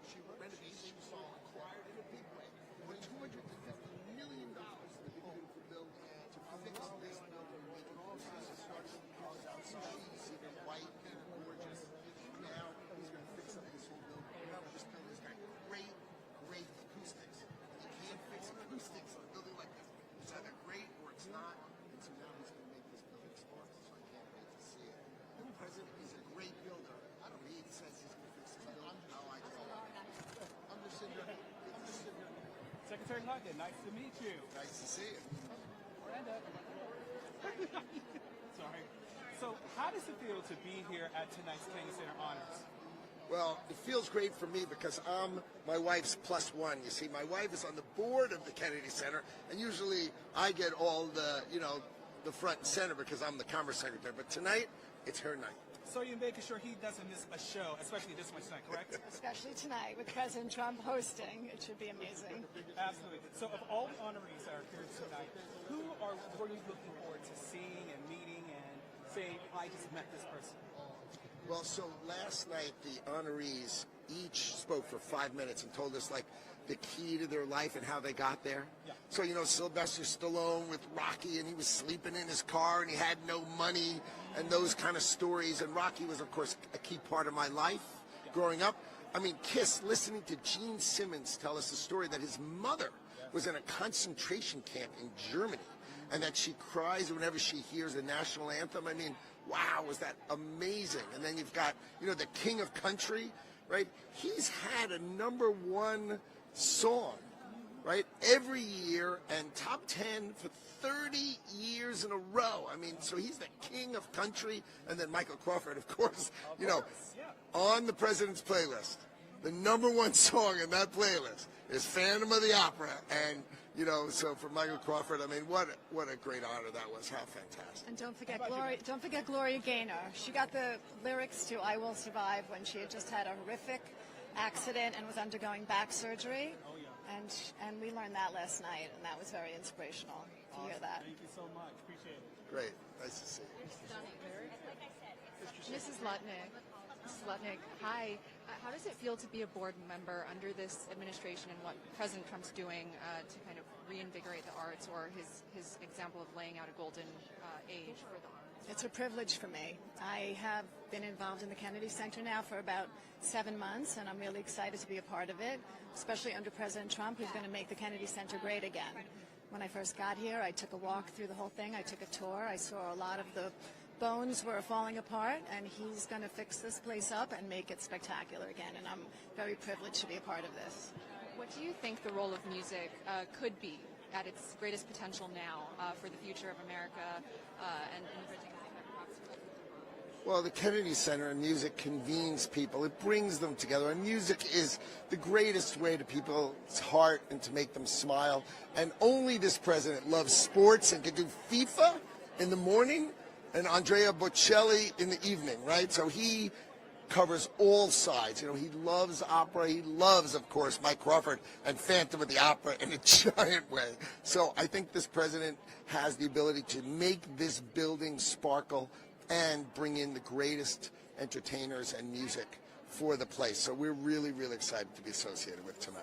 [SPEAKER 6] She renovated. She saw acquired in a big way. With $250 million to build to fix this building, make it all construction costs out. So she's even white and gorgeous. Now he's going to fix up this whole building. This building's got great acoustics. You can't fix acoustics on a building like this. It's either great or it's not. And so now he's going to make this building sparkle. So I can't wait to see it. The president is a great builder. I don't know. He says he's going to fix this building. I'm just sitting here.
[SPEAKER 1] Secretary London, nice to meet you.
[SPEAKER 8] Nice to see you.
[SPEAKER 1] Miranda. Sorry. So how does it feel to be here at tonight's Kennedy Center Honors?
[SPEAKER 8] Well, it feels great for me because I'm my wife's +1. You see, my wife is on the board of the Kennedy Center, and usually I get all the, the front and center because I'm the Commerce Secretary. But tonight, it's her night.
[SPEAKER 1] So you're making sure he doesn't miss a show, especially this much tonight, correct?
[SPEAKER 18] Especially tonight with President Trump hosting. It should be amazing.
[SPEAKER 1] Absolutely. So of all the honorees that are here tonight, who are really looking forward to seeing and meeting and saying, I just met this person?
[SPEAKER 8] Well, so last night, the honorees each spoke for 5 minutes and told us, the key to their life and how they got there. Yeah. So, Sylvester Stallone with Rocky, and he was sleeping in his car, and he had no money, and those kind of stories. And Rocky was, of course, a key part of my life growing up. I mean, KISS, listening to Gene Simmons tell us the story that his mother was in a concentration camp in Germany, and that she cries whenever she hears the national anthem. I mean, wow, was that amazing. And then you've got, the King of Country, right? He's had a #1 song, right, every year, and top 10 for 30 years in a row. I mean, so he's the King of Country. And then Michael Crawford, of course, on the President's playlist. The #1 song in that playlist is Phantom of the Opera. And You know, so for Michael Crawford, I mean, what a great honor that was. How fantastic.
[SPEAKER 18] And don't forget Gloria Gaynor. She got the lyrics to I Will Survive when she had just had a horrific accident and was undergoing back surgery.
[SPEAKER 1] Oh, yeah.
[SPEAKER 18] And we learned that last night, and that was very inspirational to hear that.
[SPEAKER 1] Thank you so much. Appreciate it.
[SPEAKER 8] Great. Nice to see you.
[SPEAKER 14] Mrs. Lutnick. Mrs. Lutnick, hi. How does it feel to be a board member under this administration and what President Trump's doing to kind of reinvigorate the arts, or his example of laying out a golden age for the arts?
[SPEAKER 18] It's a privilege for me. I have been involved in the Kennedy Center now for about 7 months, and I'm really excited to be a part of it, especially under President Trump, who's going to make the Kennedy Center great again. When I first got here, I took a walk through the whole thing. I took a tour. I saw a lot of the bones were falling apart, and he's going to fix this place up and make it spectacular again, and I'm very privileged to be a part of this.
[SPEAKER 14] What do you think the role of music could be at its greatest potential now for the future of America and in particular?
[SPEAKER 8] Well, the Kennedy Center and music convenes people. It brings them together. And music is the greatest way to people's heart and to make them smile. And only this president loves sports and can do FIFA in the morning and Andrea Bocelli in the evening, right? So he covers all sides. You know, he loves opera. He loves, of course, Mike Crawford and Phantom of the Opera in a giant way. So I think this president has the ability to make this building sparkle and bring in the greatest entertainers and music for the place. So we're really, really excited to be associated with tonight.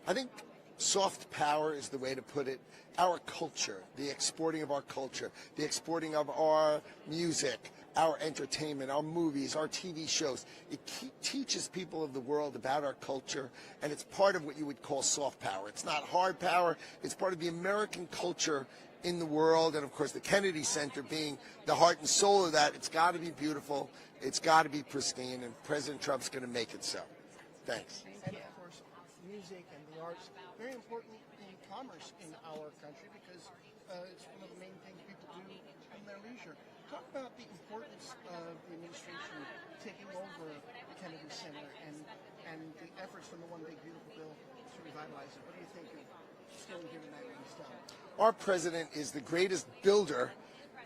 [SPEAKER 8] I think soft power is the way to put it. Our culture, the exporting of our culture, the exporting of our music, our entertainment, our movies, our TV shows. It teaches people of the world about our culture, and it's part of what you would call soft power. It's not hard power. It's part of the American culture in the world, and of course the Kennedy Center being the heart and soul of that. It's got to be beautiful. It's got to be pristine, and President Trump's going to make it so. Thanks.
[SPEAKER 3] And of course, music and the arts, very important in commerce in our country because it's one of the main things people do in their leisure. Talk about the importance of the administration taking over the Kennedy Center and the efforts from the One Big Beautiful Bill to revitalize it. What do you think of still giving that piece done?
[SPEAKER 8] Our president is the greatest builder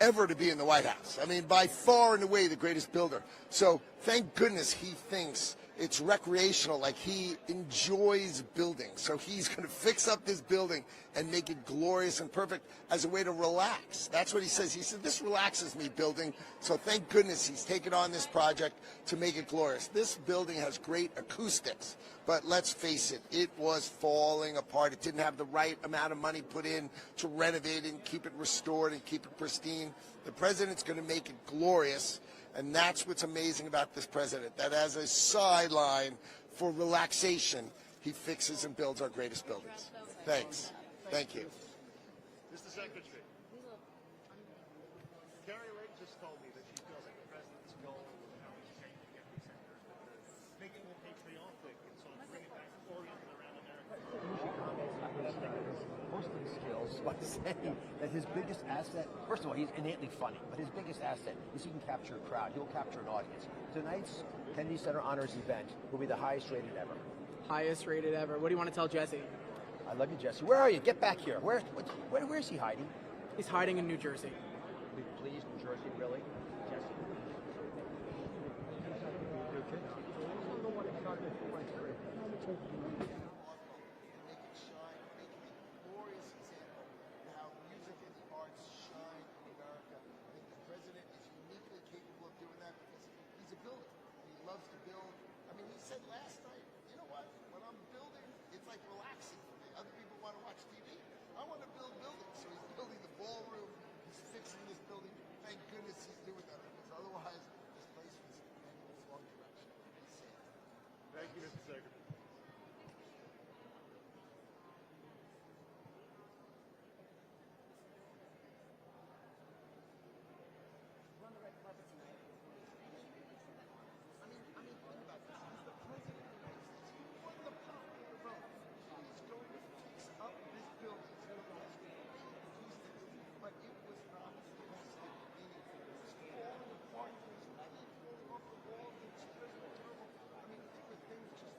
[SPEAKER 8] ever to be in the White House. I mean, by far and away the greatest builder. So thank goodness he thinks it's recreational, like he enjoys building. So he's going to fix up this building and make it glorious and perfect as a way to relax. That's what he says. He said, this relaxes me, building. So thank goodness he's taken on this project to make it glorious. This building has great acoustics, but let's face it, it was falling apart. It didn't have the right amount of money put in to renovate it and keep it restored and keep it pristine. The president's going to make it glorious. And that's what's amazing about this president, that as a sideline for relaxation, he fixes and builds our greatest buildings. Thanks. Thank you.
[SPEAKER 3] Mr. Secretary, Carrie Lake just told me that she feels like the president's goal with how he's changing the Kennedy Center is to make it more patriotic and sort of bring it back oriented around America.
[SPEAKER 15] Hosting skills by saying that his biggest asset, first of all, he's innately funny, but his biggest asset is he can capture a crowd. He'll capture an audience. Tonight's Kennedy Center Honors event will be the highest rated ever.
[SPEAKER 11] Highest rated ever. What do you want to tell Jesse?
[SPEAKER 15] I love you, Jesse. Where are you? Get back here. Where's he hiding?
[SPEAKER 11] He's hiding in New Jersey.
[SPEAKER 15] Please, New Jersey, really? Jesse.
[SPEAKER 8] Last night, you know what? When I'm building, it's like relaxing for me. Other people want to watch TV. I want to build buildings. So he's building the ballroom. He's fixing this building. Thank goodness he's doing that because otherwise this place was heading in the wrong direction. He's safe.
[SPEAKER 3] Thank you, Mr. Secretary.
[SPEAKER 8] Things just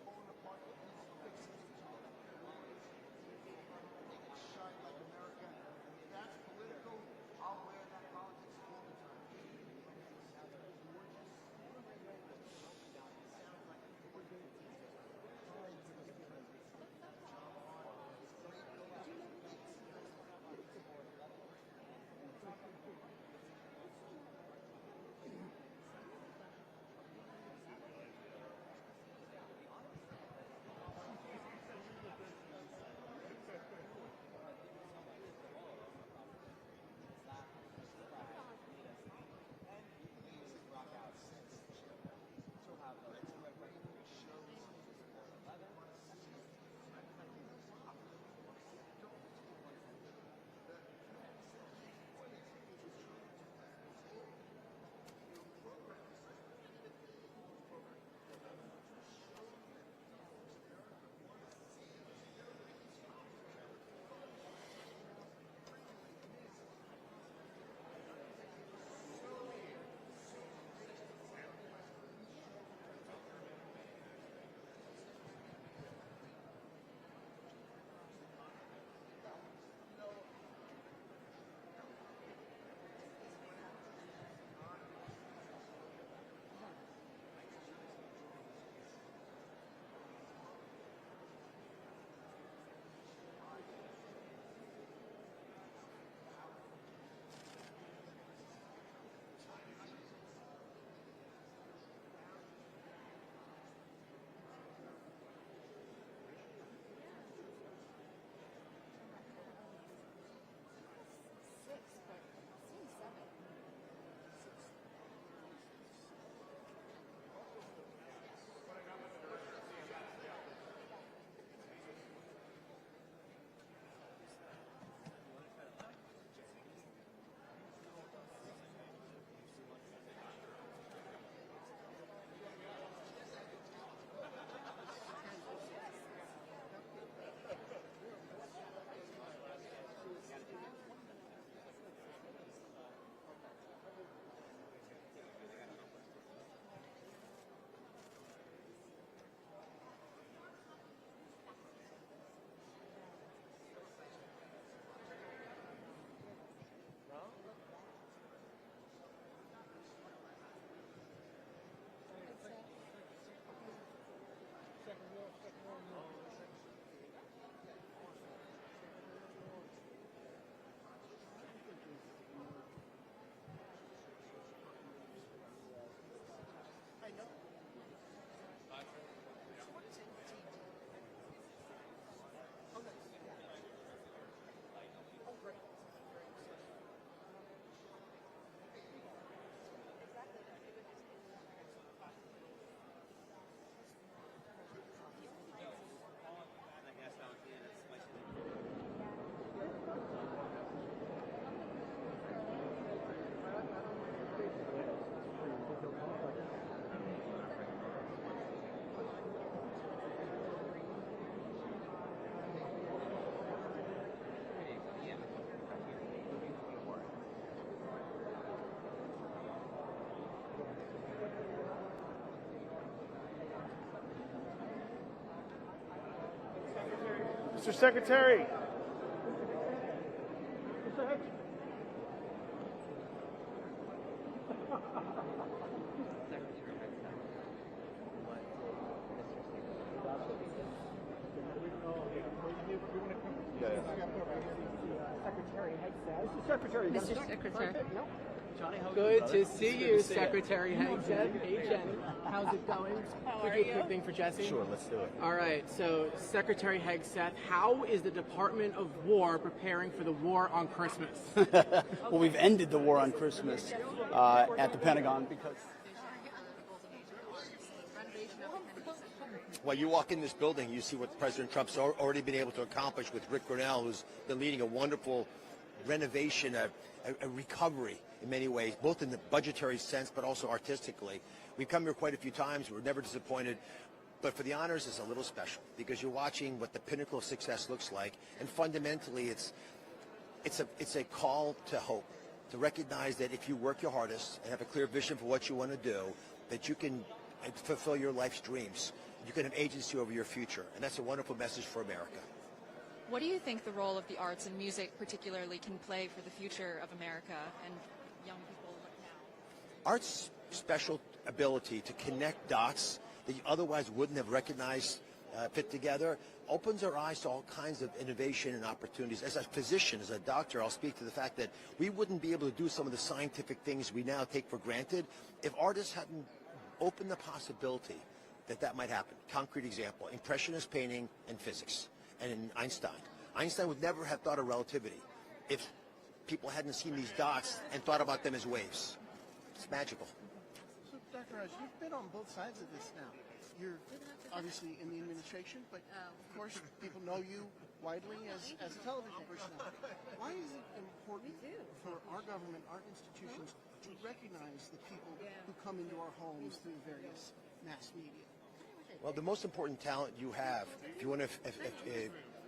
[SPEAKER 9] Mr. Secretary.
[SPEAKER 11] Mr. Secretary. Good to see you, Secretary Hegseth. Hey, Jen. How's it going? Can we do a quick thing for Jesse?
[SPEAKER 15] Sure, let's do it.
[SPEAKER 11] All right, so Secretary Hegseth, how is the Department of War preparing for the war on Christmas?
[SPEAKER 16] Well, we've ended the war on Christmas at the Pentagon because...
[SPEAKER 15] Well, you walk in this building, you see what President Trump's already been able to accomplish with Rick Grinnell, who's been leading a wonderful renovation, a recovery in many ways, both in the budgetary sense but also artistically. We've come here quite a few times. We're never disappointed. But for the honors, it's a little special because you're watching what the pinnacle of success looks like. And fundamentally, it's a call to hope, to recognize that if you work your hardest and have a clear vision for what you want to do, that you can fulfill your life's dreams. You can have agency over your future. And that's a wonderful message for America.
[SPEAKER 14] What do you think the role of the arts and music particularly can play for the future of America and young people now?
[SPEAKER 15] Art's special ability to connect dots that you otherwise wouldn't have recognized fit together opens our eyes to all kinds of innovation and opportunities. As a physician, as a doctor, I'll speak to the fact that we wouldn't be able to do some of the scientific things we now take for granted if artists hadn't opened the possibility that might happen. Concrete example, Impressionist painting and physics. And in Einstein. Einstein would never have thought of relativity if people hadn't seen these dots and thought about them as waves. It's magical.
[SPEAKER 3] So, Dr. Raj, you've been on both sides of this now. You're obviously in the administration, but of course people know you widely as a television personality. Why is it important for our government, our institutions, to recognize the people who come into our homes through various mass media?
[SPEAKER 15] Well, the most important talent you have, if you want to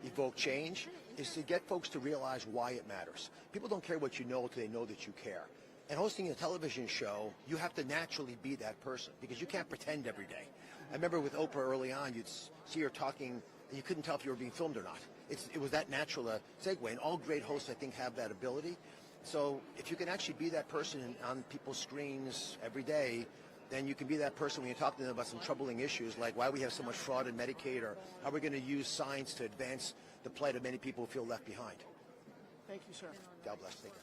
[SPEAKER 15] evoke change, is to get folks to realize why it matters. People don't care what you know until they know that you care. And hosting a television show, you have to naturally be that person because you can't pretend every day. I remember with Oprah early on, you'd see her talking, and you couldn't tell if you were being filmed or not. It was that natural a segue, and all great hosts, I think, have that ability. So if you can actually be that person on people's screens every day, then you can be that person when you talk to them about some troubling issues like why we have so much fraud in Medicaid or how we're going to use science to advance the plight of many people who feel left behind.
[SPEAKER 3] Thank you, sir.
[SPEAKER 15] God bless. Thank you.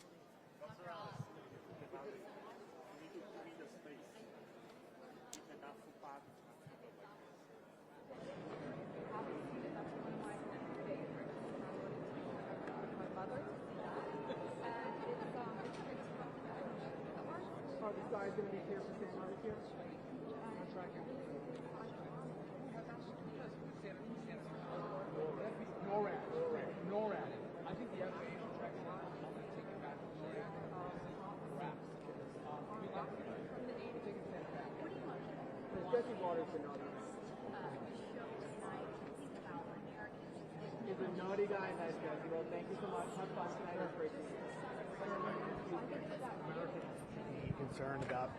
[SPEAKER 11] Are the guys going to be here for San Marcos? NORAD. I think the FAA is correct. I'm going to take it back to NORAD. Jesse Waters the naughty guy. He's a naughty guy, nice guy. Well, thank you so much. Have fun tonight. It's great to see you.
[SPEAKER 9] Concerned about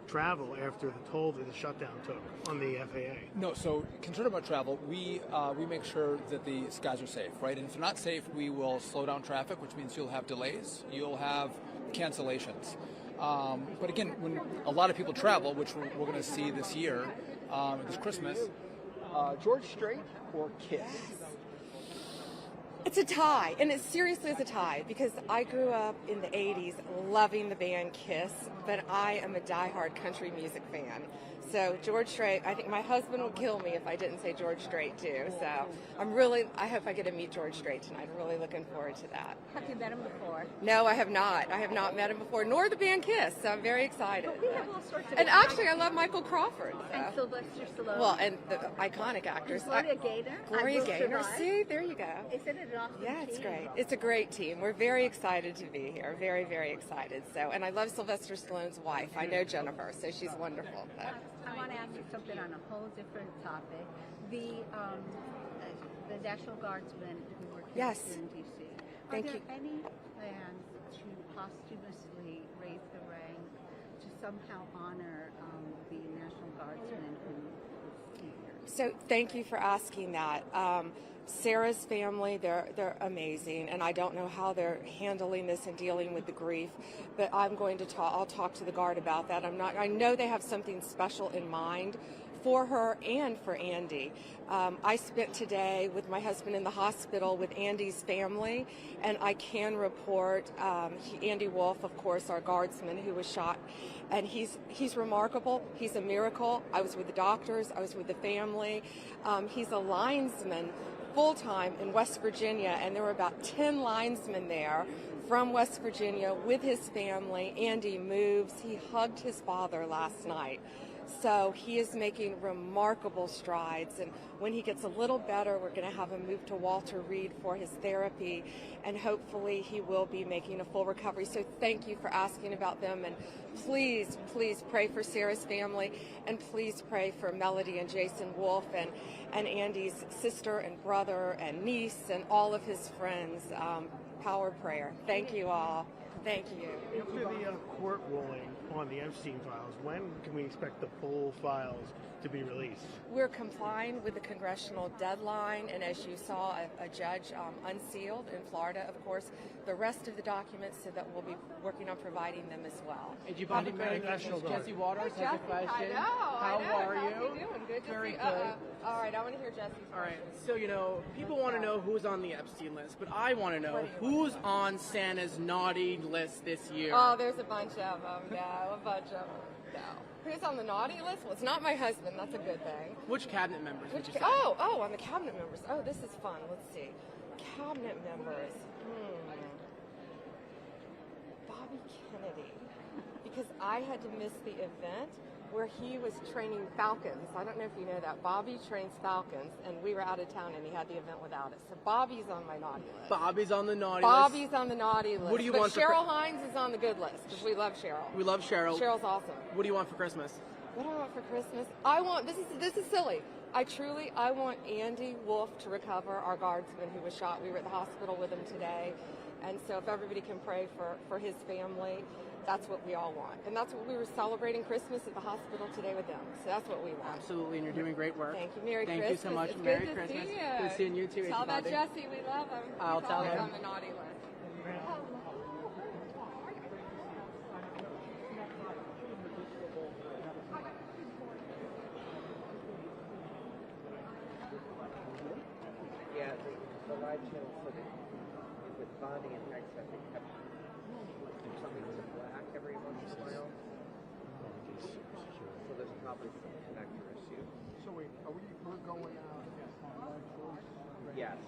[SPEAKER 9] travel after the toll that the shutdown took on the FAA?
[SPEAKER 19] No, so concerned about travel, we make sure that the skies are safe, right? And if they're not safe, we will slow down traffic, which means you'll have delays, you'll have cancellations. But again, when a lot of people travel, which we're going to see this year, this Christmas, George Strait or KISS?
[SPEAKER 20] It's a tie, and it seriously is a tie, because I grew up in the 80s loving the band KISS, but I am a diehard country music fan. So George Strait, I think my husband would kill me if I didn't say George Strait too. So I hope I get to meet George Strait tonight. I'm really looking forward to that.
[SPEAKER 10] Have you met him before?
[SPEAKER 20] No, I have not. I have not met him before, nor the band KISS, so I'm very excited.
[SPEAKER 10] We have all sorts of
[SPEAKER 20] And actually, I love Michael Crawford. So.
[SPEAKER 10] And Sylvester Stallone.
[SPEAKER 20] Well, and the iconic actors.
[SPEAKER 10] Gloria Gaynor.
[SPEAKER 20] Gloria Gaynor. See, there you go.
[SPEAKER 10] Isn't it an awesome
[SPEAKER 20] Yeah, it's
[SPEAKER 10] team?
[SPEAKER 20] great. It's a great team. We're very excited to be here. Very, very excited. So, and I love Sylvester Stallone's wife. I know Jennifer, so she's wonderful.
[SPEAKER 10] I want to ask you something on a whole different topic. The National Guardsmen who were killed in D.C. Are there any plans to posthumously raise the rank to somehow honor the National Guardsmen who were here?
[SPEAKER 20] So thank you for asking that. Sarah's family, they're amazing, and I don't know how they're handling this and dealing with the grief, but I'll talk to the Guard about that. I know they have something special in mind for her and for Andy. I spent today with my husband in the hospital with Andy's family, and I can report Andy Wolf, of course, our guardsman who was shot, and he's remarkable. He's a miracle. I was with the doctors. I was with the family. He's a linesman full-time in West Virginia, and there were about 10 linesmen there from West Virginia with his family. Andy moves. He hugged his father last night. So he is making remarkable strides, and when he gets a little better, we're going to have him move to Walter Reed for his therapy, and hopefully he will be making a full recovery. So thank you for asking about them, and please, please pray for Sarah's family, and please pray for Melody and Jason Wolf and Andy's sister and brother and niece and all of his friends. Power prayer. Thank you all. Thank you.
[SPEAKER 9] After the court ruling on the Epstein files, when can we expect the full files to be released?
[SPEAKER 20] We're complying with the congressional deadline, and as you saw, a judge unsealed in Florida, of course, the rest of the documents, so that we'll be working on providing them as well.
[SPEAKER 11] Jesse Waters has a question.
[SPEAKER 20] How
[SPEAKER 11] are you?
[SPEAKER 20] How are you doing? Good to
[SPEAKER 11] Very
[SPEAKER 20] see
[SPEAKER 11] good.
[SPEAKER 20] All right, I want to hear Jesse's
[SPEAKER 11] All right, so people want to know who's on the Epstein list, but I want to know who's on Santa's naughty list this year.
[SPEAKER 20] Oh, there's a bunch of them. No, a bunch of them. No. Who's on the naughty list? Well, it's not my husband. That's a good thing.
[SPEAKER 11] Which cabinet members would you say?
[SPEAKER 20] Oh, on the cabinet members. Oh, this is fun. Let's see. Cabinet members. Bobby Kennedy. Because I had to miss the event where he was training falcons. I don't know if you know that. Bobby trains falcons, and we were out of town, and he had the event without us. So Bobby's on my naughty list.
[SPEAKER 11] Bobby's on the naughty
[SPEAKER 20] Bobby's on the naughty list.
[SPEAKER 11] What do you
[SPEAKER 20] but
[SPEAKER 11] want for
[SPEAKER 20] Cheryl Hines is on the good list, because we love Cheryl.
[SPEAKER 11] We love Cheryl.
[SPEAKER 20] Cheryl's awesome.
[SPEAKER 11] What do you want for Christmas?
[SPEAKER 20] What do I want for Christmas? I want, this is silly. I want Andy Wolf to recover, our guardsman who was shot. We were at the hospital with him today. And so if everybody can pray for his family, that's what we all want. And that's what we were celebrating Christmas at the hospital today with them. So that's what we want.
[SPEAKER 11] Absolutely, and you're doing great work.
[SPEAKER 20] Thank you. Merry
[SPEAKER 11] Thank
[SPEAKER 20] Christmas.
[SPEAKER 11] you so much.
[SPEAKER 20] It's
[SPEAKER 11] Merry
[SPEAKER 20] good to
[SPEAKER 11] Christmas.
[SPEAKER 20] see you.
[SPEAKER 11] Good seeing you too.
[SPEAKER 20] Tell that
[SPEAKER 11] Bobby.
[SPEAKER 20] Jesse we love him.
[SPEAKER 11] I'll tell
[SPEAKER 20] He's
[SPEAKER 11] him.
[SPEAKER 20] on the naughty list.
[SPEAKER 12] Yeah, the live channel said it with Bonnie and Hex, I think, kept something to black every once in a while. So there's probably some connector issue.
[SPEAKER 17] So wait, we're going out?
[SPEAKER 12] Yes.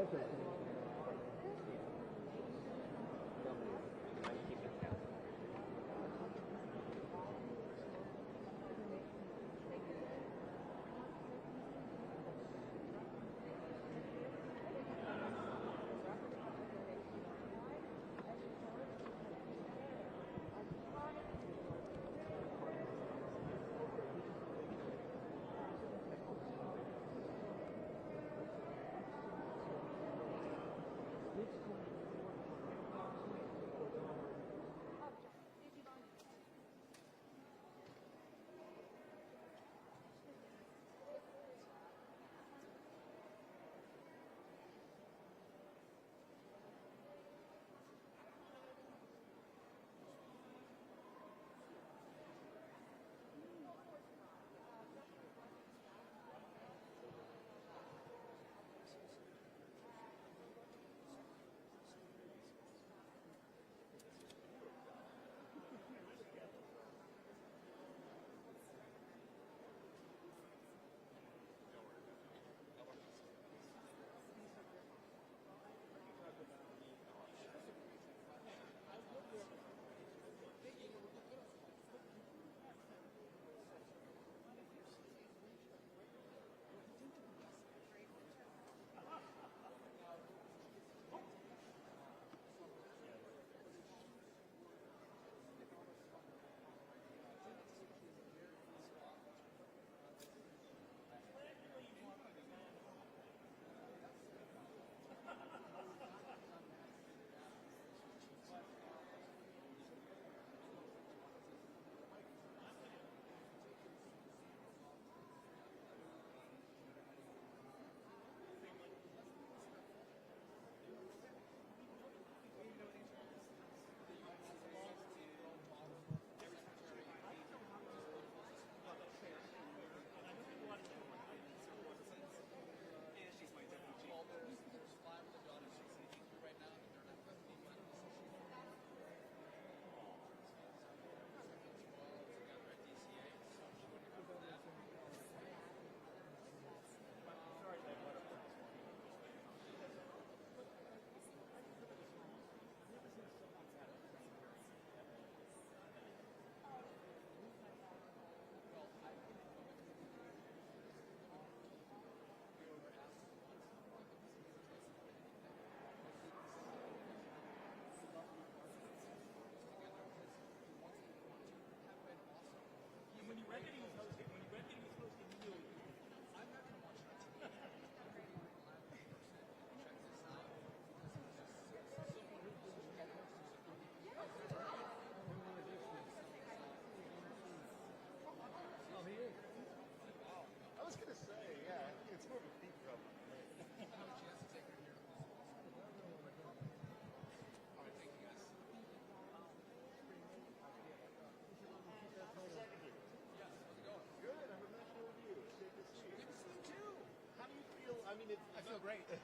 [SPEAKER 17] Okay.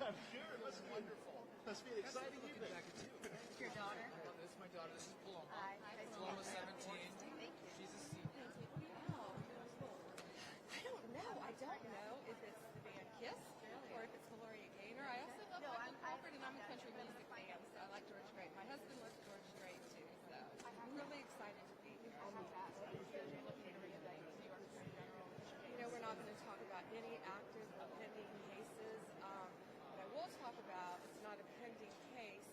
[SPEAKER 3] I'm sure it must be wonderful. Must be an exciting evening.
[SPEAKER 10] It's your daughter?
[SPEAKER 19] This is my daughter. This is Paloma.
[SPEAKER 10] Hi.
[SPEAKER 19] Paloma's 17. She's a senior.
[SPEAKER 20] I don't know. I don't know if it's the band KISS or if it's Gloria Gaynor. I also love Michael Crawford, and I'm a country music fan, so I like George Strait. My husband loves George Strait too, so I'm really excited to be here. You know, we're not going to talk about any active or pending cases. What I will talk about, it's not a pending case,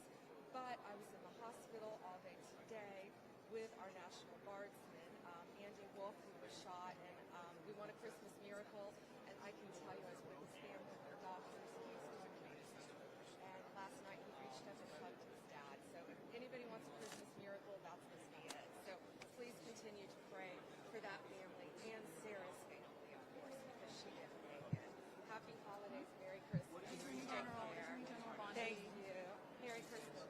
[SPEAKER 20] but I was in the hospital all day today with our National Guardsman, Andy Wolf, who was shot, and we won a Christmas miracle, and I can tell you, I was with his family, the doctors, he's doing amazing. And last night he reached up and hugged his dad. So if anybody wants a Christmas miracle, that's going to be it. So please continue to pray for that family and Sarah's family, of course, because she didn't make it. Happy holidays, Merry Christmas.
[SPEAKER 18] Attorney General Bondi.
[SPEAKER 20] Thank you. Merry Christmas.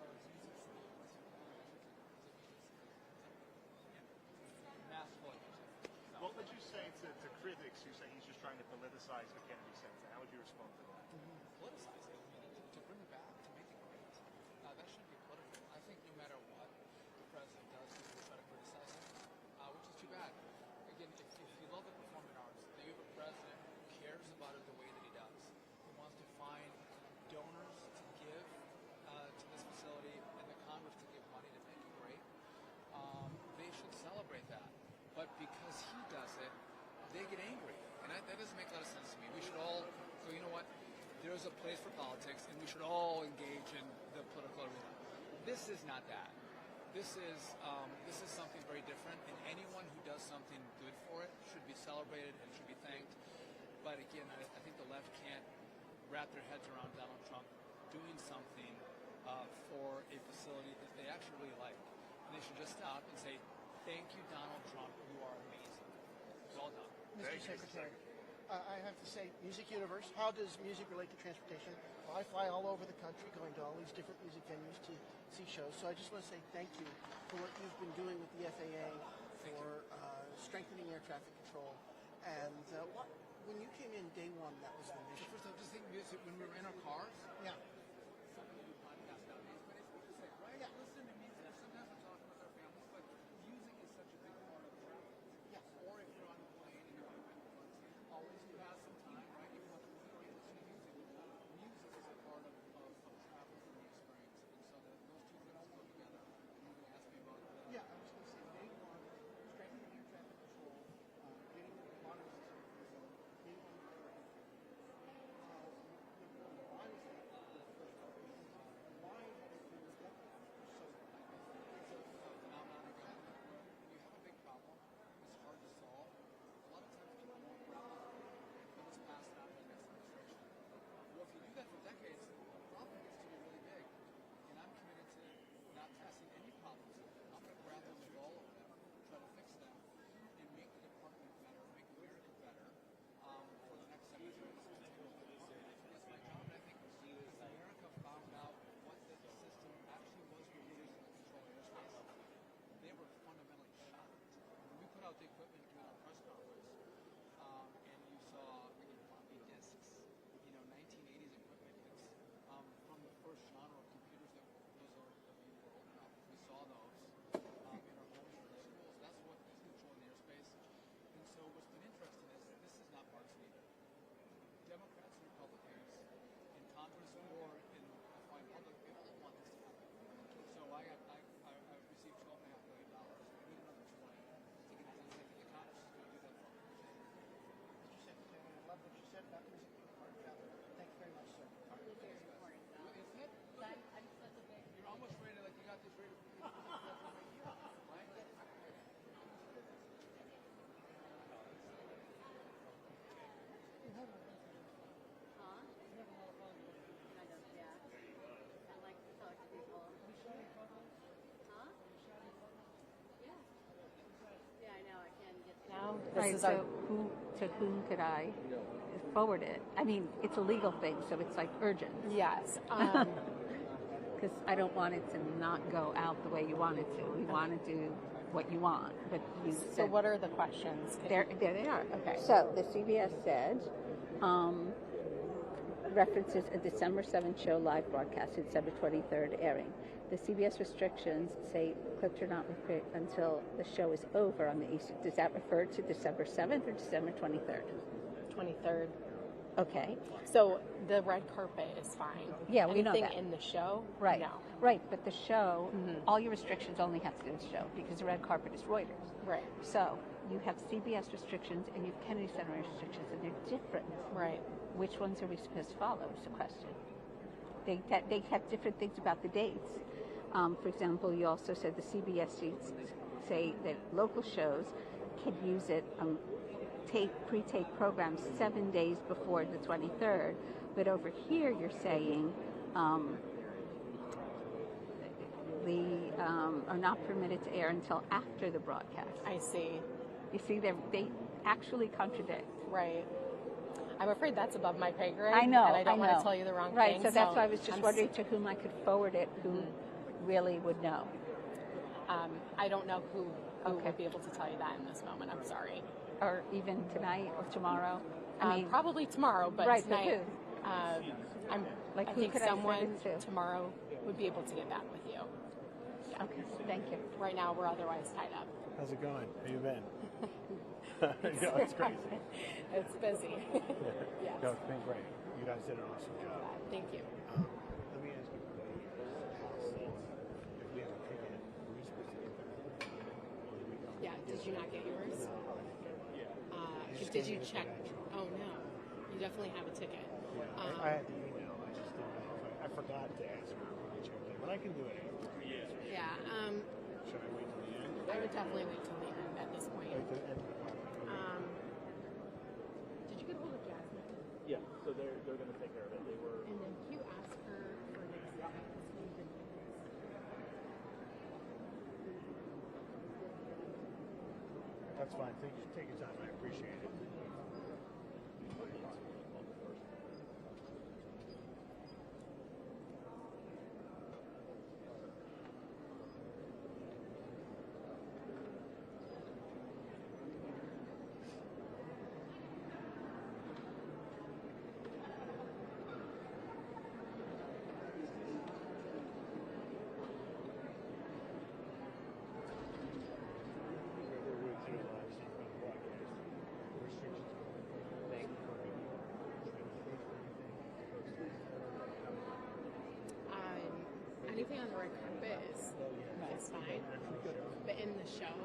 [SPEAKER 3] What would you say to critics who say he's just trying to politicize the Kennedy Center? How would you respond to that?
[SPEAKER 19] Politicize it, to bring it back, to make it great. That shouldn't be political. I think no matter what the president does, people try to criticize him, which is too bad. Again, if you love the performing arts, then you have a president who cares about it the way that he does. He wants to find donors to give to this facility and the Congress to give money to make it great. They should celebrate that. But because he does it, they get angry. And that doesn't make a lot of sense to me. We should all go, you know what, there's a place for politics, and we should all engage in the political arena. This is not that. This is something very different, and anyone who does something good for it should be celebrated and should be thanked. But again, I think the left can't wrap their heads around Donald Trump doing something for a facility that they actually really like. And they should just stop and say, thank you, Donald Trump. You are amazing. Well done.
[SPEAKER 2] Mr. Secretary, I have to say, Music Universe, how does music relate to transportation? Well, I fly all over the country going to all these different music venues to see shows. So I just want to say thank you for what you've been doing with the FAA for strengthening air traffic control. And when you came in day one, that was the mission.
[SPEAKER 19] First of all, just think music when we were in our cars.
[SPEAKER 2] Yeah.
[SPEAKER 19] Yeah. Listen to music. Sometimes we're talking with our families, but music is such a big part of travel. Yes. Or if you're on a plane and you're always you have some time, right? You want to listen to music. Music is a part of travel and the experience, and so those two things go together. You can ask me about that.
[SPEAKER 2] Yeah, I was going to say day one, strengthening air traffic control, getting the modern system. Day one. Why was that? Why have it been so?
[SPEAKER 19] You have a big problem. It's hard to solve. A lot of times people won't grapple when it's passed out in the next administration. Well, if you do that for decades, the problem gets to be really big. And I'm committed to not passing any problems. I'm going to grapple with all of them, try to fix them, and make the department better, make America better for the next administration. That's my job, and I think as America found out what the system actually was for using the control airspace, they were fundamentally shocked. When we put out the equipment during our press conference, and you saw floppy disks, 1980s equipment, it's from the first genre of computers that we were old enough. We saw those in our homes and our schools. That's what is controlling the airspace. And so what's been interesting is that this is not partisan either. Democrats and Republicans in Congress or in the fine public, they all want this to happen. So I received $12.5 million. We need another 20 to get it done. I think the Congress is going to do that for me.
[SPEAKER 2] Mr. Secretary, I love what you said about music being part of travel. Thank you very much, sir.
[SPEAKER 19] Isn't it? You're almost ready, like you got this ready to right?
[SPEAKER 10] Right, so to whom could I forward it? I mean, it's a legal thing, so it's like urgent.
[SPEAKER 13] Yes.
[SPEAKER 10] Because I don't want it to not go out the way you want it to. We want to do what you want, but you
[SPEAKER 13] So
[SPEAKER 10] said,
[SPEAKER 13] what are the questions?
[SPEAKER 10] there they are.
[SPEAKER 13] Okay.
[SPEAKER 10] So the CBS said, references a December 7th show live broadcast, December 23rd airing. The CBS restrictions say clips are not replayed until the show is over on the Eastern. Does that refer to December 7th or December 23rd?
[SPEAKER 5] 23rd.
[SPEAKER 10] Okay.
[SPEAKER 5] So the red carpet is fine.
[SPEAKER 10] Yeah, we know that.
[SPEAKER 5] Anything in the show?
[SPEAKER 10] Right.
[SPEAKER 5] No.
[SPEAKER 10] Right, but the show, all your restrictions only have to do with the show because the red carpet is Reuters.
[SPEAKER 5] Right.
[SPEAKER 10] So you have CBS restrictions and you have Kennedy Center restrictions, and they're different.
[SPEAKER 5] Right.
[SPEAKER 10] Which ones are we supposed to follow is the question. They have different things about the dates. For example, you also said the CBS sheets say that local shows can use it, pre-tape programs 7 days before the 23rd, but over here you're saying are not permitted to air until after the broadcast.
[SPEAKER 5] I see.
[SPEAKER 10] You see, they actually contradict.
[SPEAKER 5] Right. I'm afraid that's above my pay grade.
[SPEAKER 10] I know.
[SPEAKER 5] And I don't want to tell you the wrong thing.
[SPEAKER 10] Right, so that's why I was just wondering to whom I could forward it, who really would know.
[SPEAKER 5] I don't know who would be able to tell you that in this moment. I'm sorry.
[SPEAKER 10] Or even tonight or tomorrow? I mean,
[SPEAKER 5] probably tomorrow, but
[SPEAKER 10] right,
[SPEAKER 5] tonight,
[SPEAKER 10] but who?
[SPEAKER 5] I think someone tomorrow would be able to get back with you. Yeah.
[SPEAKER 10] Okay, thank you.
[SPEAKER 5] Right now, we're otherwise tied up.
[SPEAKER 9] How's it going? How you been?
[SPEAKER 5] It's crazy. It's busy. Yes.
[SPEAKER 9] No, it's been great. You guys did an awesome job.
[SPEAKER 5] Thank you.
[SPEAKER 9] Let me ask you a question. If we have a ticket, are we supposed to get them?
[SPEAKER 5] Yeah, did you not get yours? Did you check? Oh, no. You definitely have a ticket.
[SPEAKER 9] I had the email. I just didn't know. I forgot to ask her when I checked in. But I can do it after.
[SPEAKER 5] Yeah.
[SPEAKER 9] Should I wait till the end?
[SPEAKER 5] I would definitely wait till the end at this point.
[SPEAKER 9] Wait till the end.
[SPEAKER 5] Did you get hold of Jasmine?
[SPEAKER 3] Yeah, so they're going to take care of it. They were.
[SPEAKER 5] And then Q asked her for an exact.
[SPEAKER 9] That's fine. Take your time. I appreciate it.
[SPEAKER 5] Anything on the red carpet is fine, but in the show,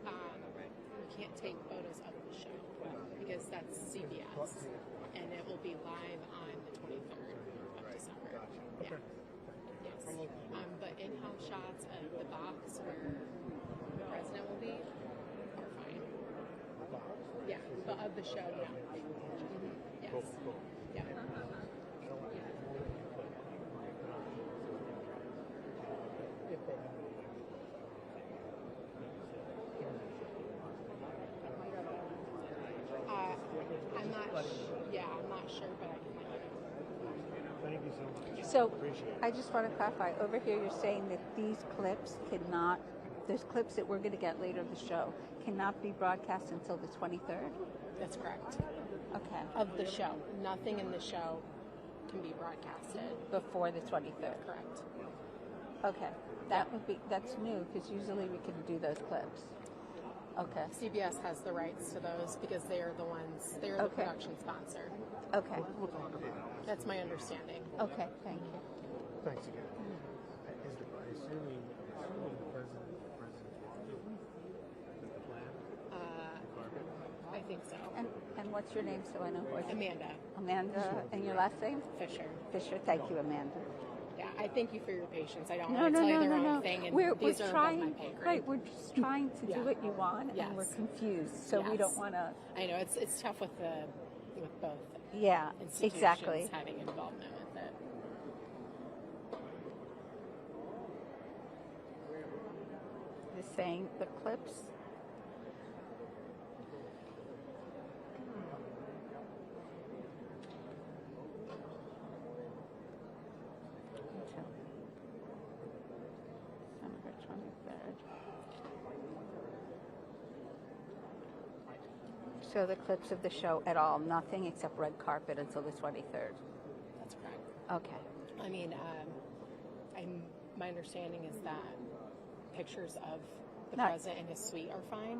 [SPEAKER 5] we can't take photos of the show because that's CBS, and it will be live on the 23rd of December. Yeah. Yes. But in-house shots of the box where the president will be are fine. Yeah, but of the show, no. Yes. Yeah. I'm not sure, but I can let you know.
[SPEAKER 9] Thank you so much.
[SPEAKER 10] So
[SPEAKER 9] Appreciate it.
[SPEAKER 10] I just want to clarify, over here you're saying that these clips cannot, those clips that we're going to get later in the show, cannot be broadcast until the 23rd?
[SPEAKER 5] That's correct.
[SPEAKER 10] Okay.
[SPEAKER 5] Of the show. Nothing in the show can be broadcasted.
[SPEAKER 10] Before the 23rd?
[SPEAKER 5] Correct.
[SPEAKER 10] Okay. That's new, because usually we can do those clips. Okay.
[SPEAKER 5] CBS has the rights to those because they are the production sponsor.
[SPEAKER 10] Okay.
[SPEAKER 9] We'll talk about it.
[SPEAKER 5] That's my understanding.
[SPEAKER 10] Okay, thank you.
[SPEAKER 9] Thanks again. Assuming the president is the plan?
[SPEAKER 5] I think so.
[SPEAKER 10] And what's your name so I know who I can...
[SPEAKER 5] Amanda.
[SPEAKER 10] Amanda, and your last name?
[SPEAKER 5] Fisher.
[SPEAKER 10] Fisher, thank you, Amanda.
[SPEAKER 5] Yeah, I thank you for your patience. I don't want to tell you the wrong thing, and these are above my pay grade.
[SPEAKER 10] Right, we're just trying to do what you want, and we're confused, so we don't want to...
[SPEAKER 5] I know, it's tough with both institutions
[SPEAKER 10] exactly.
[SPEAKER 5] having involvement with it.
[SPEAKER 10] Just saying the clips... So the clips of the show at all, nothing except red carpet until the 23rd.
[SPEAKER 13] Okay.
[SPEAKER 5] I mean, my understanding is that pictures of the president and his suite are fine,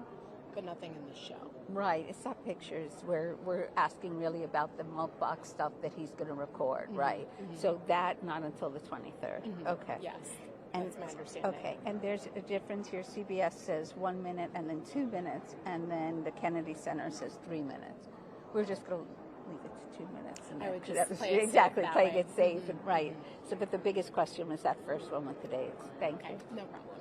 [SPEAKER 5] but nothing in the show.
[SPEAKER 13] Right. It's not pictures. We're asking really about the Milkbox stuff that he's going to record, right? So that not until the 23rd. Okay.
[SPEAKER 5] Yes.
[SPEAKER 13] And
[SPEAKER 5] that's my understanding.
[SPEAKER 13] Okay, and there's a difference here. CBS says 1 minute and then 2 minutes, and then the Kennedy Center says 3 minutes. We're just going to leave it to 2 minutes. And
[SPEAKER 5] I would just
[SPEAKER 13] that was,
[SPEAKER 5] play it
[SPEAKER 13] exactly
[SPEAKER 5] safe that
[SPEAKER 13] playing
[SPEAKER 5] way.
[SPEAKER 13] it safe, and right. So, but the biggest question was that first one with the dates. Thank you.
[SPEAKER 5] No problem.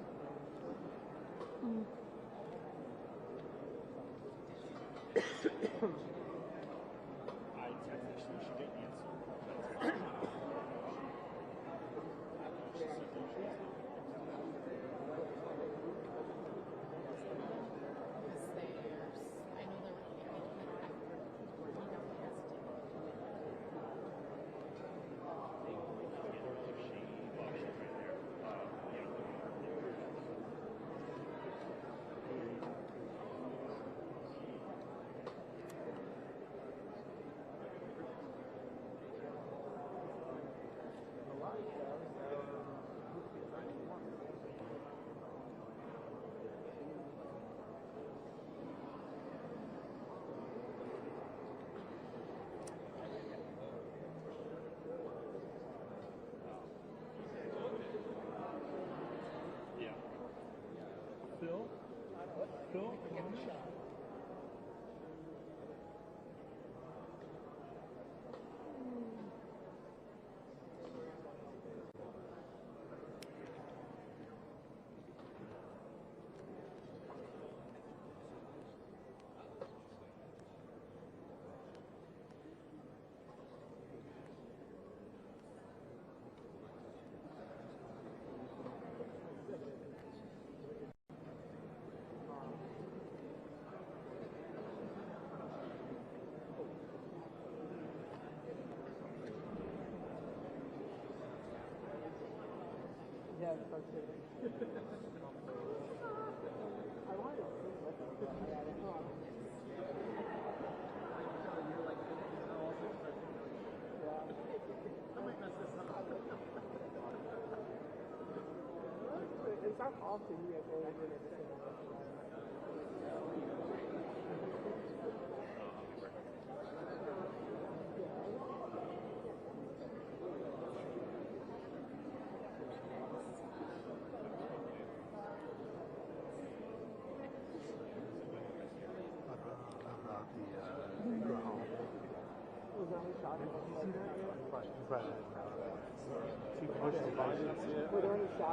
[SPEAKER 11] It's not often you get very good at the same time.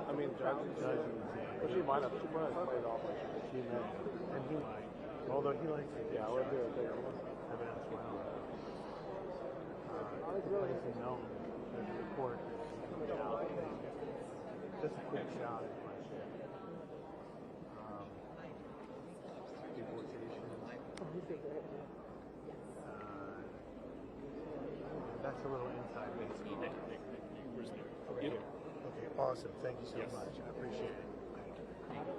[SPEAKER 9] I mean, judge, but she might have played off like she meant, and he, although he likes it, yeah, we'll do it there. I mean, that's well. It's known as a report. Just a quick shot at my shit. Deportation. That's a little inside baseball. Okay, awesome. Thank you so much. I appreciate it. Thank you.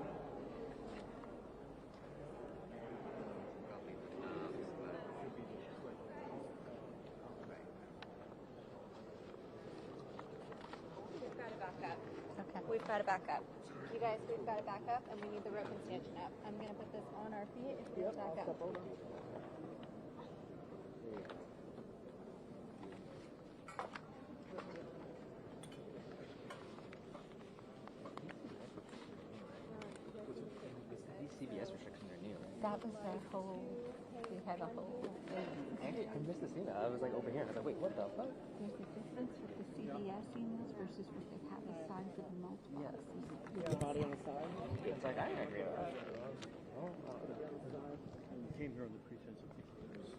[SPEAKER 5] We've got to back up. Okay. We've got to back up. You guys, we've got to back up, and we need the rope and stanchion up. I'm going to put this on our feet if you back up.
[SPEAKER 12] CBS restrictions are new, right?
[SPEAKER 13] That was their whole, we had a whole thing.
[SPEAKER 12] Actually, I missed the scene. I was like over here. I was like, wait, what the fuck?
[SPEAKER 13] There's a difference with the CBS emails versus what they have the size of the multiple.
[SPEAKER 12] Yes.
[SPEAKER 11] Yeah, body on the side.
[SPEAKER 12] It's like, I agree with that.
[SPEAKER 9] You came here on the pretense of thinking there was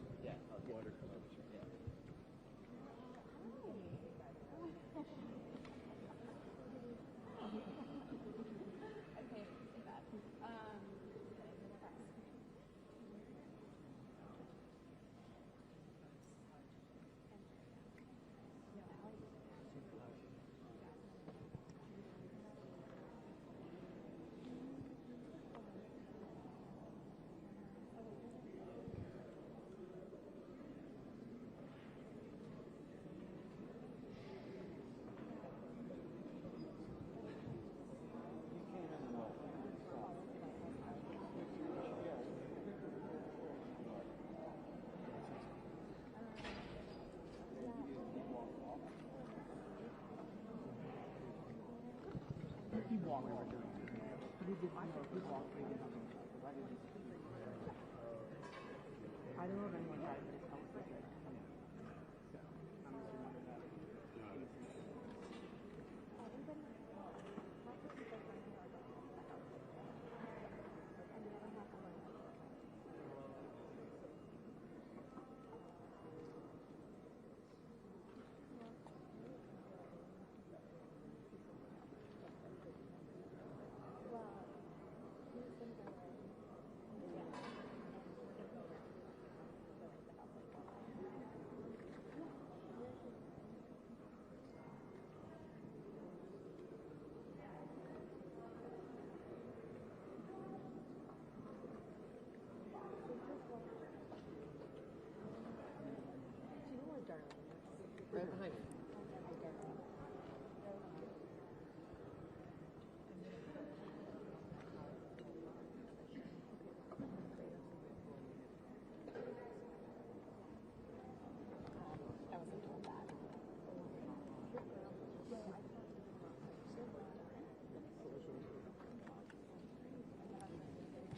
[SPEAKER 9] water coming out.
[SPEAKER 11] I don't know if anyone has this conversation. Right behind you.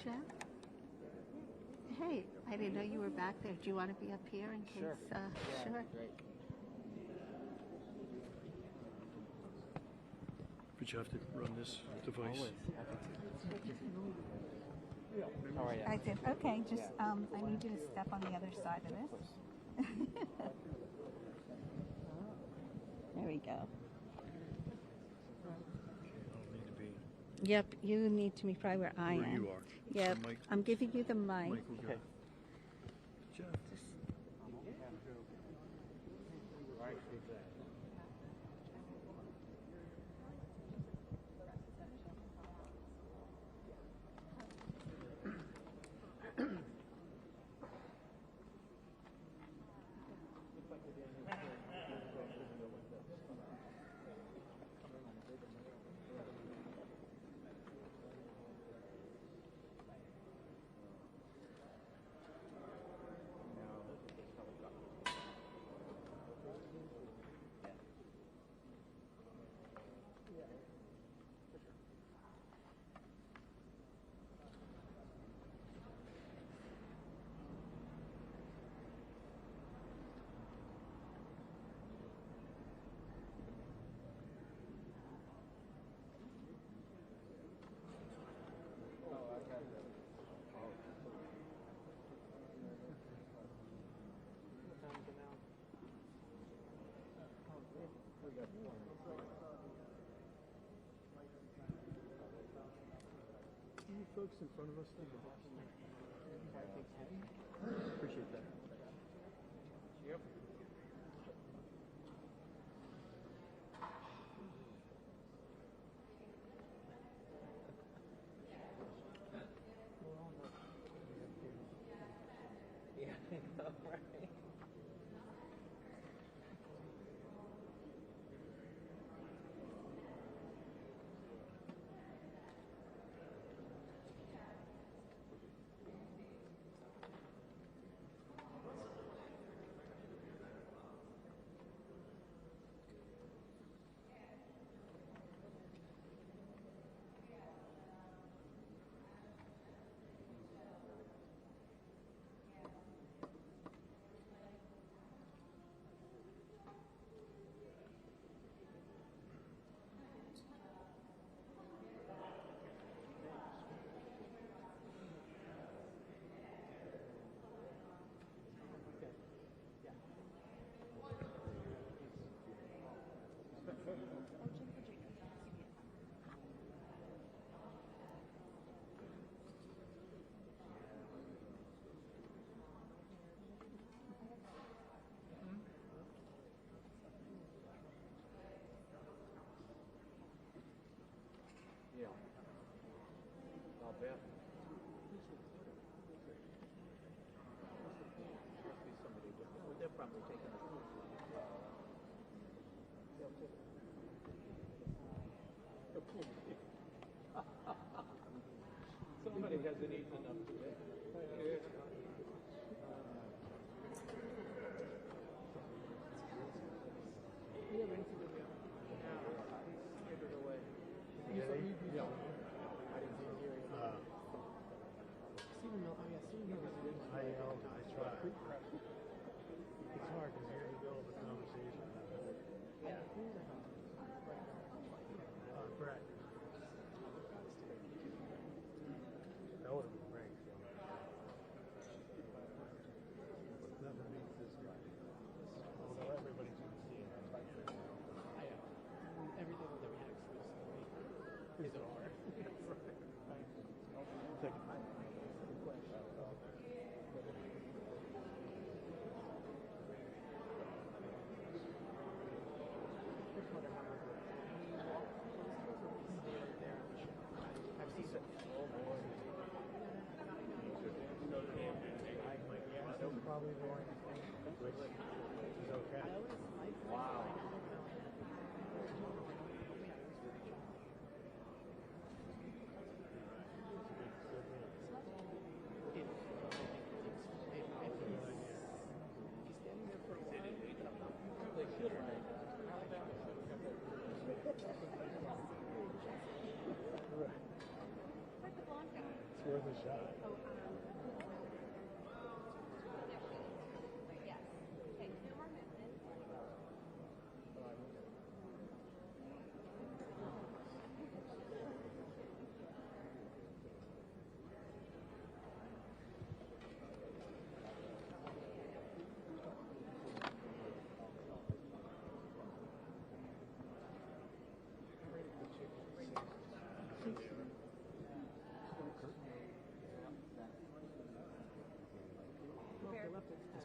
[SPEAKER 10] Jeff? Hey, I didn't know you were back there. Do you want to be up here in case?
[SPEAKER 12] Sure.
[SPEAKER 10] Sure.
[SPEAKER 12] Great.
[SPEAKER 21] But you have to run this device.
[SPEAKER 12] How are you?
[SPEAKER 13] I did. Okay, just I need you to step on the other side of this. There we go. Yep, you need to be right where I am.
[SPEAKER 21] Where you are.
[SPEAKER 13] Yep,
[SPEAKER 21] So Mike-
[SPEAKER 13] I'm giving you the mic.
[SPEAKER 21] Mike will go.
[SPEAKER 12] Okay.
[SPEAKER 21] Jeff. You folks in front of us need to watch. Appreciate that. Yep.
[SPEAKER 12] Yeah, I know, right? Yeah. I'll bet. Must be somebody different. Well, they're probably taking a somebody hasn't eaten enough today. Yeah.
[SPEAKER 9] try. It's hard because you're in the middle of a conversation. Correct. That would have been great. Nothing beats this guy. Although everybody's going to see it.
[SPEAKER 11] Everything that we have exclusively is over.
[SPEAKER 9] Probably more which is okay. Wow. It's worth a shot.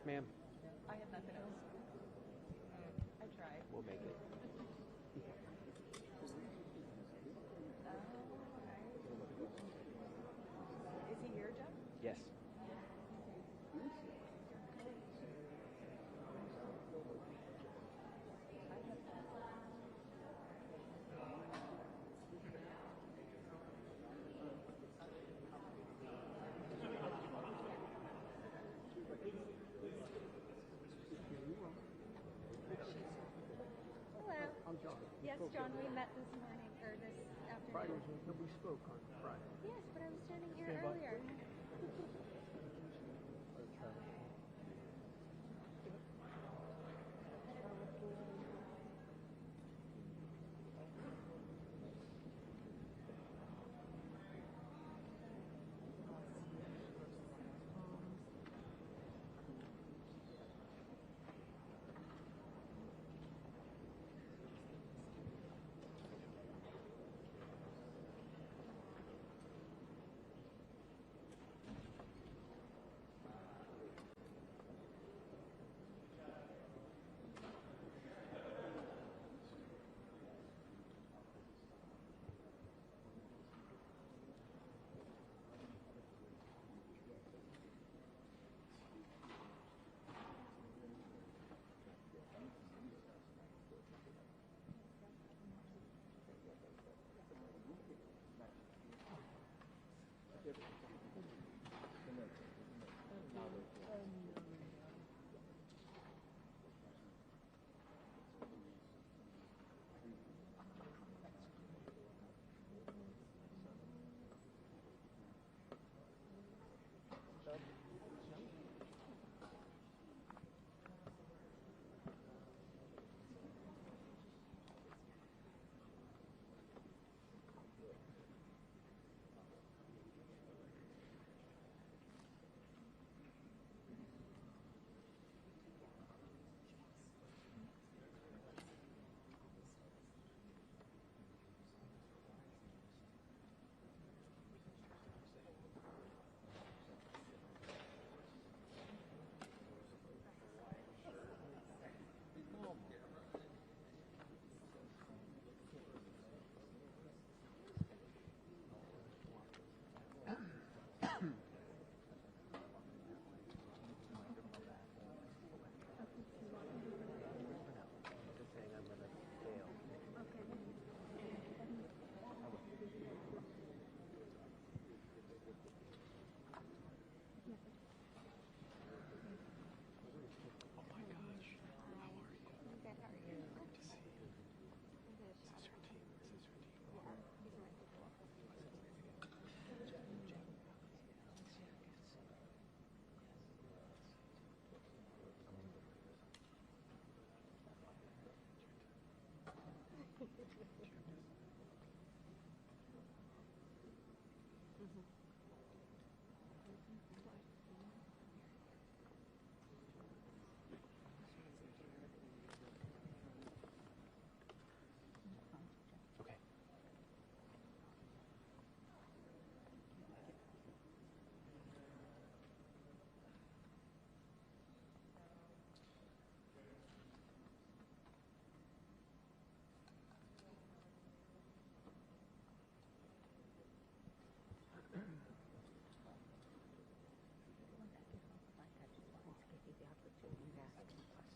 [SPEAKER 9] Yes, ma'am.
[SPEAKER 4] I have nothing else. I tried.
[SPEAKER 12] We'll make it.
[SPEAKER 4] Is he here, Jeff?
[SPEAKER 12] Yes.
[SPEAKER 10] Yes, John, we met this morning, or this afternoon.
[SPEAKER 9] We spoke on Friday.
[SPEAKER 10] Yes, but I was standing here
[SPEAKER 9] Stand by.
[SPEAKER 10] earlier.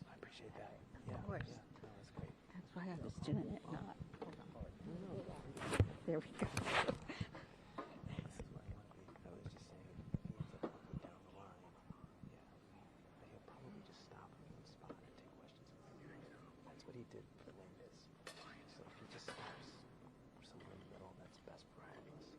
[SPEAKER 15] I appreciate that. Yeah.
[SPEAKER 13] Of course.
[SPEAKER 15] Yeah, no, that's great.
[SPEAKER 13] That's why I was doing it, not. There we go.
[SPEAKER 15] That's what he did for the latest. So if he just stops somewhere in the middle, that's best practice.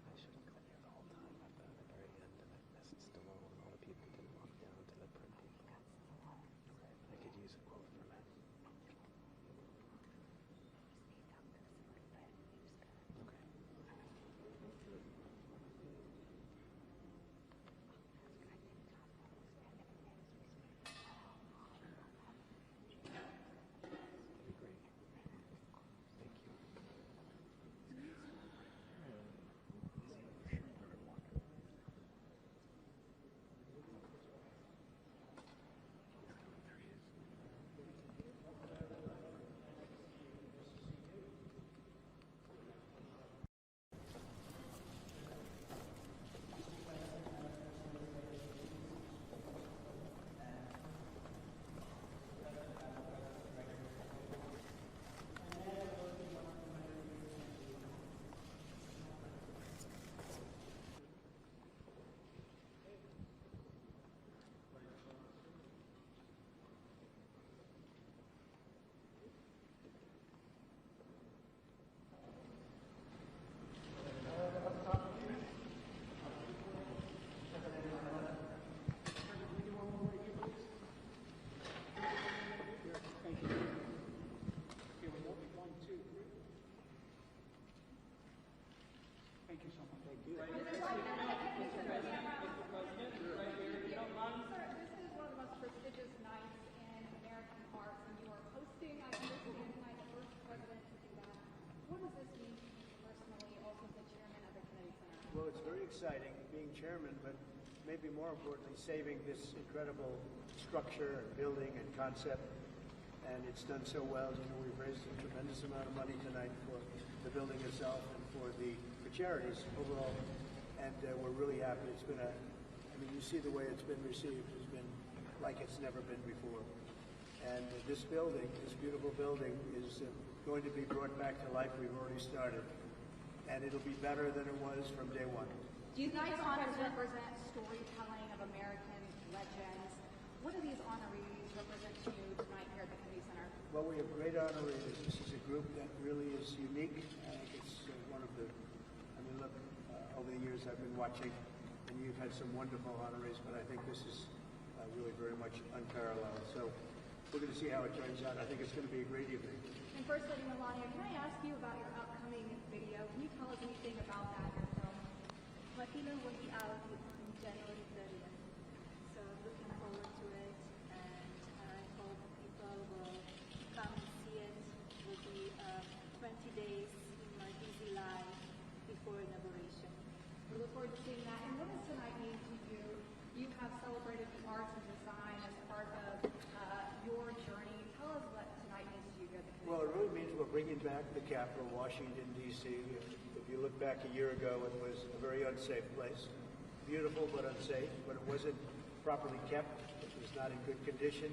[SPEAKER 15] I should have cut here the whole time. I've been at the very end and I missed Stallone and all the people didn't walk down to the print people. I could use a quote from him.
[SPEAKER 9] Well, it's very exciting being chairman, but maybe more importantly, saving this incredible structure and building and concept. And it's done so well. You know, we've raised a tremendous amount of money tonight for the building itself and for charities overall. And we're really happy. It's been I mean, you see the way it's been received. It's been like it's never been before. And this building, this beautiful building, is going to be brought back to life. We've already started. And it'll be better than it was from day one.
[SPEAKER 7] Tonight's honors represent storytelling of American legends. What do these honorees represent to you tonight here at the Kennedy Center?
[SPEAKER 9] Well, we have great honorees. This is a group that really is unique. I think it's one of the, I mean, look, over the years I've been watching, and you've had some wonderful honorees, but I think this is really very much unparalleled. So we're going to see how it turns out. I think it's going to be a great evening.
[SPEAKER 7] And First Lady Melania, can I ask you about your upcoming video? Can you tell us anything about that, your film?
[SPEAKER 22] My film will be out on January 30th. So looking forward to it, and I hope people will come and see it. It will be 20 days in my busy life before inauguration.
[SPEAKER 7] We look forward to seeing that. And what does tonight mean to you? You have celebrated the arts and design as part of your journey. Tell us what tonight means to you here at the Kennedy.
[SPEAKER 9] Well, it really means we're bringing back the capital, Washington, D.C. If you look back a year ago, it was a very unsafe place. Beautiful, but unsafe. But it wasn't properly kept. It was not in good condition.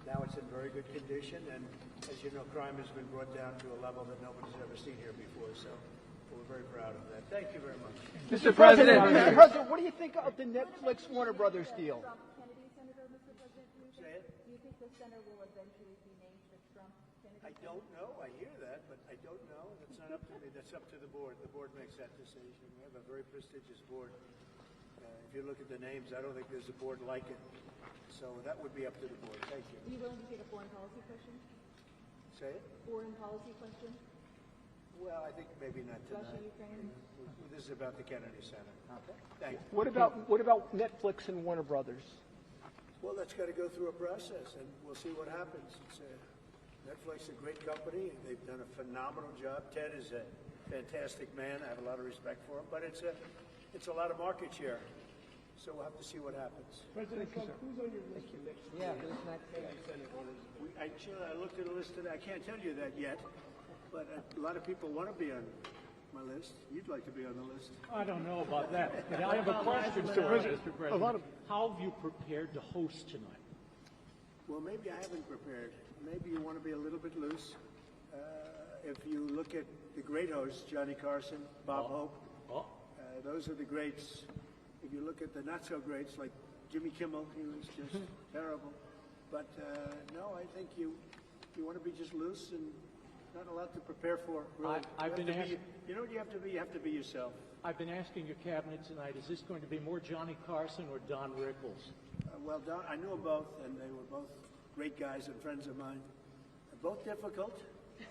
[SPEAKER 9] Now it's in very good condition. And as you know, crime has been brought down to a level that nobody's ever seen here before. So we're very proud of that. Thank you very much.
[SPEAKER 16] Mr. President, what do you think of the Netflix Warner Brothers deal?
[SPEAKER 22] Kennedy Center, Mr. President?
[SPEAKER 9] Say it?
[SPEAKER 22] Do you think the center will eventually be named the Trump Kennedy
[SPEAKER 9] I don't know. I hear that, but I don't know. That's not up to me. That's up to the board. The board makes that decision. We have a very prestigious board. If you look at the names, I don't think there's a board like it.
[SPEAKER 1] So that would be up to the board. Thank you.
[SPEAKER 11] Are you willing to take a foreign policy question?
[SPEAKER 1] Say it?
[SPEAKER 11] Foreign policy question?
[SPEAKER 1] Well, I think maybe not tonight.
[SPEAKER 11] Russia, Ukraine?
[SPEAKER 1] This is about the Kennedy Center. Okay. Thank you.
[SPEAKER 6] What about Netflix and Warner Brothers?
[SPEAKER 1] Well, that's got to go through a process, and we'll see what happens. Netflix is a great company. They've done a phenomenal job. Ted is a fantastic man. I have a lot of respect for him, but it's a lot of market share. So we'll have to see what happens.
[SPEAKER 6] President Trump, who's on your list for next year?
[SPEAKER 1] I looked at the list today. I can't tell you that yet, but a lot of people want to be on my list. You'd like to be on the list.
[SPEAKER 6] I don't know about that, but I have a question, Mr. President. How have you prepared to host tonight?
[SPEAKER 1] Well, maybe I haven't prepared. Maybe you want to be a little bit loose. If you look at the great hosts, Johnny Carson, Bob Hope, those are the greats. If you look at the not-so-greats, like Jimmy Kimmel, he was just terrible. But no, I think you want to be just loose and not a lot to prepare for. Really. You know what you have to be? You have to be yourself.
[SPEAKER 6] I've been asking your cabinet tonight, is this going to be more Johnny Carson or Don Rickles?
[SPEAKER 1] Well, Don, I knew them both, and they were both great guys and friends of mine. Both difficult,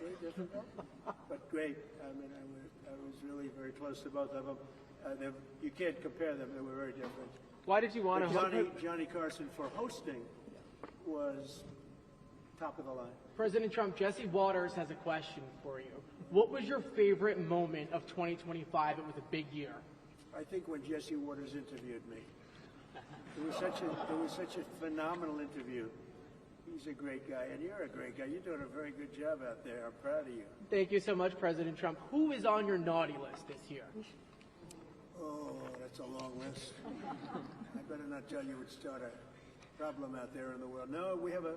[SPEAKER 1] very difficult, but great. I mean, I was really very close to both of them. You can't compare them. They were very different.
[SPEAKER 11] Why did you want to
[SPEAKER 1] Johnny Carson for hosting was top of the line.
[SPEAKER 11] President Trump, Jesse Waters has a question for you. What was your favorite moment of 2025? It was a big year.
[SPEAKER 1] I think when Jesse Waters interviewed me. It was such a phenomenal interview. He's a great guy, and you're a great guy. You're doing a very good job out there. I'm proud of you.
[SPEAKER 11] Thank you so much, President Trump. Who is on your naughty list this year?
[SPEAKER 1] Oh, that's a long list. I better not tell you, would start a problem out there in the world. No, we have a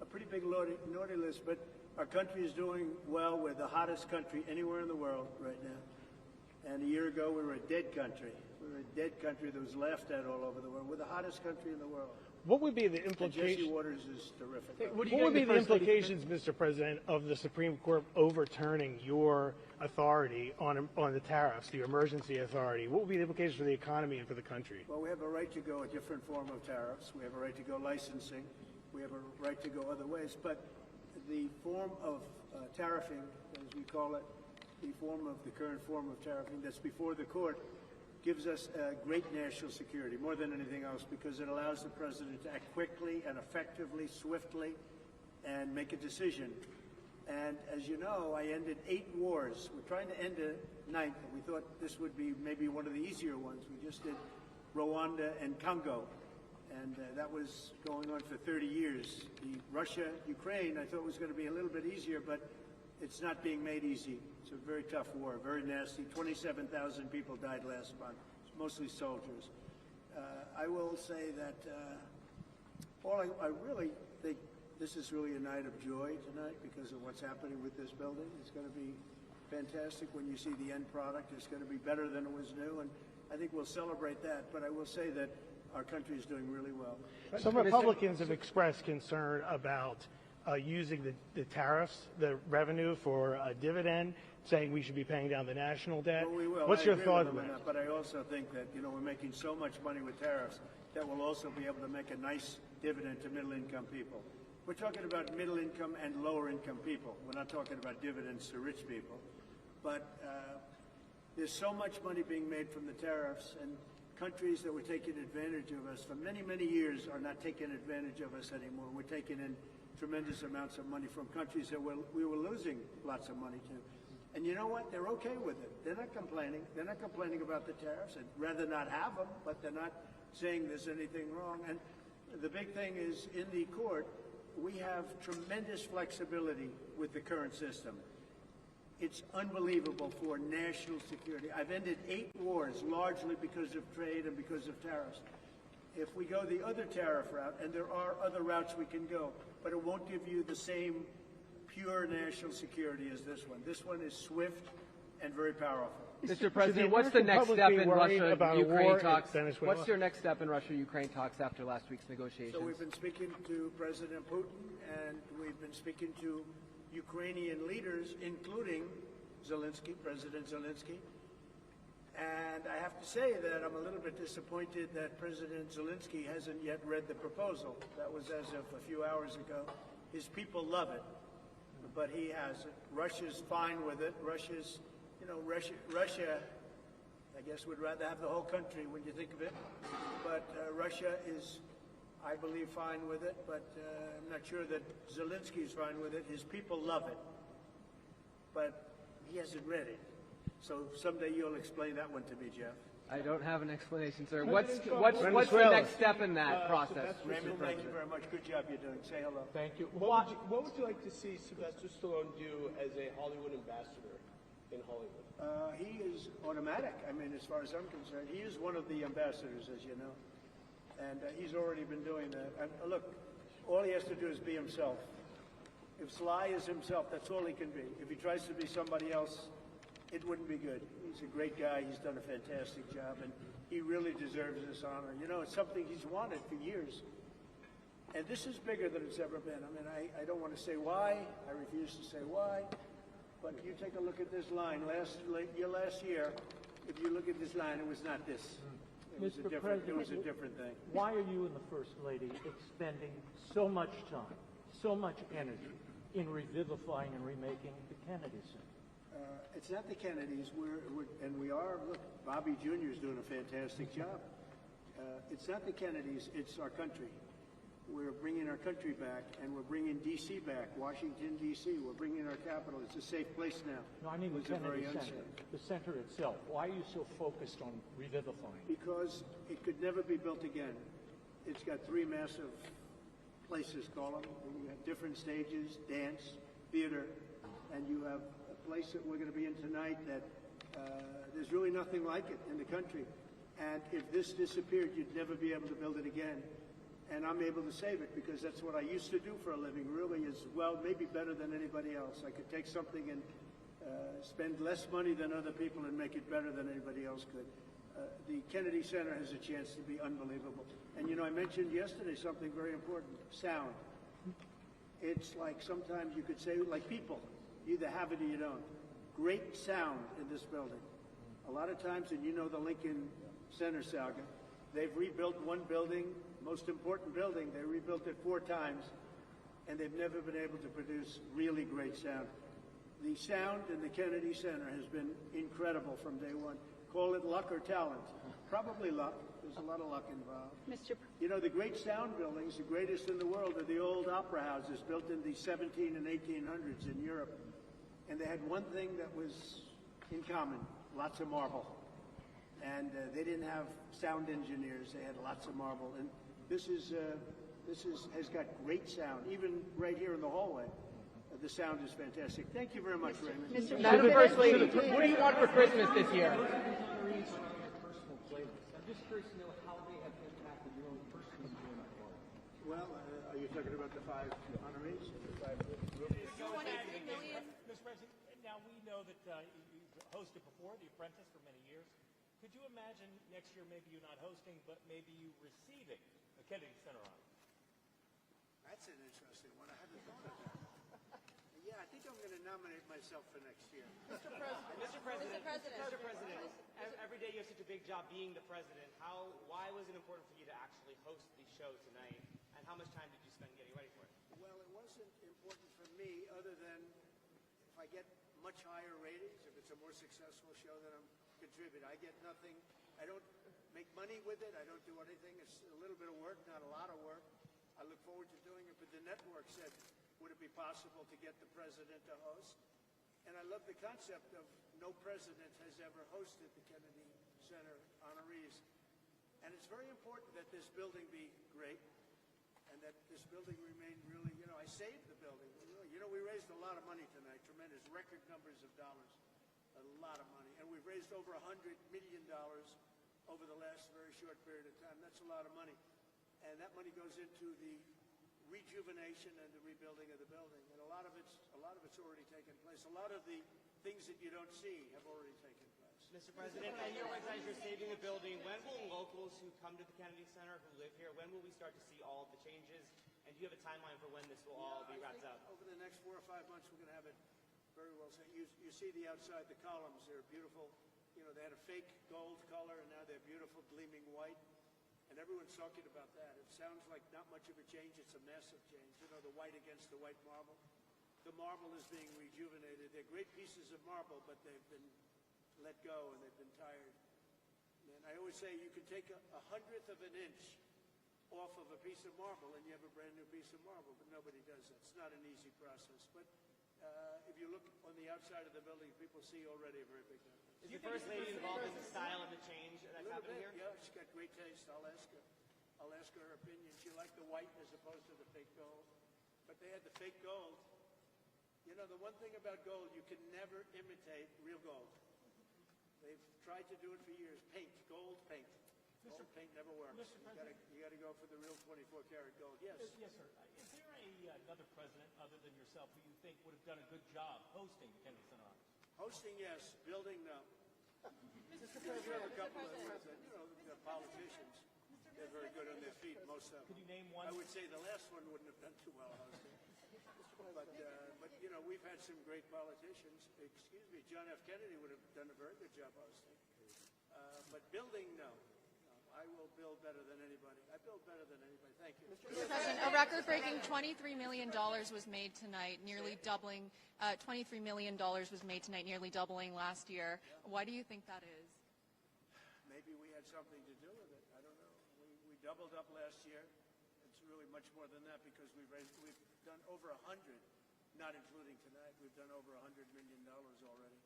[SPEAKER 1] pretty big naughty list, but our country is doing well. We're the hottest country anywhere in the world right now. And a year ago, we were a dead country. We were a dead country that was laughed at all over the world. We're the hottest country in the world.
[SPEAKER 9] What would be the implications?
[SPEAKER 1] Jesse Waters is terrific.
[SPEAKER 9] What would be the implications, Mr. President, of the Supreme Court overturning your authority on the tariffs, the emergency authority? What would be the implications for the economy and for the country?
[SPEAKER 1] Well, we have a right to go a different form of tariffs. We have a right to go licensing. We have a right to go other ways. But the form of tariffing, as we call it, the current form of tariffing that's before the court, gives us great national security, more than anything else, because it allows the president to act quickly and effectively, swiftly, and make a decision. And as you know, I ended 8 wars. We're trying to end a 9th, and we thought this would be maybe one of the easier ones. We just did Rwanda and Congo, and that was going on for 30 years. The Russia-Ukraine, I thought was going to be a little bit easier, but it's not being made easy. It's a very tough war, very nasty. 27,000 people died last month, mostly soldiers. I will say that I really think this is really a night of joy tonight because of what's happening with this building. It's going to be fantastic when you see the end product. It's going to be better than it was new, and I think we'll celebrate that. But I will say that our country is doing really well.
[SPEAKER 9] Some Republicans have expressed concern about using the tariffs, the revenue for a dividend, saying we should be paying down the national debt.
[SPEAKER 1] Well, we will.
[SPEAKER 9] What's your thought
[SPEAKER 1] on
[SPEAKER 9] on that?
[SPEAKER 1] But I also think that, we're making so much money with tariffs that we'll also be able to make a nice dividend to middle-income people. We're talking about middle-income and lower-income people. We're not talking about dividends to rich people. But there's so much money being made from the tariffs, and countries that were taking advantage of us for many, many years are not taking advantage of us anymore. We're taking in tremendous amounts of money from countries that we were losing lots of money to. And you know what? They're okay with it. They're not complaining. They're not complaining about the tariffs. I'd rather not have them, but they're not saying there's anything wrong. And the big thing is, in the court, we have tremendous flexibility with the current system. It's unbelievable for national security. I've ended 8 wars, largely because of trade and because of tariffs. If we go the other tariff route, and there are other routes we can go, but it won't give you the same pure national security as this one. This one is swift and very powerful.
[SPEAKER 11] Mr. President, what's the next step in Russia-Ukraine talks? What's your next step in Russia-Ukraine talks after last week's negotiations?
[SPEAKER 1] So we've been speaking to President Putin, and we've been speaking to Ukrainian leaders, including Zelensky, President Zelensky. And I have to say that I'm a little bit disappointed that President Zelensky hasn't yet read the proposal. That was as of a few hours ago. His people love it, but he hasn't. Russia's fine with it. Russia's, Russia, I guess, would rather have the whole country when you think of it. But Russia is, I believe, fine with it, but I'm not sure that Zelensky's fine with it. His people love it, but he hasn't read it. So someday you'll explain that one to me, Jeff.
[SPEAKER 8] I don't have an explanation, sir. What's the next step in that process?
[SPEAKER 1] Raymond, thank you very much. Good job you're doing. Say hello.
[SPEAKER 14] Thank you. What would you like to see Sylvester Stallone do as a Hollywood ambassador in Hollywood?
[SPEAKER 1] He is automatic. I mean, as far as I'm concerned, he is one of the ambassadors, as you know. And he's already been doing that. And look, all he has to do is be himself. If Sly is himself, that's all he can be. If he tries to be somebody else, it wouldn't be good. He's a great guy. He's done a fantastic job, and he really deserves this honor. You know, it's something he's wanted for years. And this is bigger than it's ever been. I mean, I don't want to say why. I refuse to say why. But you take a look at this line. Last year, if you look at this line, it was not this. It was a different thing.
[SPEAKER 6] Why are you and the First Lady expending so much time, so much energy in revivifying and remaking the Kennedy Center?
[SPEAKER 1] It's not the Kennedys. Look, Bobby Jr. is doing a fantastic job. It's not the Kennedys. It's our country. We're bringing our country back, and we're bringing D.C. back, Washington, D.C. We're bringing our capital. It's a safe place now.
[SPEAKER 6] No, I mean the Kennedy Center, the center itself. Why are you so focused on revivifying?
[SPEAKER 1] Because it could never be built again. It's got three massive places, call them. You have different stages, dance, theater, and you have a place that we're going to be in tonight that there's really nothing like it in the country. And if this disappeared, you'd never be able to build it again. And I'm able to save it because that's what I used to do for a living, really, as well, maybe better than anybody else. I could take something and spend less money than other people and make it better than anybody else could. The Kennedy Center has a chance to be unbelievable. And, I mentioned yesterday something very important, sound. It's like sometimes you could say, like people, you either have it or you don't. Great sound in this building. A lot of times, and the Lincoln Center saga, they've rebuilt one building, most important building, they rebuilt it 4 times, and they've never been able to produce really great sound. The sound in the Kennedy Center has been incredible from day one. Call it luck or talent. Probably luck. There's a lot of luck involved. The great sound buildings, the greatest in the world, are the old opera houses built in the 17 and 1800s in Europe. And they had one thing that was in common, lots of marble. And they didn't have sound engineers. They had lots of marble. And this has got great sound, even right here in the hallway. The sound is fantastic. Thank you very much, Raymond.
[SPEAKER 8] Madam First Lady, what do you want for Christmas this year?
[SPEAKER 6] I'm just curious to know how they have impacted your own personal enjoyment.
[SPEAKER 1] Well, are you talking about the 5 honorees?
[SPEAKER 23] Mr. President, now we know that you hosted before, The Apprentice, for many years. Could you imagine next year maybe you not hosting, but maybe you receiving the Kennedy Center honor?
[SPEAKER 1] That's an interesting one. I haven't thought of that. Yeah, I think I'm going to nominate myself for next year.
[SPEAKER 11] Mr. President, every day you have such a big job being the president. Why was it important for you to actually host the show tonight, and how much time did you spend getting ready for it?
[SPEAKER 1] Well, it wasn't important for me other than if I get much higher ratings, if it's a more successful show, then I'm contributing. I get nothing. I don't make money with it. I don't do anything. It's a little bit of work, not a lot of work. I look forward to doing it, but the network said, would it be possible to get the president to host? And I love the concept of no president has ever hosted the Kennedy Center honorees. And it's very important that this building be great and that this building remain really, I saved the building. We raised a lot of money tonight, tremendous record numbers of dollars, a lot of money. And we've raised over $100 million over the last very short period of time. That's a lot of money. And that money goes into the rejuvenation and the rebuilding of the building, and a lot of it's already taken place. A lot of the things that you don't see have already taken place.
[SPEAKER 11] Mr. President, and you recognize you're saving the building. When will locals who come to the Kennedy Center, who live here, when will we start to see all of the changes? And do you have a timeline for when this will all be wrapped up?
[SPEAKER 1] Over the next 4 or 5 months, we're going to have it very well set. You see the outside, the columns, they're beautiful. they had a fake gold color, and now they're beautiful, gleaming white. And everyone's talking about that. It sounds like not much of a change. It's a massive change. The white against the white marble. The marble is being rejuvenated. They're great pieces of marble, but they've been let go and they've been tired. And I always say you can take a hundredth of an inch off of a piece of marble and you have a brand new piece of marble, but nobody does that. It's not an easy process. But if you look on the outside of the building, people see already a very big difference.
[SPEAKER 17] Is the First Lady involved in the style of the change that's happening here?
[SPEAKER 1] Yeah, she's got great taste. I'll ask her her opinion. She liked the white as opposed to the fake gold. But they had the fake gold. The one thing about gold, you can never imitate real gold. They've tried to do it for years. Paint, gold paint. Gold paint never works. You got to go for the real 24-karat gold. Yes.
[SPEAKER 23] Yes, sir. Is there another president other than yourself who you think would have done a good job hosting the Kennedy Center Honors?
[SPEAKER 1] Hosting, yes. Building, no.
[SPEAKER 23] Mr.
[SPEAKER 1] You have a couple of the politicians. They're very good on their feet, most of them.
[SPEAKER 23] Could you name one?
[SPEAKER 1] I would say the last one wouldn't have done too well hosting. But we've had some great politicians. Excuse me, John F. Kennedy would have done a very good job hosting. But building, no. I will build better than anybody. I build better than anybody. Thank you.
[SPEAKER 18] Mr. President, a record-breaking $23 million was made tonight, nearly doubling. $23 million was made tonight, nearly doubling last year. Why do you think that is?
[SPEAKER 1] Maybe we had something to do with it. I don't know. We doubled up last year. It's really much more than that because we've done over 100, not including tonight. We've done over $100 million already.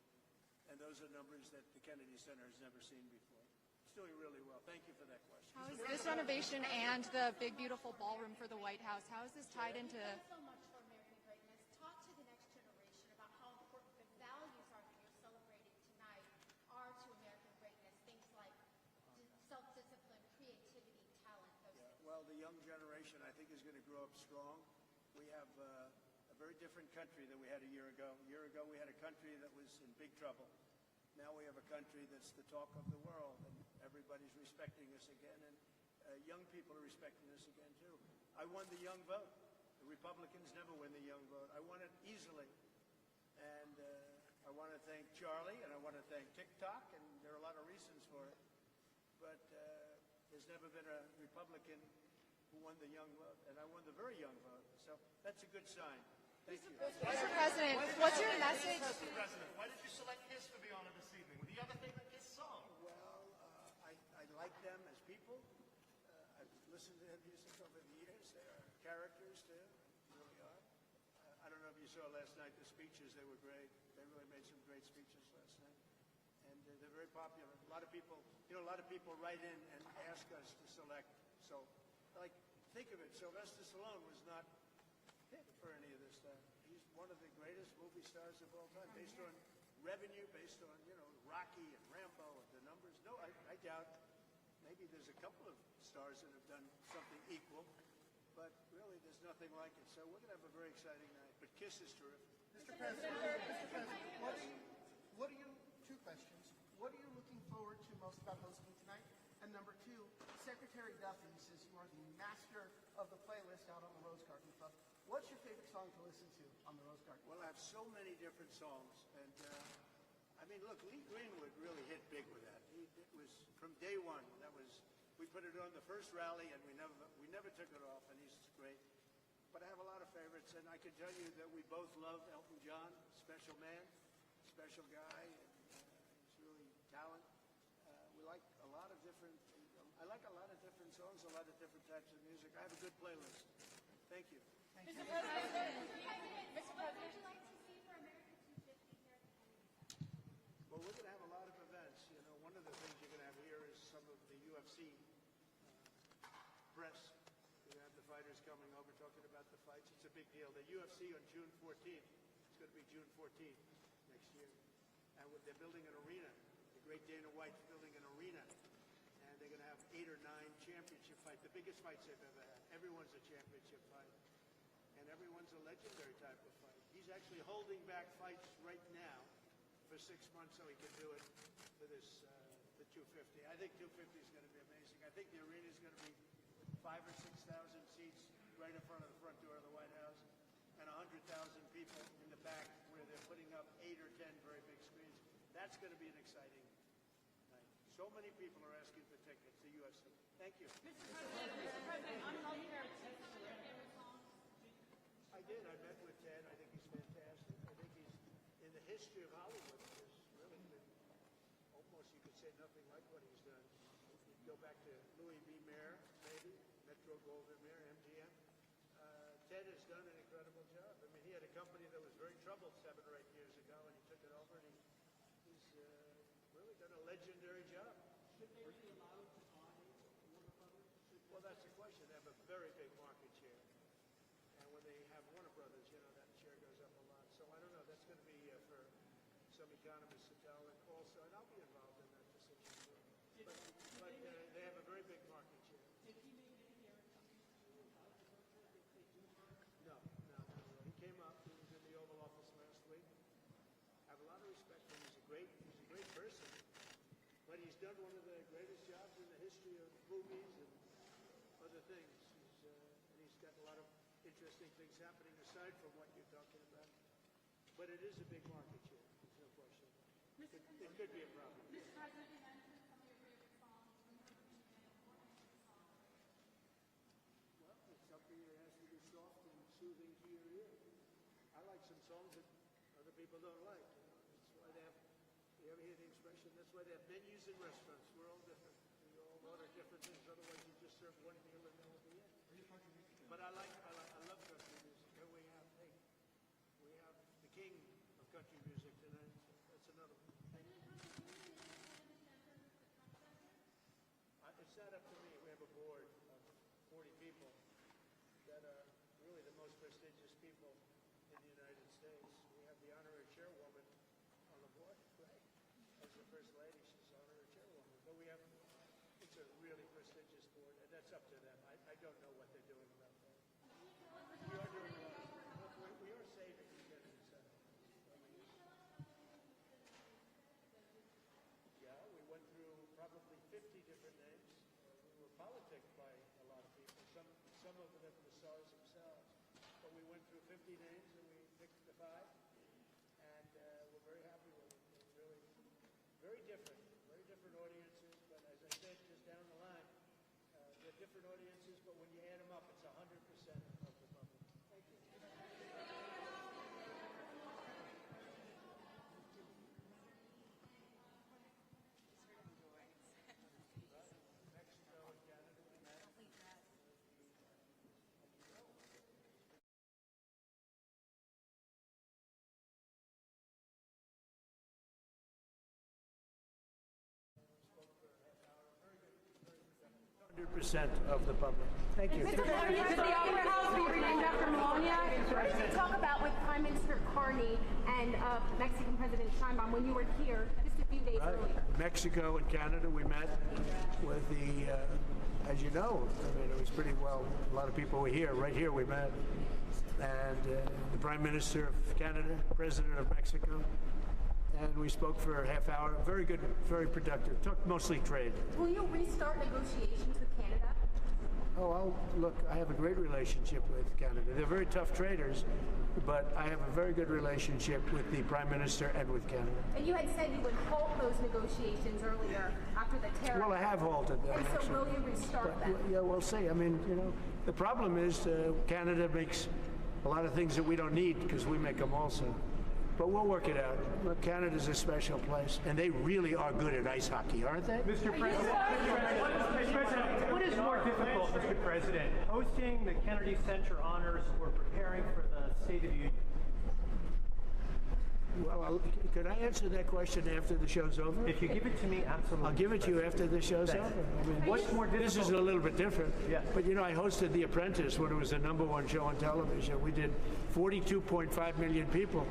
[SPEAKER 1] And those are numbers that the Kennedy Center has never seen before. It's doing really well. Thank you for that question.
[SPEAKER 18] How is this renovation and the big, beautiful ballroom for the White House, how is this tied into...
[SPEAKER 7] Thank you so much for American greatness. Talk to the next generation about how important the values are that you're celebrating tonight are to American greatness. Things like self-discipline, creativity, talent, those things.
[SPEAKER 1] Well, the young generation, I think, is going to grow up strong. We have a very different country than we had a year ago. A year ago, we had a country that was in big trouble. Now we have a country that's the talk of the world, and everybody's respecting us again, and young people are respecting us again, too. I won the young vote. The Republicans never win the young vote. I won it easily. And I want to thank Charlie, and I want to thank TikTok, and there are a lot of reasons for it. But there's never been a Republican who won the young vote, and I won the very young vote. So that's a good sign. Thank you.
[SPEAKER 18] Mr. President, what's your message?
[SPEAKER 3] Mr. President, why did you select KISS to be honored this evening? Do you have a favorite KISS song?
[SPEAKER 1] Well, I like them as people. I've listened to their music over the years. They are characters, too. They really are. I don't know if you saw last night the speeches. They were great. They really made some great speeches last night. And they're very popular. A lot of people write in and ask us to select. So, think of it. Sylvester Stallone was not hit for any of this stuff. He's one of the greatest movie stars of all time, based on revenue, based on, Rocky and Rambo and the numbers. No, I doubt. Maybe there's a couple of stars that have done something equal, but really there's nothing like it. So we're going to have a very exciting night. But KISS is terrific.
[SPEAKER 2] Mr. President, what are you, two questions. What are you looking forward to most about hosting tonight? And number two, Secretary Duffy says you are the master of the playlist out on the Rose Garden Club. What's your favorite song to listen to on the Rose Garden?
[SPEAKER 1] Well, I have so many different songs. And, look, Lee Greenwood really hit big with that. It was from day one. We put it on the first rally, and we never took it off, and he's great. But I have a lot of favorites, and I can tell you that we both love Elton John, special man, special guy, and he's really talent. We like a lot of different. I like a lot of different songs, a lot of different types of music. I have a good playlist. Thank you.
[SPEAKER 7] Mr. President, what would you like to see for America 250 here at the Kennedy Center?
[SPEAKER 1] Well, we're going to have a lot of events. One of the things you're going to have here is some of the UFC press. We're going to have the fighters coming over talking about the fights. It's a big deal. The UFC on June 14th. It's going to be June 14th next year. And they're building an arena. The great Dana White's building an arena. And they're going to have 8 or 9 championship fights, the biggest fights they've ever had. Everyone's a championship fight. And everyone's a legendary type of fight. He's actually holding back fights right now for 6 months so he can do it for the 250. I think 250 is going to be amazing. I think the arena is going to be 5,000 or 6,000 seats right in front of the front door of the White House, and 100,000 people in the back where they're putting up 8 or 10 very big screens. That's going to be an exciting So many people are asking for tickets to UFC. Thank you.
[SPEAKER 11] Mr. President, I'm not here.
[SPEAKER 1] I did. I met with Ted. I think he's fantastic. I think he's, in the history of Hollywood, has really been almost, you could say, nothing like what he's done. You go back to Louis B. Mayer, maybe, Metro Goldwyn Mayer, MGM. Ted has done an incredible job. I mean, he had a company that was very troubled 7 or 8 years ago, and he took it over, and he's really done a legendary job.
[SPEAKER 11] Should they be allowed to buy Warner Brothers?
[SPEAKER 1] Well, that's the question. They have a very big market share. And when they have Warner Brothers, you know, that share goes up a lot. So I don't know. That's going to be for some economists to tell. And also, and I'll be involved in that decision too. But they have a very big market share.
[SPEAKER 11] Did he make any guarantees to you about the merger if they do merge?
[SPEAKER 1] No. He came up. He was in the Oval Office last week. I have a lot of respect for him. He's a great person. But he's done one of the greatest jobs in the history of movies and other things. He's got a lot of interesting things happening aside from what you're talking about. But it is a big market share. There's no question. It could be a problem.
[SPEAKER 22] Mr. President, you mentioned some of your favorite songs.
[SPEAKER 1] Well, it's something that has to be soft and soothing to your ear. I like some songs that other people don't like. You know? That's why they have, you ever hear the expression, that's why they have menus in restaurants. We're all different. We all order different things. Otherwise, you just serve one meal and that will be it. But I love country music. Here we have the king of country music tonight. So that's another one. It's not up to me. We have a board of 40 people that are really the most prestigious people in the United States. We have the honorary chairwoman on the board, right? As the first lady, she's honorary chairwoman. But it's a really prestigious board, and that's up to them. I don't know what they're doing about that. We are doing a lot. We are saving the Kennedy Center. Yeah, we went through probably 50 different names. We were politicked by a lot of people. Some of them were stars themselves. But we went through 50 names and we picked the 5. And we're very happy with it. It's really very different audiences. But as I said, just down the line, they're different audiences, but when you add them up, it's 100% of the public. Thank you. Percent of the public. Thank you.
[SPEAKER 5] Mr. President, could the Opera House be renamed after Melania? What did you talk about with Prime Minister Carney and Mexican President Sheinbaum when you were here just a few days earlier?
[SPEAKER 1] Mexico and Canada, we met with the, as you know, I mean, it was pretty well, a lot of people were here. Right here we met. And the Prime Minister of Canada, President of Mexico, and we spoke for a half hour. Very good, very productive. Talked mostly trade.
[SPEAKER 5] Will you restart negotiations with Canada?
[SPEAKER 1] Oh, look, I have a great relationship with Canada. They're very tough traders, but I have a very good relationship with the Prime Minister and with Canada.
[SPEAKER 5] And you had said you would halt those negotiations earlier after the tariff.
[SPEAKER 1] Well, I have halted them.
[SPEAKER 5] And so
[SPEAKER 1] actually.
[SPEAKER 5] will you restart them?
[SPEAKER 1] Yeah, we'll see. I mean, you know, the problem is Canada makes a lot of things that we don't need because we make them also. But we'll work it out. Look, Canada's a special place, and they really are good at ice hockey, aren't they?
[SPEAKER 19] Mr. President, what is more difficult, Mr. President, hosting the Kennedy Center honors or preparing for the State of the Union?
[SPEAKER 1] Well, could I answer that question after the show's over?
[SPEAKER 19] If you give it to me, absolutely.
[SPEAKER 1] I'll give it to you after the show's over. I mean,
[SPEAKER 19] what's more difficult?
[SPEAKER 1] This is a little bit different.
[SPEAKER 19] Yeah.
[SPEAKER 1] But you know, I hosted The Apprentice when it was the #1 show on television. We did 42.5 million people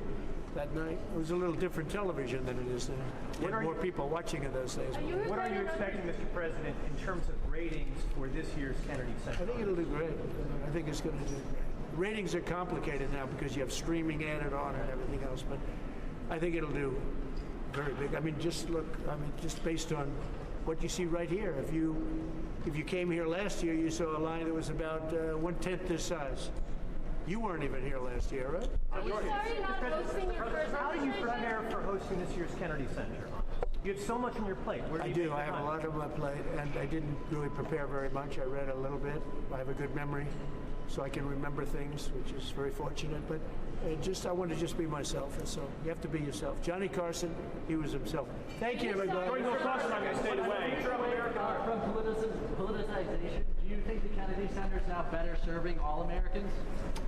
[SPEAKER 1] that night. It was a little different television than it is now. You had more people watching in those days.
[SPEAKER 19] What are you expecting, Mr. President, in terms of ratings for this year's Kennedy Center?
[SPEAKER 1] I think it'll do great. I think it's going to do great. Ratings are complicated now because you have streaming added on and everything else, but I think it'll do very big. I mean, just look. I mean, just based on what you see right here. If you came here last year, you saw a line that was about 1/10 this size. You weren't even here last year, right?
[SPEAKER 5] Are you sorry not hosting your first
[SPEAKER 19] How do you prepare for hosting this year's Kennedy Center? You have so much on your plate. Where do you make the
[SPEAKER 9] I have
[SPEAKER 19] time?
[SPEAKER 9] a lot on my plate, and I didn't really prepare very much. I read a little bit. I have a good memory, so I can remember things, which is very fortunate. But I want to just be myself, and so you have to be yourself. Johnny Carson, he was himself. Thank you, everybody.
[SPEAKER 19] During the Carson, I'm going to stay away.
[SPEAKER 4] From politicization, do you think the Kennedy Center is now better serving all Americans?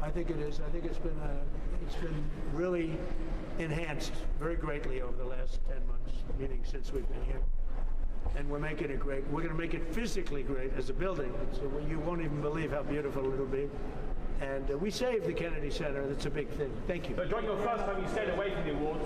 [SPEAKER 9] I think it is. I think it's been really enhanced very greatly over the last 10 months, meaning since we've been here. And we're making it great. We're going to make it physically great as a building. So you won't even believe how beautiful it'll be. And we saved the Kennedy Center. That's a big thing. Thank you.
[SPEAKER 19] So during your first time, you stayed away from the awards.